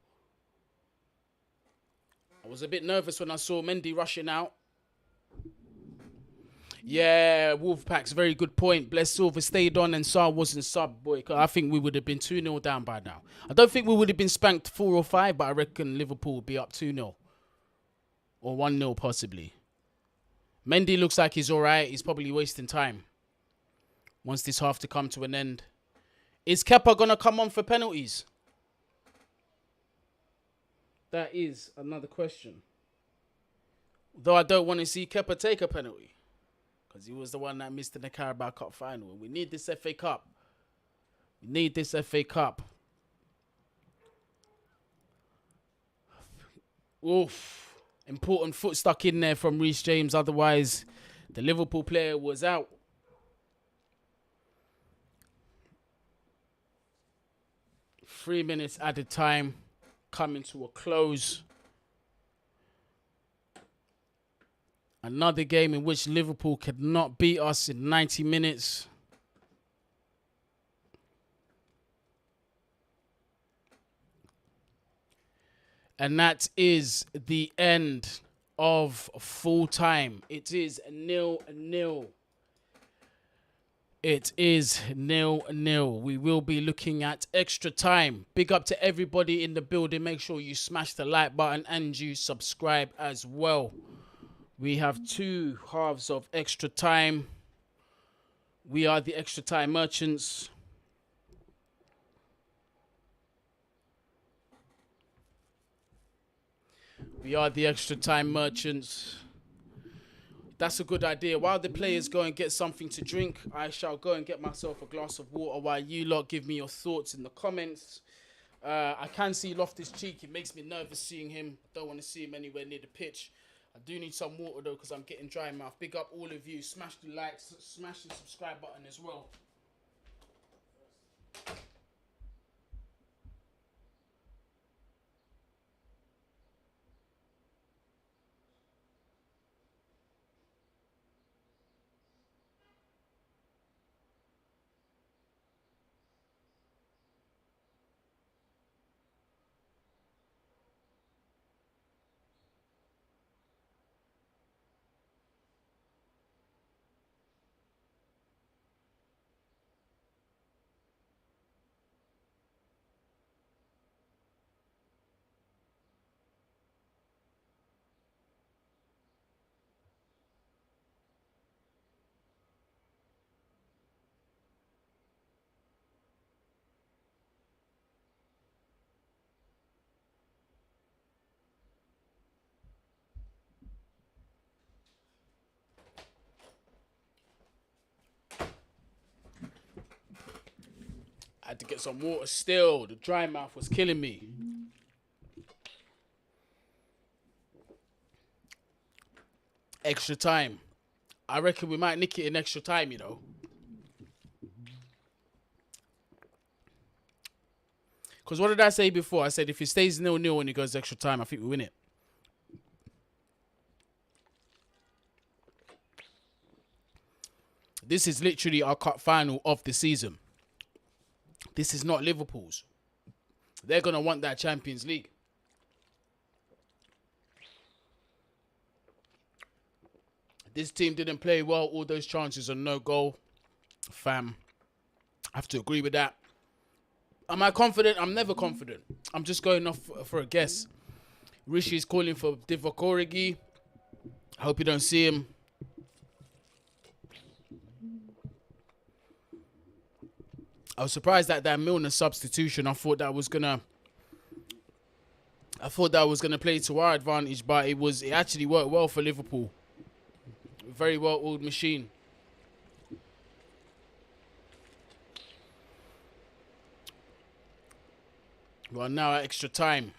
I was a bit nervous when I saw Mendy rushing out. Yeah, Wolfpack's very good point. Bless Silver stayed on and Sarr wasn't sub, boy. I think we would have been 2-0 down by now. I don't think we would have been spanked 4 or 5, but I reckon Liverpool would be up 2-0. Or 1-0 possibly. Mendy looks like he's alright. He's probably wasting time. Wants this half to come to an end. Is Kepa going to come on for penalties? That is another question. Though I don't want to see Kepa take a penalty. Because he was the one that missed in the Carabao Cup final. We need this FA Cup. We need this FA Cup. Oof. Important foot stuck in there from Reece James. Otherwise, the Liverpool player was out. Three minutes added time. Coming to a close. Another game in which Liverpool could not beat us in 90 minutes. And that is the end of full time. It is 0-0. It is 0-0. We will be looking at extra time. Big up to everybody in the building. Make sure you smash the like button and you subscribe as well. We have 2 halves of extra time. We are the extra time merchants. We are the extra time merchants. That's a good idea. While the players go and get something to drink, I shall go and get myself a glass of water while you lot give me your thoughts in the comments. I can see Loftus-Cheek. It makes me nervous seeing him. Don't want to see him anywhere near the pitch. I do need some water though because I'm getting dry mouth. Big up all of you. Smash the likes, smash the subscribe button as well. I had to get some water still. The dry mouth was killing me. Extra time. I reckon we might nick it in extra time, you know. Because what did I say before? I said if it stays 0-0 when it goes extra time, I think we win it. This is literally our cup final of the season. This is not Liverpool's. They're going to want that Champions League. This team didn't play well. All those chances are no goal. Fam, I have to agree with that. Am I confident? I'm never confident. I'm just going off for a guess. Rishi is calling for Divock Origi. I hope you don't see him. I was surprised at that Milner substitution. I thought that was gonna play to our advantage, but it actually worked well for Liverpool. Very well-oiled machine. We are now at extra time.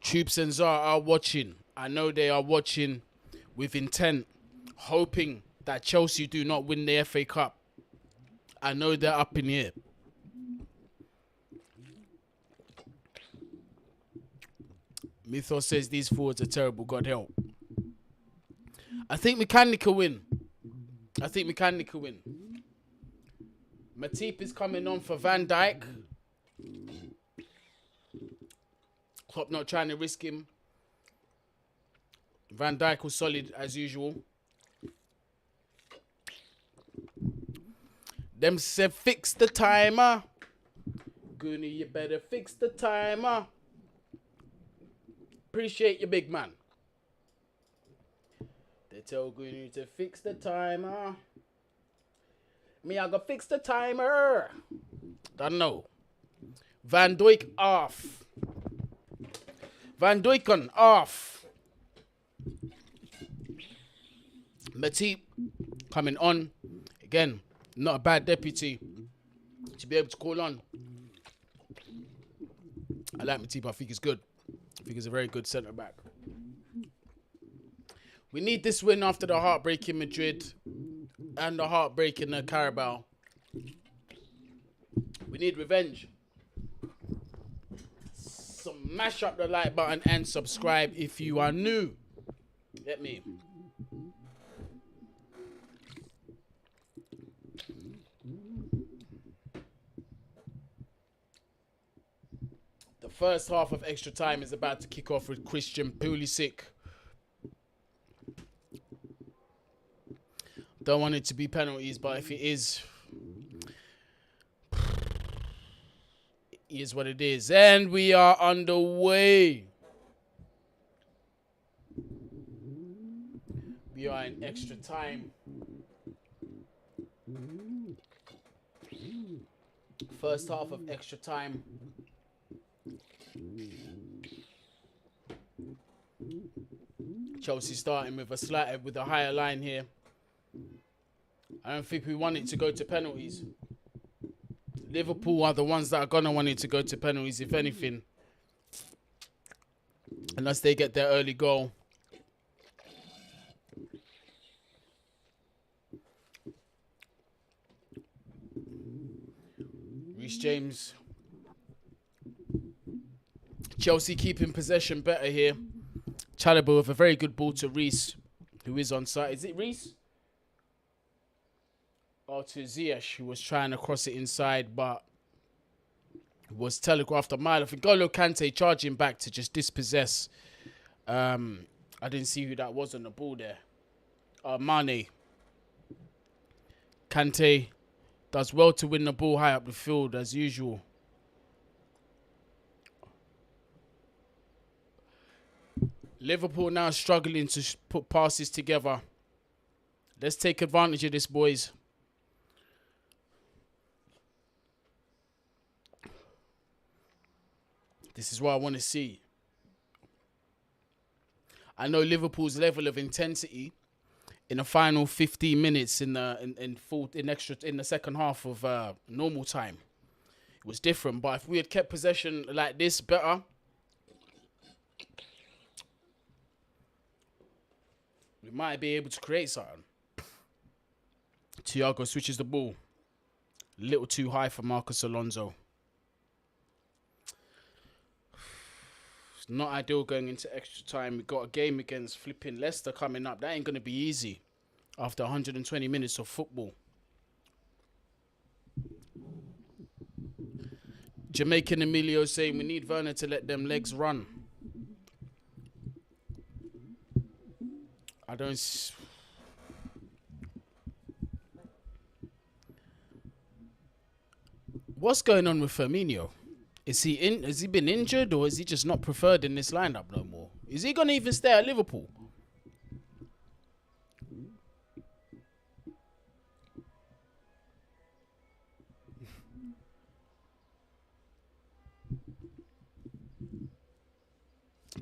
Troops and Zar are watching. I know they are watching with intent, hoping that Chelsea do not win the FA Cup. I know they're up in here. Mythos says these forwards are terrible, God help. I think we can nick a win. I think we can nick a win. Matip is coming on for Van Dijk. Klopp not trying to risk him. Van Dijk was solid as usual. Them said fix the timer. Guni, you better fix the timer. Appreciate you, big man. They tell Guni to fix the timer. Me, I go fix the timer. Don't know. Van Dijk off. Van Dijk off. Matip coming on. Again, not a bad deputy to be able to call on. I like Matip. I think he's good. I think he's a very good centre-back. We need this win after the heartbreak in Madrid and the heartbreak in the Carabao. We need revenge. So mash up the like button and subscribe if you are new. Get me. The first half of extra time is about to kick off with Christian Pulisic. Don't want it to be penalties, but if it is what it is. And we are underway. We are in extra time. First half of extra time. Chelsea starting with a higher line here. I don't think we want it to go to penalties. Liverpool are the ones that are going to want it to go to penalties, if anything. Unless they get their early goal. Reece James. Chelsea keeping possession better here. Chalobah with a very good ball to Reece, who is on side. Is it Reece? Or to Ziyech, who was trying to cross it inside, but was telegraphed a mile. I think N'Golo Kante charging back to just dispossess. I didn't see who that was on the ball there. Mane. Kante does well to win the ball high up the field, as usual. Liverpool now struggling to put passes together. Let's take advantage of this, boys. This is what I want to see. I know Liverpool's level of intensity in the final 15 minutes in the second half of normal time, it was different. But if we had kept possession like this better, we might be able to create something. Thiago switches the ball. A little too high for Marcus Alonso. It's not ideal going into extra time. We've got a game against flipping Leicester coming up. That ain't going to be easy after 120 minutes of football. Jamaican Emilio saying we need Werner to let them legs run. I don't... What's going on with Firmino? Has he been injured, or is he just not preferred in this lineup no more? Is he going to even stay at Liverpool?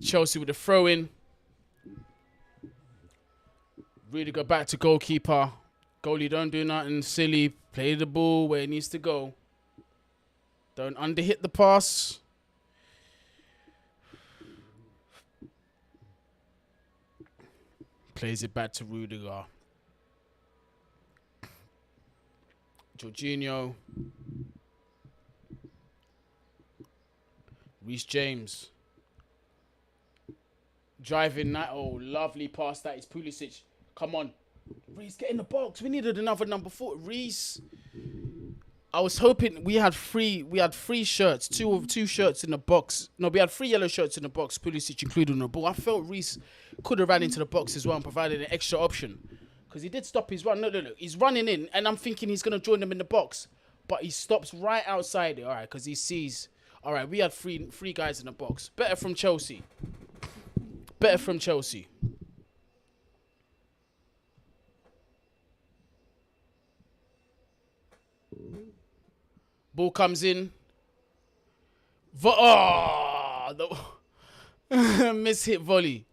Chelsea with a throw-in. Really go back to goalkeeper. Goalie, don't do nothing silly. Play the ball where it needs to go. Don't underhit the pass. Plays it back to Rudiger. Jorginho. Reece James. Driving that. Oh, lovely pass. That is Pulisic. Come on. Reece, get in the box. We needed another number 4. Reece. I was hoping we had three shirts, two shirts in the box. No, we had 3 yellow shirts in the box, Pulisic included in the ball. I felt Reece could have ran into the box as well and provided an extra option. Because he did stop his run. Look. He's running in, and I'm thinking he's going to join them in the box. But he stops right outside it, all right, because he sees, all right, we had three guys in the box. Better from Chelsea. Ball comes in. The miss-hit volley.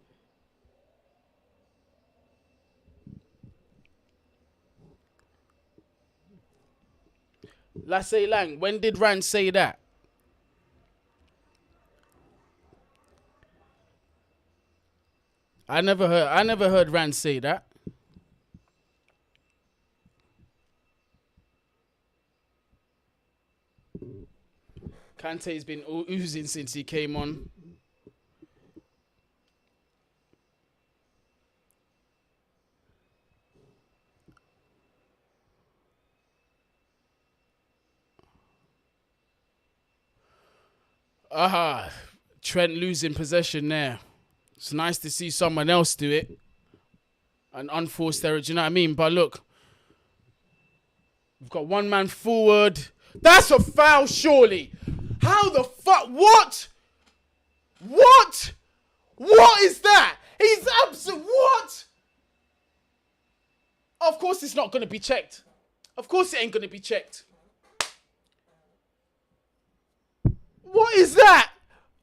Lasse Lang, when did Rand say that? I never heard Rand say that. Kante's been oozing since he came on. Trent losing possession there. It's nice to see someone else do it. An unforced error, do you know what I mean? But look, we've got one man forward. That's a foul, surely. How the fuck? What? What? What is that? He's absolute. What? Of course it's not going to be checked. Of course it ain't going to be checked. What is that?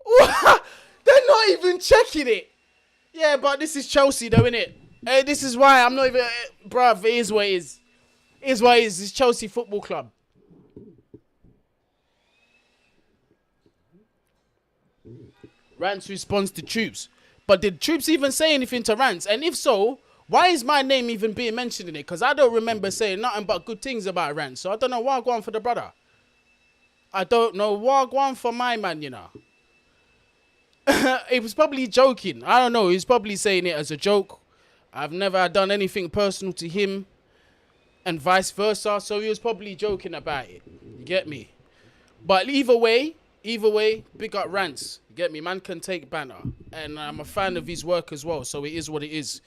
What? They're not even checking it. Yeah, but this is Chelsea though, innit? Hey, this is why I'm not even... Bruv, it is what it is. It is what it is. It's Chelsea Football Club. Rance responds to Troops. But did Troops even say anything to Rance? And if so, why is my name even being mentioned in it? Because I don't remember saying nothing but good things about Rance. So I don't know why I go on for the brother. I don't know why I go on for my man, you know. He was probably joking. I don't know. He's probably saying it as a joke. I've never done anything personal to him. And vice versa. So he was probably joking about it. You get me? But either way, big up Rance. You get me? Man can take banter. And I'm a fan of his work as well. So it is what it is.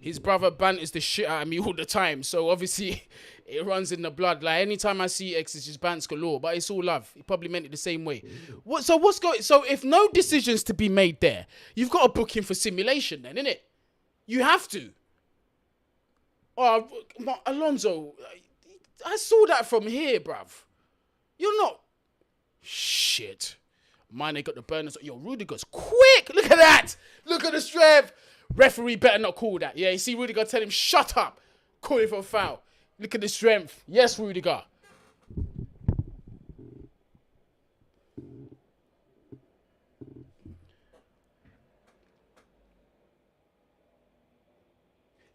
His brother banters the shit out of me all the time. So obviously, it runs in the blood. Like, anytime I see X, it's just bants galore. But it's all love. He probably meant it the same way. So if no decisions to be made there, you've got to book him for simulation then, innit? You have to. Oh, Alonso, I saw that from here, bruv. You're not... Shit. Mane got the burners. Yo, Rudiger's quick. Look at that. Look at the strength. Referee better not call that. Yeah, you see Rudiger tell him, shut up. Call it for a foul. Look at the strength. Yes, Rudiger.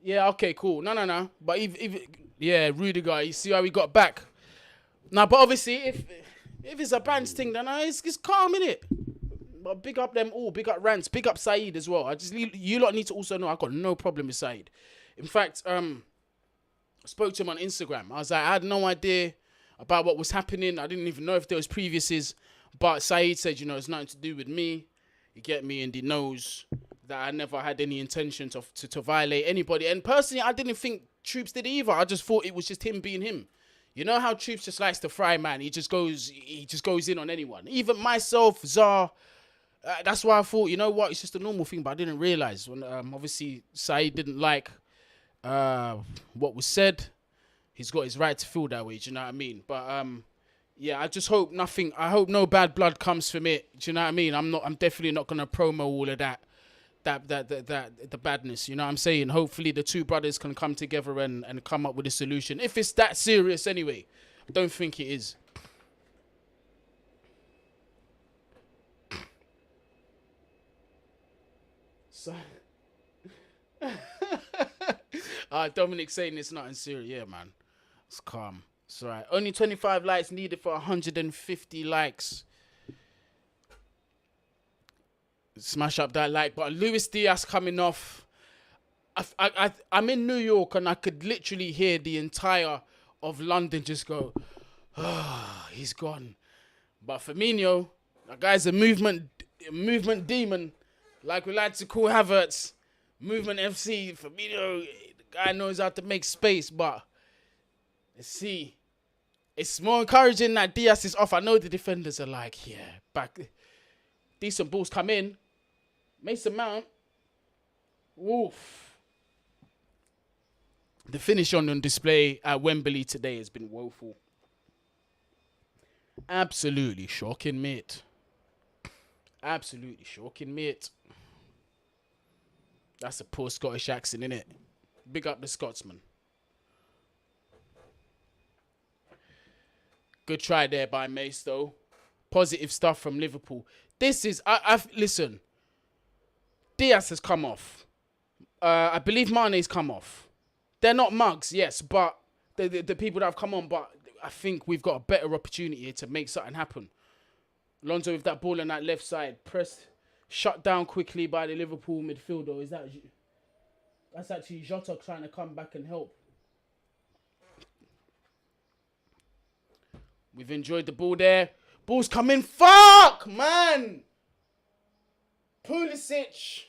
Yeah, okay, cool. No. But yeah, Rudiger, you see how he got back. Now, but obviously, if it's a Bands thing, then it's calm, innit? But big up them all. Big up Rance. Big up Saeed as well. You lot need to also know I got no problem with Saeed. In fact, I spoke to him on Instagram. I was like, I had no idea about what was happening. I didn't even know if there was previously. But Saeed said, it's nothing to do with me. You get me? And he knows that I never had any intention to violate anybody. And personally, I didn't think Troops did either. I just thought it was just him being him. You know how Troops just likes to fry, man. He just goes in on anyone. Even myself, Zar. That's why I thought, you know what? It's just a normal thing, but I didn't realize when obviously Saeed didn't like what was said. He's got his right to feel that way. Do you know what I mean? But yeah, I just hope nothing. I hope no bad blood comes from it. Do you know what I mean? I'm definitely not gonna promo all of that the badness. You know what I'm saying? Hopefully the two brothers can come together and come up with a solution. If it's that serious, anyway, I don't think it is. So, Dominic saying it's not in serious. Yeah, man. It's calm. It's alright. Only 25 likes needed for 150 likes. Smash up that like button. Luis Diaz coming off. I'm in New York and I could literally hear the entire of London just go, oh, he's gone. But Firmino, that guy's a movement demon, like we like to call Havertz. Movement FC, Firmino, the guy knows how to make space, but let's see. It's more encouraging that Diaz is off. I know the defenders are like, yeah, back. Decent balls come in. Mason Mount. Woof. The finish on display at Wembley today has been woeful. Absolutely shocking, mate. Absolutely shocking, mate. That's a poor Scottish accent, innit? Big up the Scotsman. Good try there by Mace, though. Positive stuff from Liverpool. This is... Listen. Diaz has come off. I believe Mane's come off. They're not mugs, yes, but the people that have come on, but I think we've got a better opportunity here to make something happen. Lonzo with that ball on that left side. Pressed, shut down quickly by the Liverpool midfielder. That's actually Jota trying to come back and help. We've enjoyed the ball there. Ball's coming. Fuck, man. Pulisic.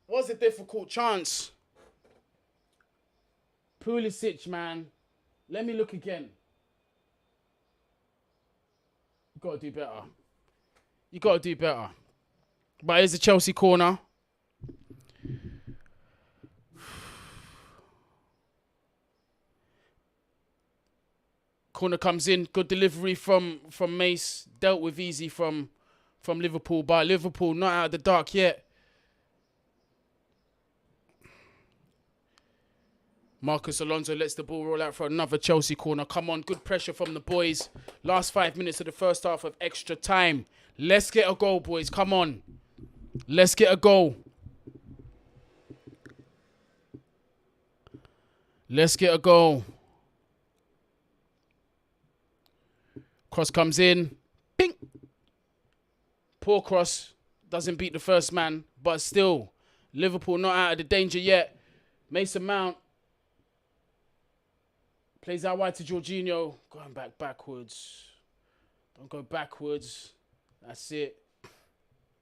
Was a difficult chance. Pulisic, man. Let me look again. You got to do better. You got to do better. But here's the Chelsea corner. Corner comes in. Good delivery from Mace. Dealt with easy from Liverpool. But Liverpool not out of the dark yet. Marcus Alonso lets the ball roll out for another Chelsea corner. Come on, good pressure from the boys. Last 5 minutes of the first half of extra time. Let's get a goal, boys. Come on. Let's get a goal. Let's get a goal. Cross comes in. Ping. Poor cross. Doesn't beat the first man. But still, Liverpool not out of the danger yet. Mason Mount. Plays out wide to Jorginho. Going backwards. Don't go backwards. That's it.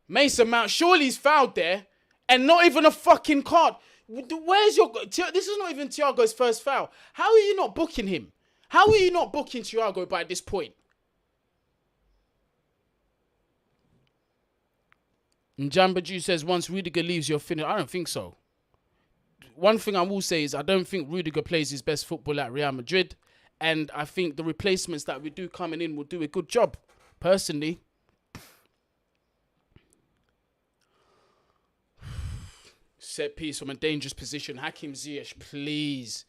Mason Mount. Surely he's fouled there. And not even a fucking card. Where's your... This is not even Thiago's first foul. How are you not booking him? How are you not booking Thiago by this point? And Jambaju says, once Rudiger leaves, you're finished. I don't think so. One thing I will say is I don't think Rudiger plays his best football at Real Madrid. And I think the replacements that we do coming in will do a good job, personally. Set piece from a dangerous position. Hakim Ziyech, please.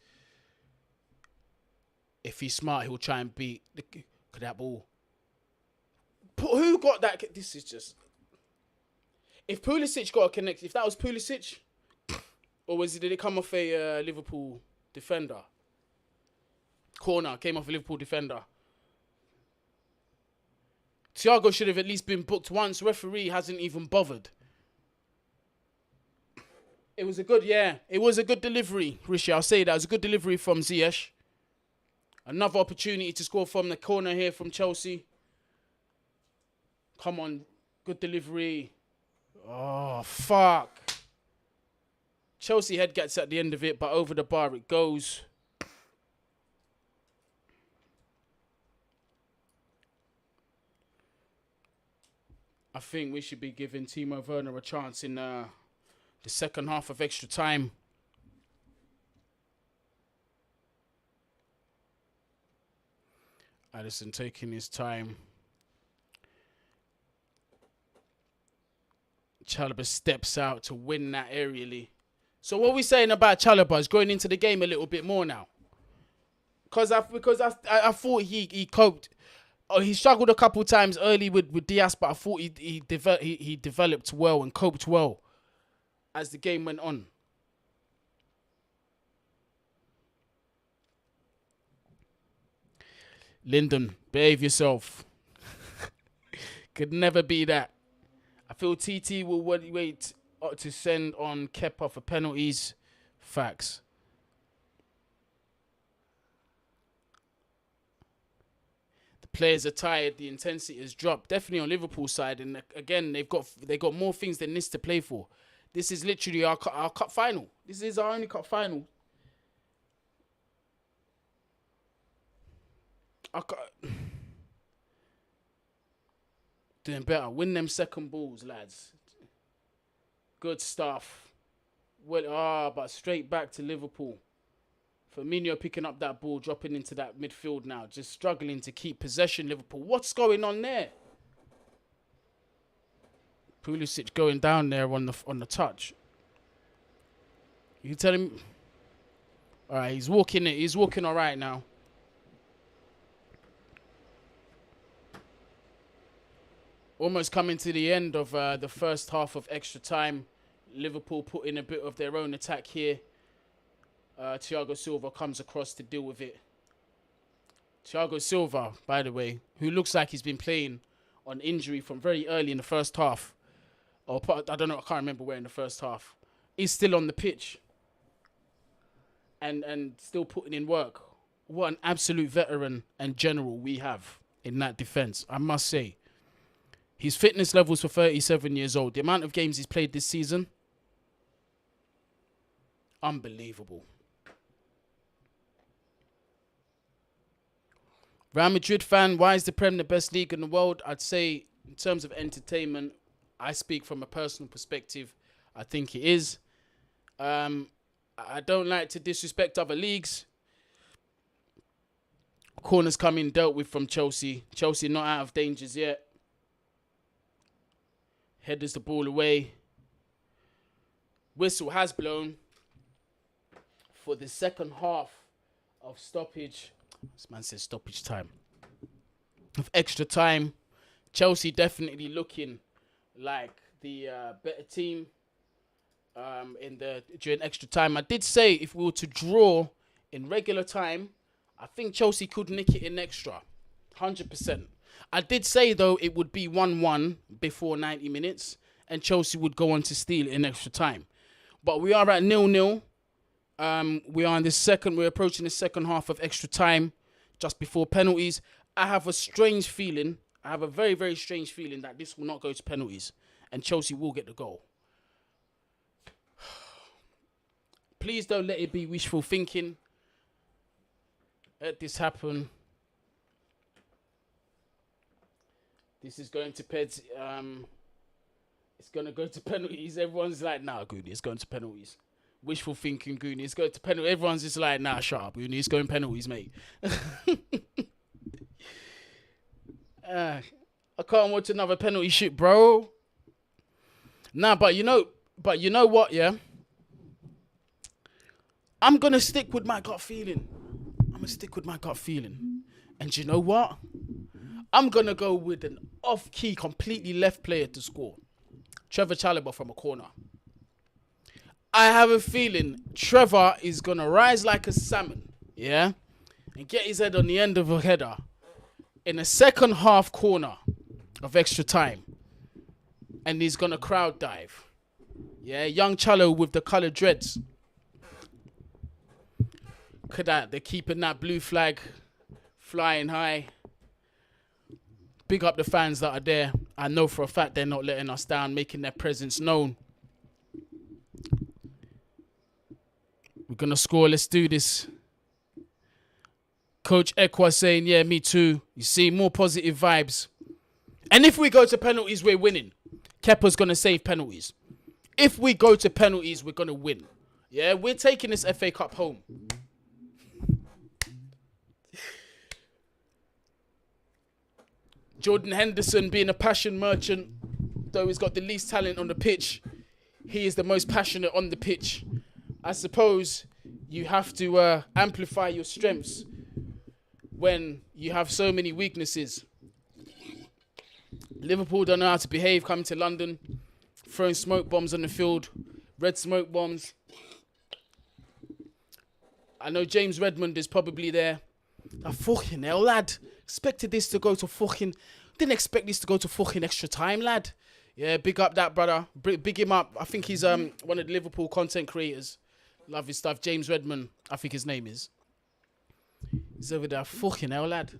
If he's smart, he'll try and beat that ball. Who got that? This is just... If Pulisic got a connect, if that was Pulisic... Or did it come off a Liverpool defender? Corner, came off a Liverpool defender. Thiago should have at least been booked once. Referee hasn't even bothered. It was a good, it was a good delivery, Rishi. I'll say that. It was a good delivery from Ziyech. Another opportunity to score from the corner here from Chelsea. Come on, good delivery. Oh, fuck. Chelsea head gets at the end of it, but over the bar it goes. I think we should be giving Timo Werner a chance in the second half of extra time. Addison taking his time. Chalobah steps out to win that aerially. So what we're saying about Chalobah is going into the game a little bit more now. Because I thought he coped. Oh, he struggled a couple times early with Diaz, but I thought he developed well and coped well as the game went on. Lyndon, behave yourself. Could never be that. I feel TT will wait to send on Kepa for penalties. Facts. The players are tired. The intensity has dropped. Definitely on Liverpool side. And again, they got more things than this to play for. This is literally our cup final. This is our only cup final. Doing better. Win them second balls, lads. Good stuff. Well, but straight back to Liverpool. Firmino picking up that ball, dropping into that midfield now. Just struggling to keep possession, Liverpool. What's going on there? Pulisic going down there on the touch. You tell him... All right, he's walking it. He's walking all right now. Almost coming to the end of the first half of extra time. Liverpool put in a bit of their own attack here. Thiago Silva comes across to deal with it. Thiago Silva, by the way, who looks like he's been playing on injury from very early in the first half. Or I don't know, I can't remember where in the first half. He's still on the pitch. And still putting in work. What an absolute veteran and general we have in that defence, I must say. His fitness levels for 37 years old. The amount of games he's played this season, unbelievable. Real Madrid fan, why is the Prem the best league in the world? I'd say in terms of entertainment, I speak from a personal perspective. I think it is. I don't like to disrespect other leagues. Corners coming dealt with from Chelsea. Chelsea not out of dangers yet. Headers the ball away. Whistle has blown for the second half of stoppage. This man says stoppage time. Of extra time. Chelsea definitely looking like the better team during extra time. I did say if we were to draw in regular time, I think Chelsea could nick it in extra. 100%. I did say, though, it would be 1-1 before 90 minutes and Chelsea would go on to steal in extra time. But we are at 0-0. We are in we're approaching the second half of extra time just before penalties. I have a strange feeling. I have a very, very strange feeling that this will not go to penalties and Chelsea will get the goal. Please don't let it be wishful thinking. Let this happen. This is going to it's going to go to penalties. Everyone's like, nah, Guni, it's going to penalties. Wishful thinking, Guni, it's going to penalties. Everyone's just like, nah, shut up, Guni, it's going penalties, mate. I can't watch another penalty shoot, bro. Nah, but you know what, yeah? I'm going to stick with my gut feeling. And you know what? I'm going to go with an off-key, completely left player to score. Trevor Chalobah from a corner. I have a feeling Trevor is going to rise like a salmon, yeah? And get his head on the end of a header in a second half corner of extra time. And he's going to crowd dive. Yeah, young Chalo with the coloured dreads. Look at that. They're keeping that blue flag flying high. Big up the fans that are there. I know for a fact they're not letting us down, making their presence known. We're going to score. Let's do this. Coach Ekwa saying, yeah, me too. You see, more positive vibes. And if we go to penalties, we're winning. Kepa's going to save penalties. If we go to penalties, we're going to win. Yeah, we're taking this FA Cup home. Jordan Henderson being a passion merchant, though he's got the least talent on the pitch, he is the most passionate on the pitch. I suppose you have to amplify your strengths when you have so many weaknesses. Liverpool don't know how to behave coming to London, throwing smoke bombs on the field, red smoke bombs. I know James Redmond is probably there. Fucking hell, lad. Didn't expect this to go to fucking extra time, lad. Yeah, big up that brother. Big him up. I think he's one of the Liverpool content creators. Love his stuff. James Redman, I think his name is. He's over there. Fucking hell, lad.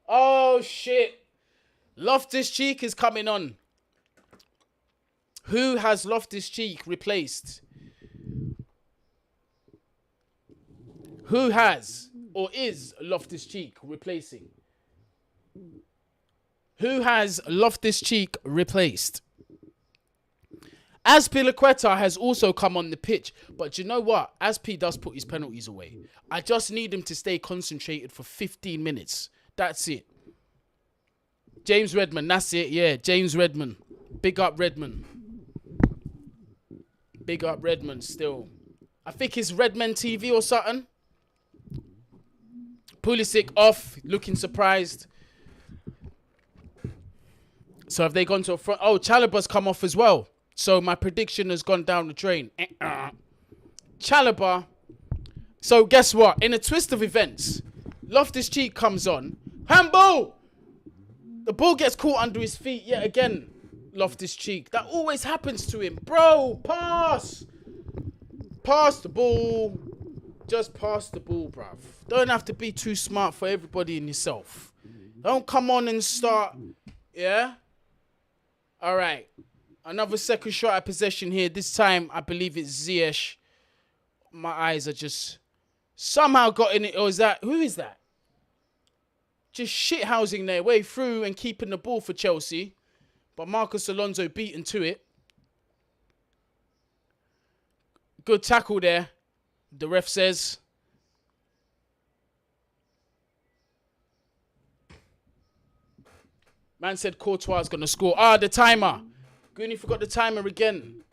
Oh, shit. Loftus-Cheek is coming on. Who has Loftus-Cheek replaced? Who has or is Loftus-Cheek replacing? Who has Loftus-Cheek replaced? Azpilicueta has also come on the pitch. But you know what? Azpi does put his penalties away. I just need him to stay concentrated for 15 minutes. That's it. James Redman, that's it. Yeah, James Redman. Big up Redman. Big up Redman still. I think it's Redman TV or something. Pulisic off, looking surprised. So have they gone to a front? Oh, Chalobah's come off as well. So my prediction has gone down the drain. Chalobah. So guess what? In a twist of events, Loftus-Cheek comes on. Handball! The ball gets caught under his feet yet again. Loftus-Cheek. That always happens to him. Bro, pass! Pass the ball. Just pass the ball, bruv. Don't have to be too smart for everybody and yourself. Don't come on and start. Yeah? All right. Another second shot at possession here. This time, I believe it's Ziyech. My eyes are just somehow got in it. Or is that? Who is that? Just shithousing their way through and keeping the ball for Chelsea. But Marcus Alonso beaten to it. Good tackle there. The ref says. Man said Courtois is going to score. Ah, the timer. Guni forgot the timer again.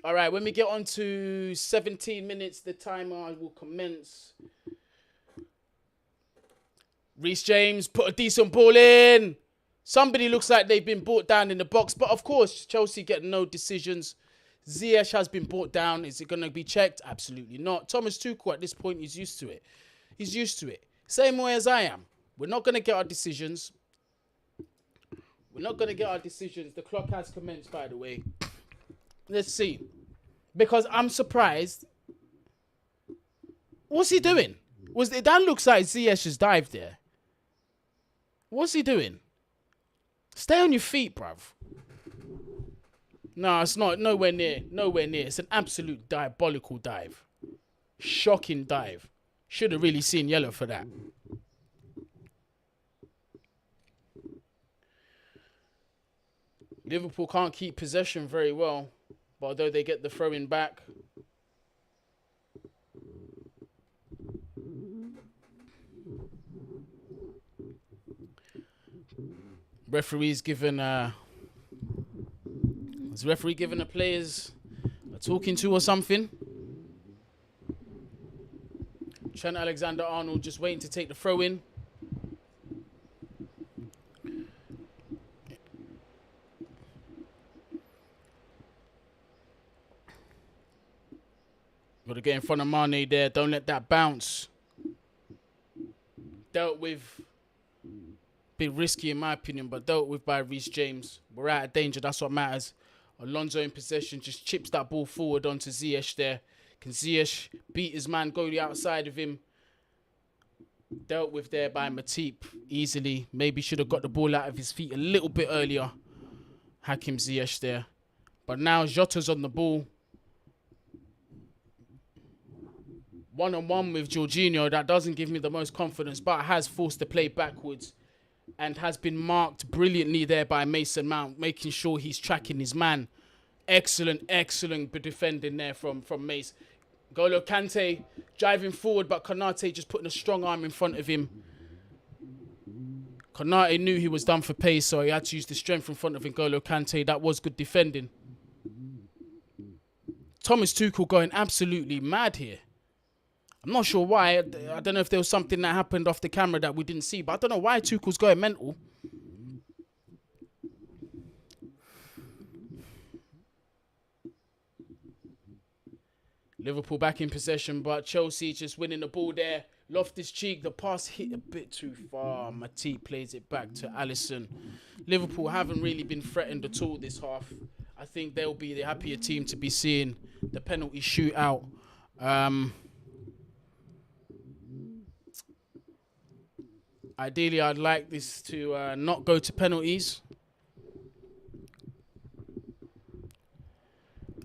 All right, when we get on to 17 minutes, the timer will commence. Reece James put a decent ball in. Somebody looks like they've been brought down in the box. But of course, Chelsea get no decisions. Ziyech has been brought down. Is it going to be checked? Absolutely not. Thomas Tuchel at this point is used to it. He's used to it. Same way as I am. We're not going to get our decisions. We're not going to get our decisions. The clock has commenced, by the way. Let's see. Because I'm surprised. What's he doing? That looks like Ziyech's dive there. What's he doing? Stay on your feet, bruv. No, it's not. Nowhere near. Nowhere near. It's an absolute diabolical dive. Shocking dive. Should have really seen yellow for that. Liverpool can't keep possession very well. But although they get the throw-in back. Referee's given is referee giving the players a talking to or something? Trent Alexander-Arnold just waiting to take the throw in. Got to get in front of Mane there. Don't let that bounce. Dealt with. Bit risky in my opinion, but dealt with by Reece James. We're out of danger. That's what matters. Alonso in possession just chips that ball forward onto Ziyech there. Can Ziyech beat his man, go the outside of him? Dealt with there by Matip easily. Maybe should have got the ball out of his feet a little bit earlier. Hakim Ziyech there. But now Jota's on the ball. One-on-one with Jorginho. That doesn't give me the most confidence, but has forced the play backwards. And has been marked brilliantly there by Mason Mount, making sure he's tracking his man. Excellent defending there from Mace. N'Golo Kante driving forward, but Konate just putting a strong arm in front of him. Konate knew he was done for pace, so he had to use the strength in front of N'Golo Kante. That was good defending. Thomas Tuchel going absolutely mad here. I'm not sure why. I don't know if there was something that happened off the camera that we didn't see, but I don't know why Tuchel's going mental. Liverpool back in possession, but Chelsea just winning the ball there. Loftus-Cheek, the pass hit a bit too far. Matip plays it back to Alisson. Liverpool haven't really been threatened at all this half. I think they'll be the happier team to be seeing the penalty shootout. Ideally, I'd like this to not go to penalties.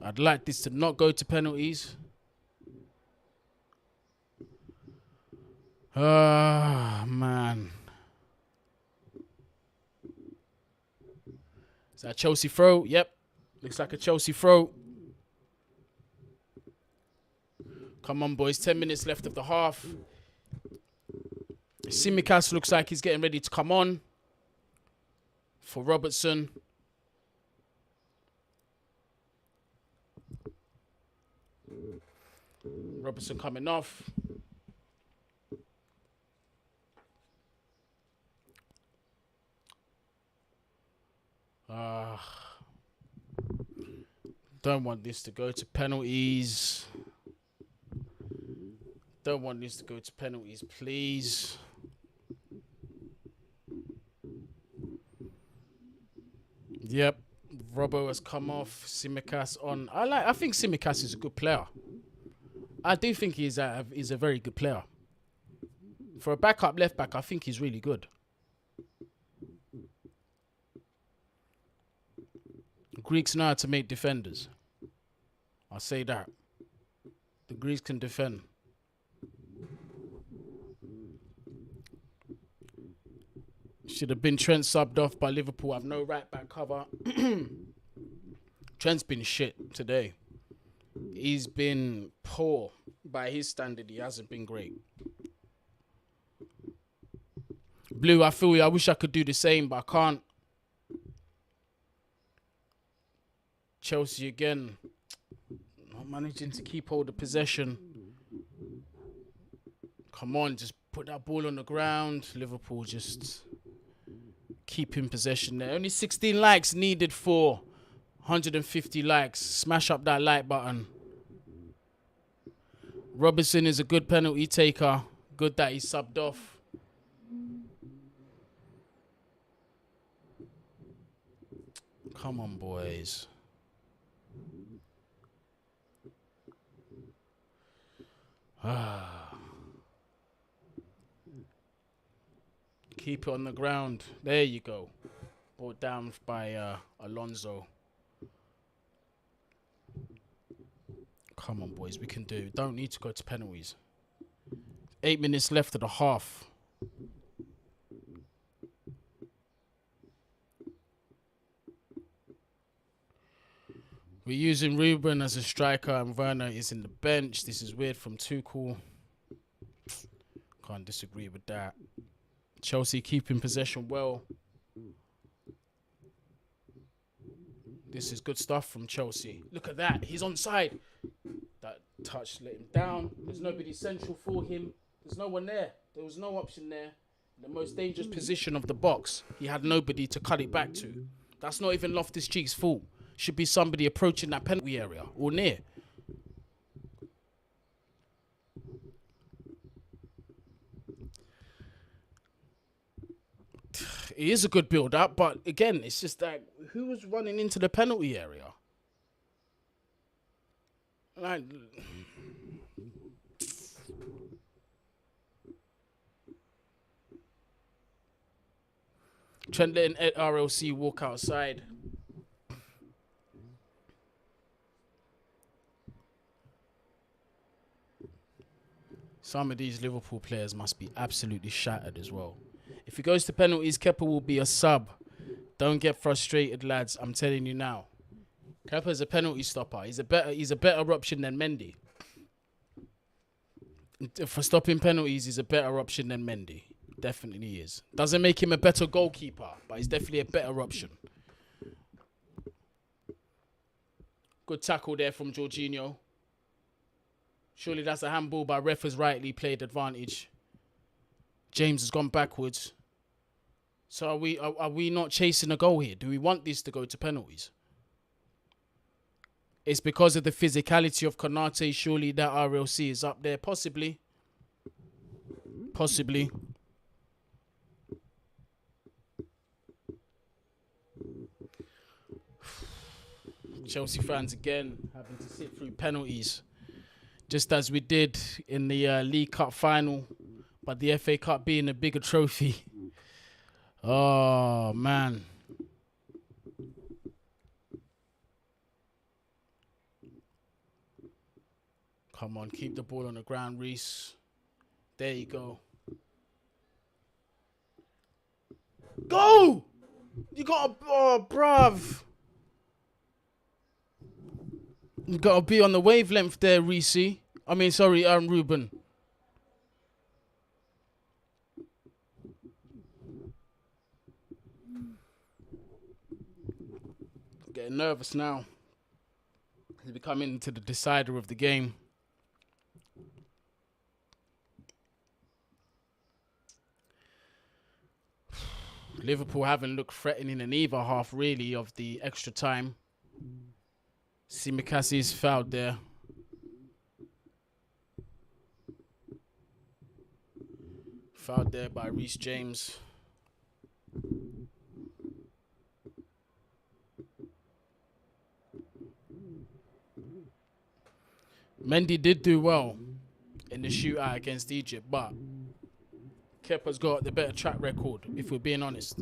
I'd like this to not go to penalties. Man. Is that a Chelsea throw? Yep. Looks like a Chelsea throw. Come on, boys. 10 minutes left of the half. Tsimikas looks like he's getting ready to come on for Robertson. Robertson coming off. Don't want this to go to penalties. Don't want this to go to penalties, please. Yep. Robbo has come off. Tsimikas on. I think Tsimikas is a good player. I do think he's a very good player. For a backup left back, I think he's really good. Greeks know how to make defenders. I'll say that. The Greeks can defend. Should have been Trent subbed off by Liverpool. I've no right back cover. Trent's been shit today. He's been poor. By his standard, he hasn't been great. Blue, I feel you. I wish I could do the same, but I can't. Chelsea again. Not managing to keep hold of possession. Come on, just put that ball on the ground. Liverpool just keeping possession there. Only 16 likes needed for 150 likes. Smash up that like button. Robertson is a good penalty taker. Good that he subbed off. Come on, boys. Keep it on the ground. There you go. Brought down by Alonso. Come on, boys. We can do it. Don't need to go to penalties. 8 minutes left of the half. We're using Ruben as a striker and Werner is in the bench. This is weird from Tuchel. Can't disagree with that. Chelsea keeping possession well. This is good stuff from Chelsea. Look at that. He's onside. That touch let him down. There's nobody central for him. There's no one there. There was no option there. The most dangerous position of the box. He had nobody to cut it back to. That's not even Loftus-Cheek's fault. Should be somebody approaching that penalty area or near. It is a good build-up, but again, it's just like, who was running into the penalty area? Like, Trent letting RLC walk outside. Some of these Liverpool players must be absolutely shattered as well. If he goes to penalties, Kepa will be a sub. Don't get frustrated, lads. I'm telling you now. Kepa's a penalty stopper. He's a better option than Mendy. For stopping penalties, he's a better option than Mendy. Definitely is. Doesn't make him a better goalkeeper, but he's definitely a better option. Good tackle there from Jorginho. Surely that's a handball, but ref has rightly played advantage. James has gone backwards. So are we not chasing a goal here? Do we want this to go to penalties? It's because of the physicality of Konate. Surely that RLC is up there. Possibly. Possibly. Chelsea fans again having to sit through penalties. Just as we did in the League Cup final. But the FA Cup being a bigger trophy. Oh, man. Come on, keep the ball on the ground, Reece. There you go. Go! You got to... Oh, bruv. You got to be on the wavelength there, Reece. I mean, sorry, Ruben. Getting nervous now. He's becoming into the decider of the game. Liverpool haven't looked threatening in either half, really, of the extra time. Simicasi's fouled there. Fouled there by Reece James. Mendy did do well in the shootout against Egypt, but Kepa's got the better track record, if we're being honest.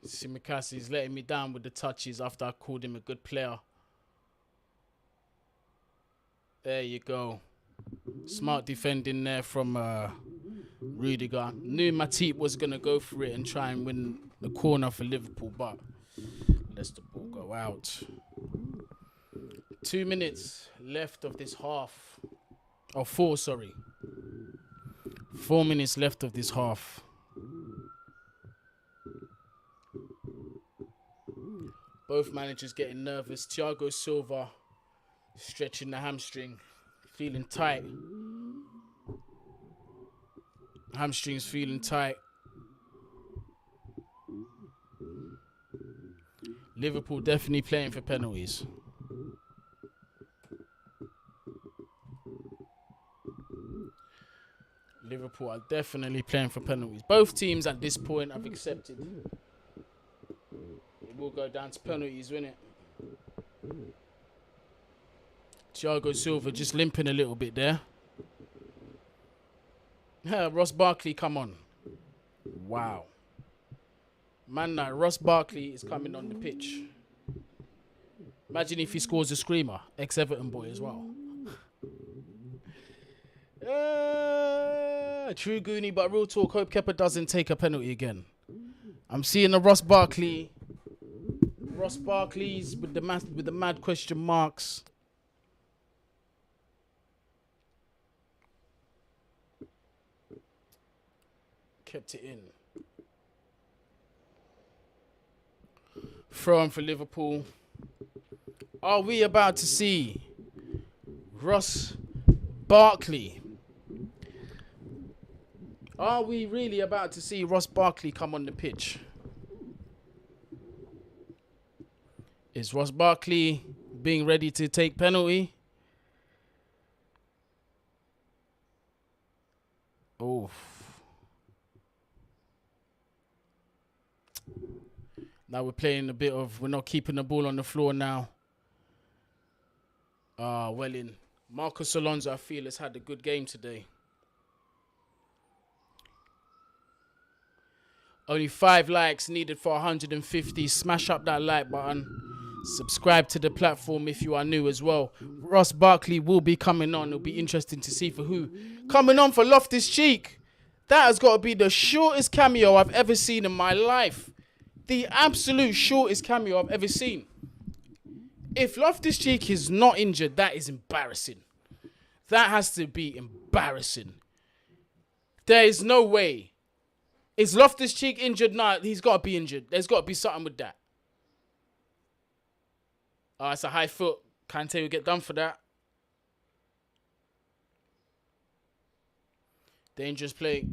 Simicasi's letting me down with the touches after I called him a good player. There you go. Smart defending there from Rudiger. Knew Matip was going to go for it and try and win the corner for Liverpool, but lets the ball go out. 2 minutes left of this half. Oh, 4, sorry. 4 minutes left of this half. Both managers getting nervous. Thiago Silva stretching the hamstring, feeling tight. Hamstring's feeling tight. Liverpool definitely playing for penalties. Liverpool are definitely playing for penalties. Both teams at this point have accepted. It will go down to penalties, won't it? Thiago Silva just limping a little bit there. Ross Barkley, come on. Wow. Man, now Ross Barkley is coming on the pitch. Imagine if he scores a screamer. Ex-Everton boy as well. True Guni, but real talk, hope Kepa doesn't take a penalty again. I'm seeing a Ross Barkley's with the mad question marks. Kept it in. Throw on for Liverpool. Are we about to see Ross Barkley? Are we really about to see Ross Barkley come on the pitch? Is Ross Barkley being ready to take penalty? Oh. Now we're playing a bit of, we're not keeping the ball on the floor now. Well in. Marcus Alonso, I feel, has had a good game today. Only 5 likes needed for 150. Smash up that like button. Subscribe to the platform if you are new as well. Ross Barkley will be coming on. It'll be interesting to see for who. Coming on for Loftus-Cheek. That has got to be the shortest cameo I've ever seen in my life. The absolute shortest cameo I've ever seen. If Loftus-Cheek is not injured, that is embarrassing. That has to be embarrassing. There is no way. Is Loftus-Cheek injured? No, he's got to be injured. There's got to be something with that. It's a high foot. Kante will get done for that. Dangerous play.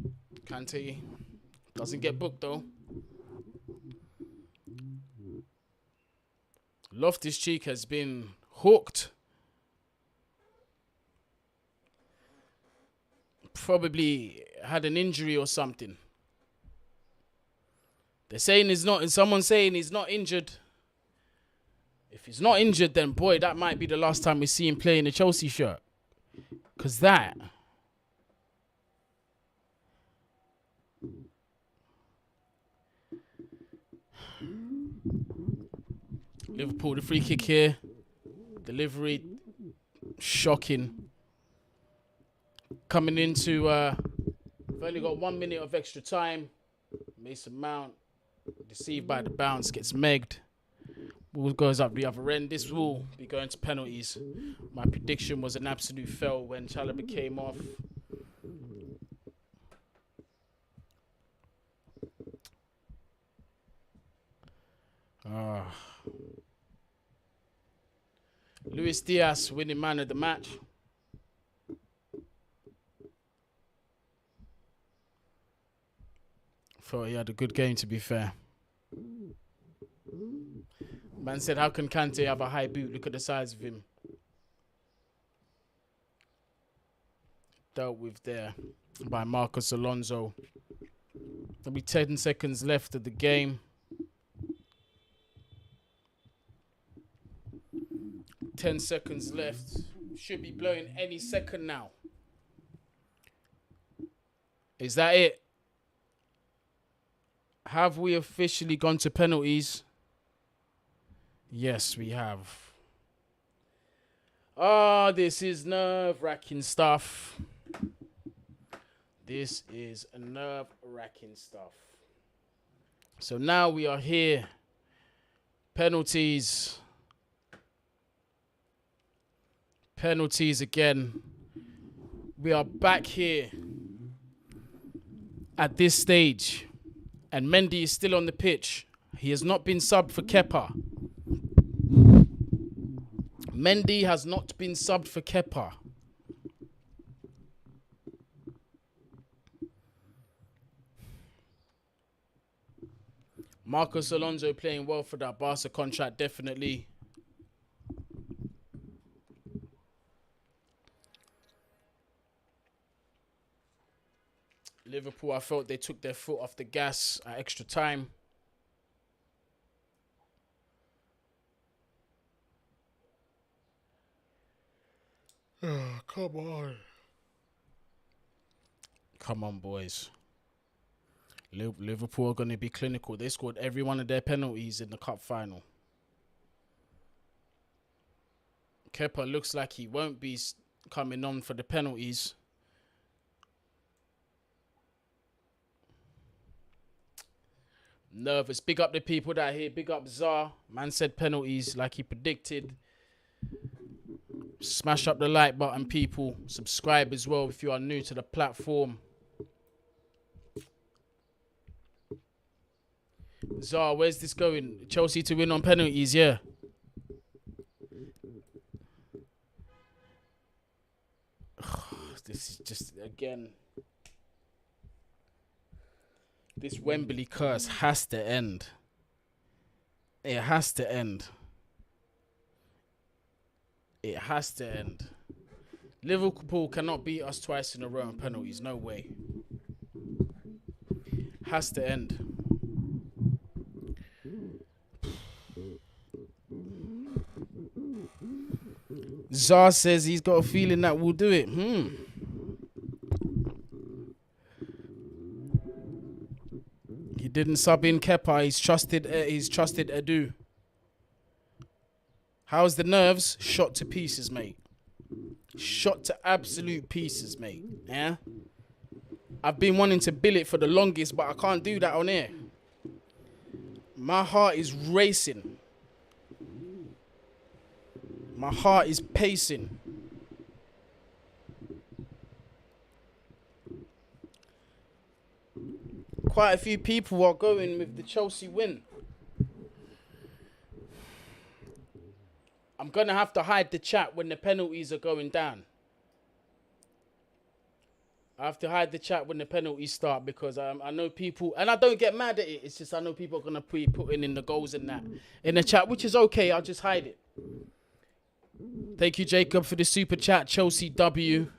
Kante doesn't get booked though. Loftus-Cheek has been hooked. probably had an injury or something. They're saying he's not, and someone's saying he's not injured. If he's not injured, then boy, that might be the last time we see him play in a Chelsea shirt. Because that... Liverpool, the free kick here. Delivery, shocking. Coming into, we've only got 1 minute of extra time. Mason Mount, deceived by the bounce, gets megged. Ball goes up the other end. This will be going to penalties. My prediction was an absolute fail when Chalobah came off. Luis Diaz winning man of the match. Thought he had a good game, to be fair. Man said, how can Kante have a high boot? Look at the size of him. Dealt with there by Marcos Alonso. There'll be 10 seconds left of the game. 10 seconds left. Should be blowing any second now. Is that it? Have we officially gone to penalties? Yes, we have. Ah, this is nerve-wracking stuff. This is nerve-wracking stuff. So now we are here. Penalties. Penalties again. We are back here at this stage. And Mendy is still on the pitch. He has not been subbed for Kepa. Mendy has not been subbed for Kepa. Marcos Alonso playing well for that Barca contract, definitely. Liverpool, I felt they took their foot off the gas at extra time. Oh, come on. Come on, boys. Liverpool are going to be clinical. They scored every one of their penalties in the cup final. Kepa looks like he won't be coming on for the penalties. Nervous. Big up the people that are here. Big up Zar. Man said penalties like he predicted. Smash up the like button, people. Subscribe as well if you are new to the platform. Zar, where's this going? Chelsea to win on penalties, yeah. This is just, again... This Wembley curse has to end. It has to end. It has to end. Liverpool cannot beat us twice in a row on penalties. No way. Has to end. Zar says he's got a feeling that we'll do it. He didn't sub in Kepa. He's trusted Edu. How's the nerves? Shot to pieces, mate. Shot to absolute pieces, mate. Yeah? I've been wanting to bill it for the longest, but I can't do that on air. My heart is racing. My heart is pacing. Quite a few people are going with the Chelsea win. I'm going to have to hide the chat when the penalties are going down. I have to hide the chat when the penalties start because I know people, and I don't get mad at it. It's just I know people are going to be putting in the goals and that in the chat, which is okay. I'll just hide it. Thank you, Jacob, for the super chat. Chelsea W.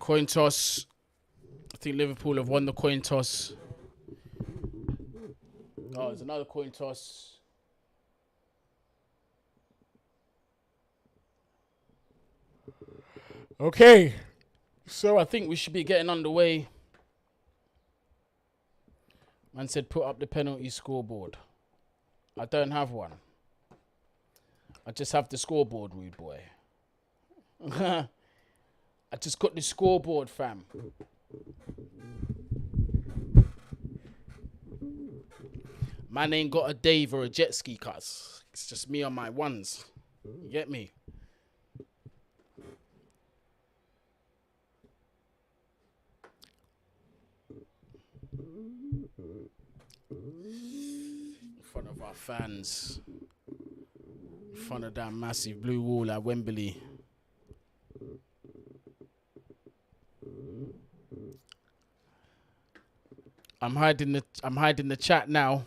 Coin toss. I think Liverpool have won the coin toss. Oh, there's another coin toss. Okay. So I think we should be getting underway. Man said put up the penalty scoreboard. I don't have one. I just have the scoreboard, rude boy. I just got the scoreboard, fam. Man ain't got a Dave or a jet ski, cuz. It's just me on my ones. You get me? In front of our fans. In front of that massive blue wall at Wembley. I'm hiding the chat now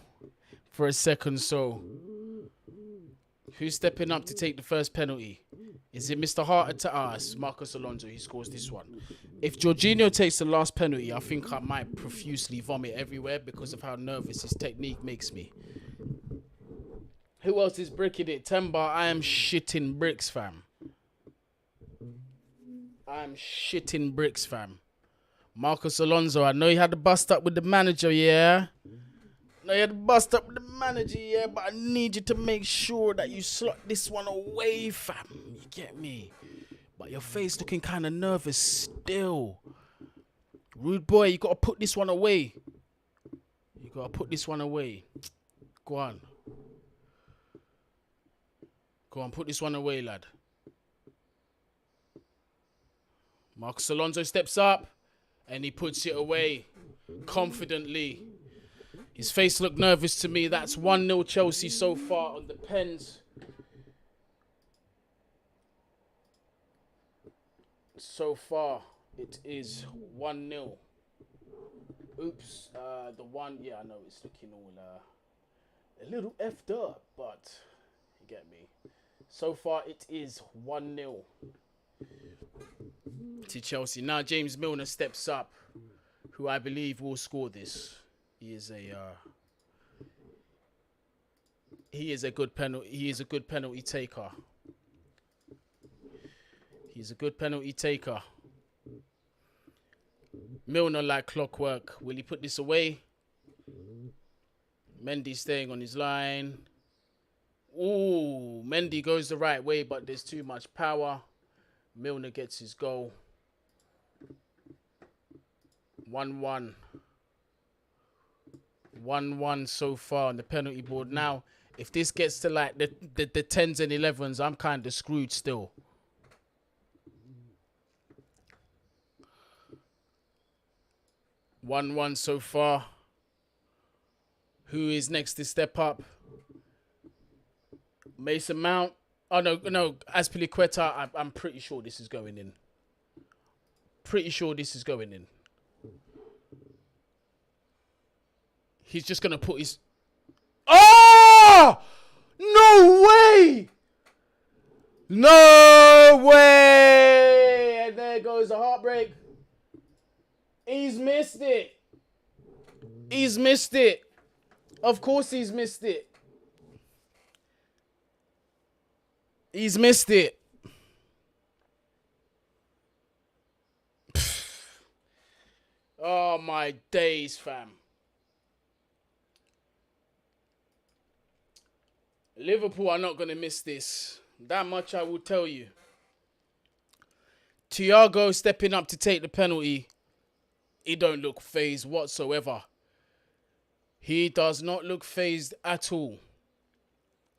for a second. So, who's stepping up to take the first penalty? Is it Mr. Hart to it's Marcus Alonso? He scores this one. If Jorginho takes the last penalty, I think I might profusely vomit everywhere because of how nervous his technique makes me. Who else is bricking it? Temba, I am shitting bricks, fam. I'm shitting bricks, fam. Marcus Alonso, I know you had to bust up with the manager, yeah? I know you had to bust up with the manager, yeah? But I need you to make sure that you slot this one away, fam. You get me? But your face looking kind of nervous still. Rude boy, you got to put this one away. You got to put this one away. Go on. Go on, put this one away, lad. Marcus Alonso steps up. And he puts it away confidently. His face looked nervous to me. That's 1-0 Chelsea so far on the pens. So far, it is 1-0. Oops. The one, yeah, I know it's looking all a little effed up, but you get me. So far, it is 1-0. To Chelsea. Now James Milner steps up, who I believe will score this. He is a good penalty. He is a good penalty taker. He's a good penalty taker. Milner like clockwork. Will he put this away? Mendy staying on his line. Ooh, Mendy goes the right way, but there's too much power. Milner gets his goal. 1-1. 1-1 so far on the penalty board. Now, if this gets to like the 10s and 11s, I'm kind of screwed still. One so far. Who is next to step up? Mason Mount. Oh, no. Azpilicueta, I'm pretty sure this is going in. Pretty sure this is going in. He's just going to put his... Oh! No way! No way! And there goes a heartbreak. He's missed it. He's missed it. Of course he's missed it. He's missed it. Oh, my days, fam. Liverpool are not going to miss this. That much I will tell you. Thiago stepping up to take the penalty. He don't look phased whatsoever. He does not look phased at all.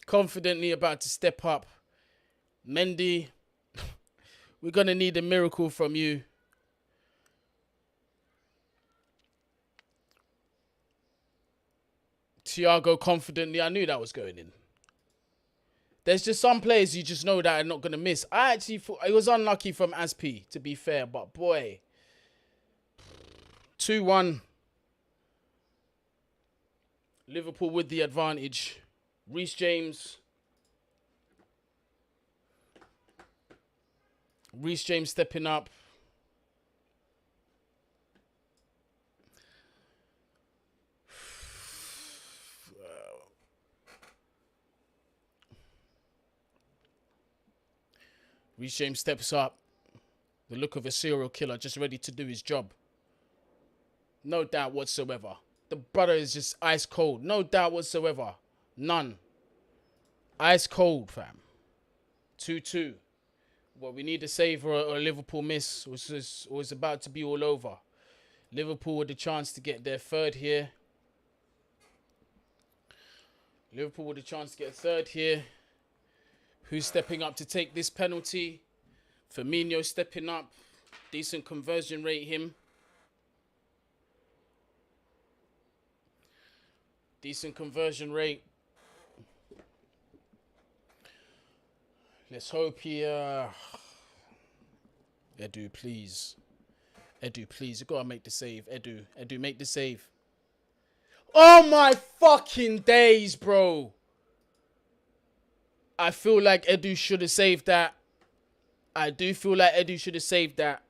Confidently about to step up. Mendy, we're going to need a miracle from you. Thiago confidently. I knew that was going in. There's just some players you just know that are not going to miss. I actually thought it was unlucky from Aspi, to be fair. But boy, 2-1. Liverpool with the advantage. Reece James. Reece James stepping up. Reece James steps up. The look of a serial killer, just ready to do his job. No doubt whatsoever. The brother is just ice cold. No doubt whatsoever. None. Ice cold, fam. 2-2. Well, we need a save or a Liverpool miss. It was about to be all over. Liverpool with the chance to get their third here. Liverpool with a chance to get a third here. Who's stepping up to take this penalty? Firmino stepping up. Decent conversion rate, him. Decent conversion rate. Let's hope he... Edu, please. Edu, please. You gotta make the save. Edu, make the save. Oh my fucking days, bro. I feel like Edu should have saved that. I do feel like Edu should have saved that.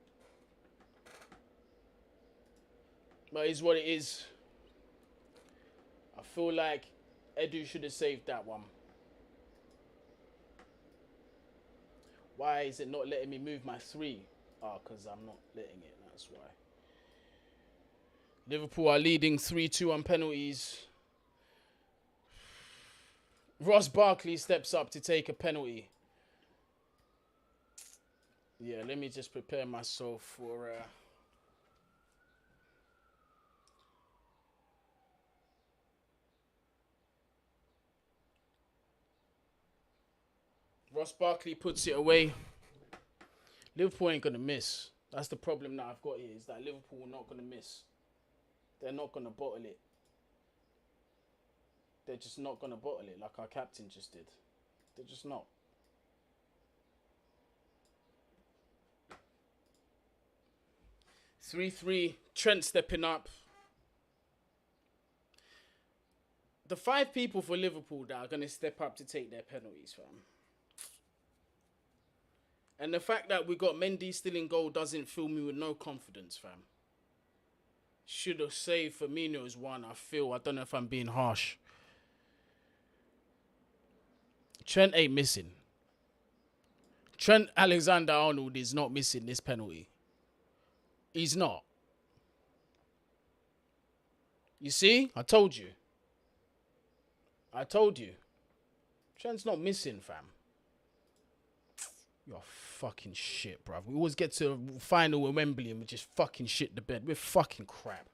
But it is what it is. I feel like Edu should have saved that one. Why is it not letting me move my 3? Oh, because I'm not letting it. That's why. Liverpool are leading 3-2 on penalties. Ross Barkley steps up to take a penalty. Yeah, let me just prepare myself for... Ross Barkley puts it away. Liverpool ain't going to miss. That's the problem that I've got here, is that Liverpool are not going to miss. They're not going to bottle it. They're just not going to bottle it like our captain just did. They're just not. (3-3). Trent stepping up. The 5 people for Liverpool that are going to step up to take their penalties, fam. And the fact that we got Mendy still in goal doesn't fill me with no confidence, fam. Should have saved Firmino's one, I feel. I don't know if I'm being harsh. Trent ain't missing. Trent Alexander-Arnold is not missing this penalty. He's not. You see? I told you. I told you. Trent's not missing, fam. You're fucking shit, bruv. We always get to a final in Wembley and we just fucking shit the bed. We're fucking crap.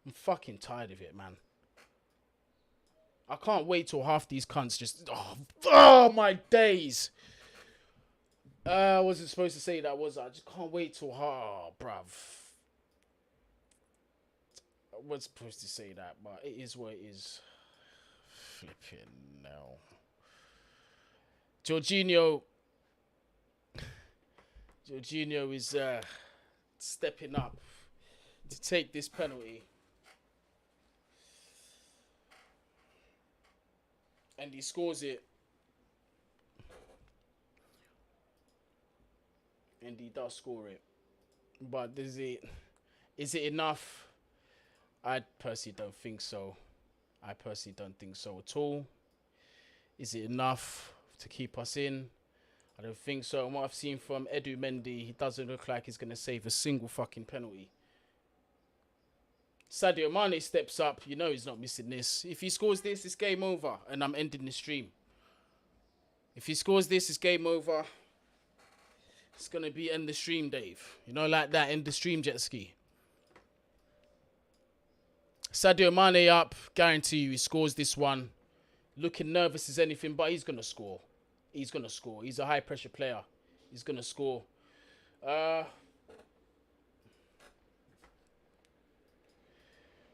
I'm fucking tired of it, man. I can't wait till half these cunts just... Oh my days. I wasn't supposed to say that, was I? I just can't wait till... Oh, bruv. I wasn't supposed to say that, but it is what it is. Flipping no. Jorginho is stepping up to take this penalty. And he scores it. And he does score it. But is it enough? I personally don't think so. I personally don't think so at all. Is it enough to keep us in? I don't think so. And what I've seen from Edu Mendy, he doesn't look like he's going to save a single fucking penalty. Sadio Mane steps up. You know he's not missing this. If he scores this, it's game over. And I'm ending the stream. If he scores this, it's game over. It's going to be end the stream, Dave. You know, like that, end the stream, jet ski. Sadio Mane up. Guarantee you he scores this one. Looking nervous as anything, but he's going to score. He's going to score. He's a high-pressure player. He's going to score.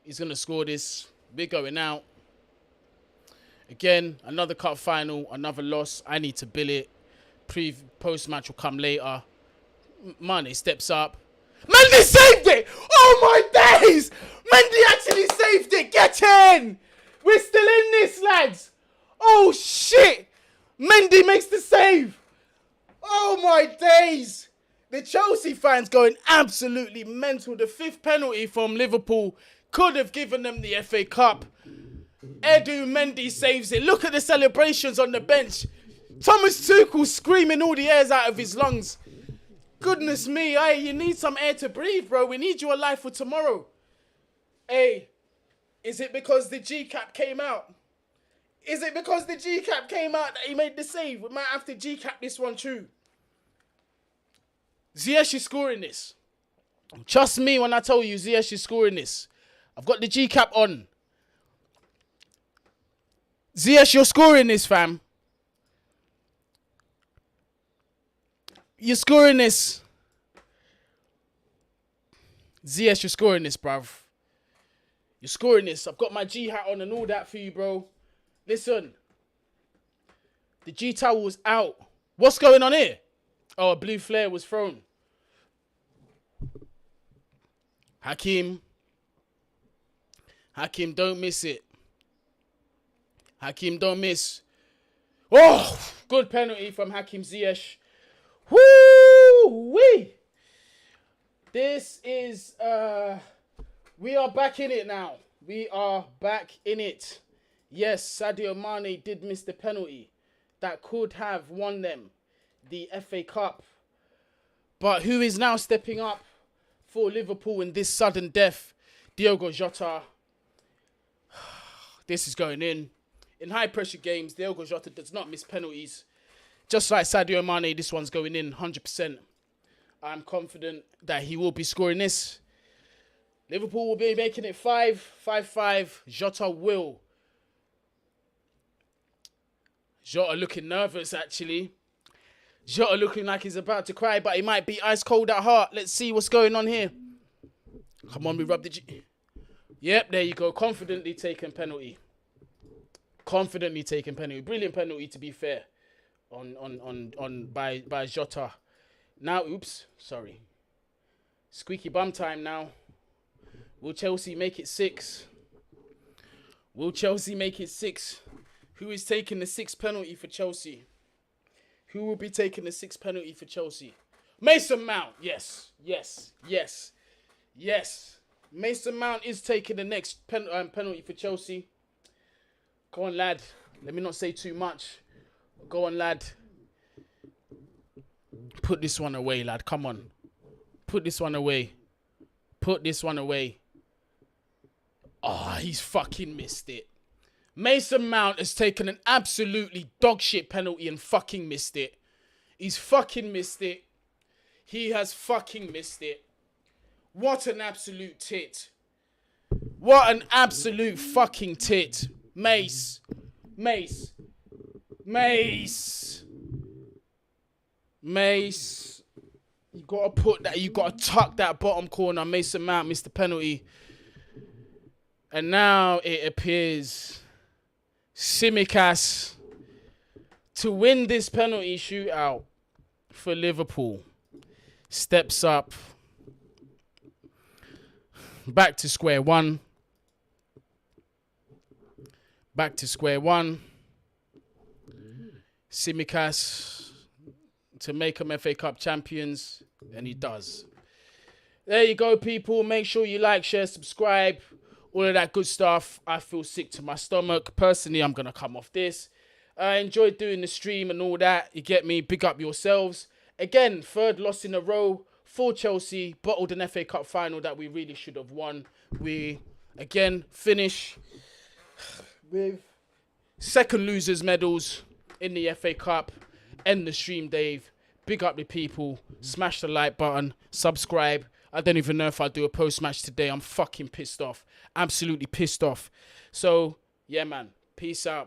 He's going to score this. We're going out. Again, another cup final, another loss. I need to bill it. Post-match will come later. Mane steps up. Mendy saved it! Oh my days! Mendy actually saved it! Get in! We're still in this, lads! Oh shit! Mendy makes the save! Oh my days! The Chelsea fans going absolutely mental. The 5th penalty from Liverpool could have given them the FA Cup. Edu Mendy saves it. Look at the celebrations on the bench. Thomas Tuchel screaming all the airs out of his lungs. Goodness me, hey, you need some air to breathe, bro. We need you alive for tomorrow. Hey, is it because the G-cap came out? Is it because the G-cap came out that he made the save? We might have to G-cap this one too. Ziyech is scoring this. Trust me when I tell you Ziyech is scoring this. I've got the G-cap on. Ziyech, you're scoring this, fam. You're scoring this. Ziyech, you're scoring this, bruv. You're scoring this. I've got my G hat on and all that for you, bro. Listen. The G towel was out. What's going on here? Oh, a blue flare was thrown. Hakim, don't miss it. Hakim, don't miss. Oh, good penalty from Hakim Ziyech. Woo-wee. This is, we are back in it now. We are back in it. Yes, Sadio Mane did miss the penalty that could have won them the FA Cup. But who is now stepping up for Liverpool in this sudden death? Diogo Jota. This is going in. In high-pressure games, Diogo Jota does not miss penalties. Just like Sadio Mane, this one's going in 100%. I'm confident that he will be scoring this. Liverpool will be making it 5-5. Jota will. Jota looking nervous, actually. Jota looking like he's about to cry, but he might be ice cold at heart. Let's see what's going on here. Come on, we rub the G. Yep, there you go. Confidently taken penalty. Confidently taken penalty. Brilliant penalty, to be fair. By Jota. Now, oops, sorry. Squeaky bum time now. Will Chelsea make it 6? Will Chelsea make it 6? Who is taking the 6th penalty for Chelsea? Who will be taking the 6th penalty for Chelsea? Mason Mount. Yes. Mason Mount is taking the next penalty for Chelsea. Go on, lad. Let me not say too much. Go on, lad. Put this one away, lad. Come on. Put this one away. Put this one away. Oh, he's fucking missed it. Mason Mount has taken an absolutely dogshit penalty and fucking missed it. He's fucking missed it. He has fucking missed it. What an absolute tit. What an absolute fucking tit. Mace. You gotta put that, you gotta tuck that bottom corner. Mason Mount missed the penalty. And now it appears Tsimikas to win this penalty shootout for Liverpool. Steps up. Back to square one. Tsimikas to make them FA Cup champions. And he does. There you go, people. Make sure you like, share, subscribe. All of that good stuff. I feel sick to my stomach. Personally, I'm going to come off this. I enjoyed doing the stream and all that. You get me? Big up yourselves. Again, 3rd loss in a row for Chelsea. Bottled an FA Cup final that we really should have won. We, again, finish with 2nd losers medals in the FA Cup. End the stream, Dave. Big up the people. Smash the like button. Subscribe. I don't even know if I'll do a post-match today. I'm fucking pissed off. Absolutely pissed off. So, yeah, man. Peace out.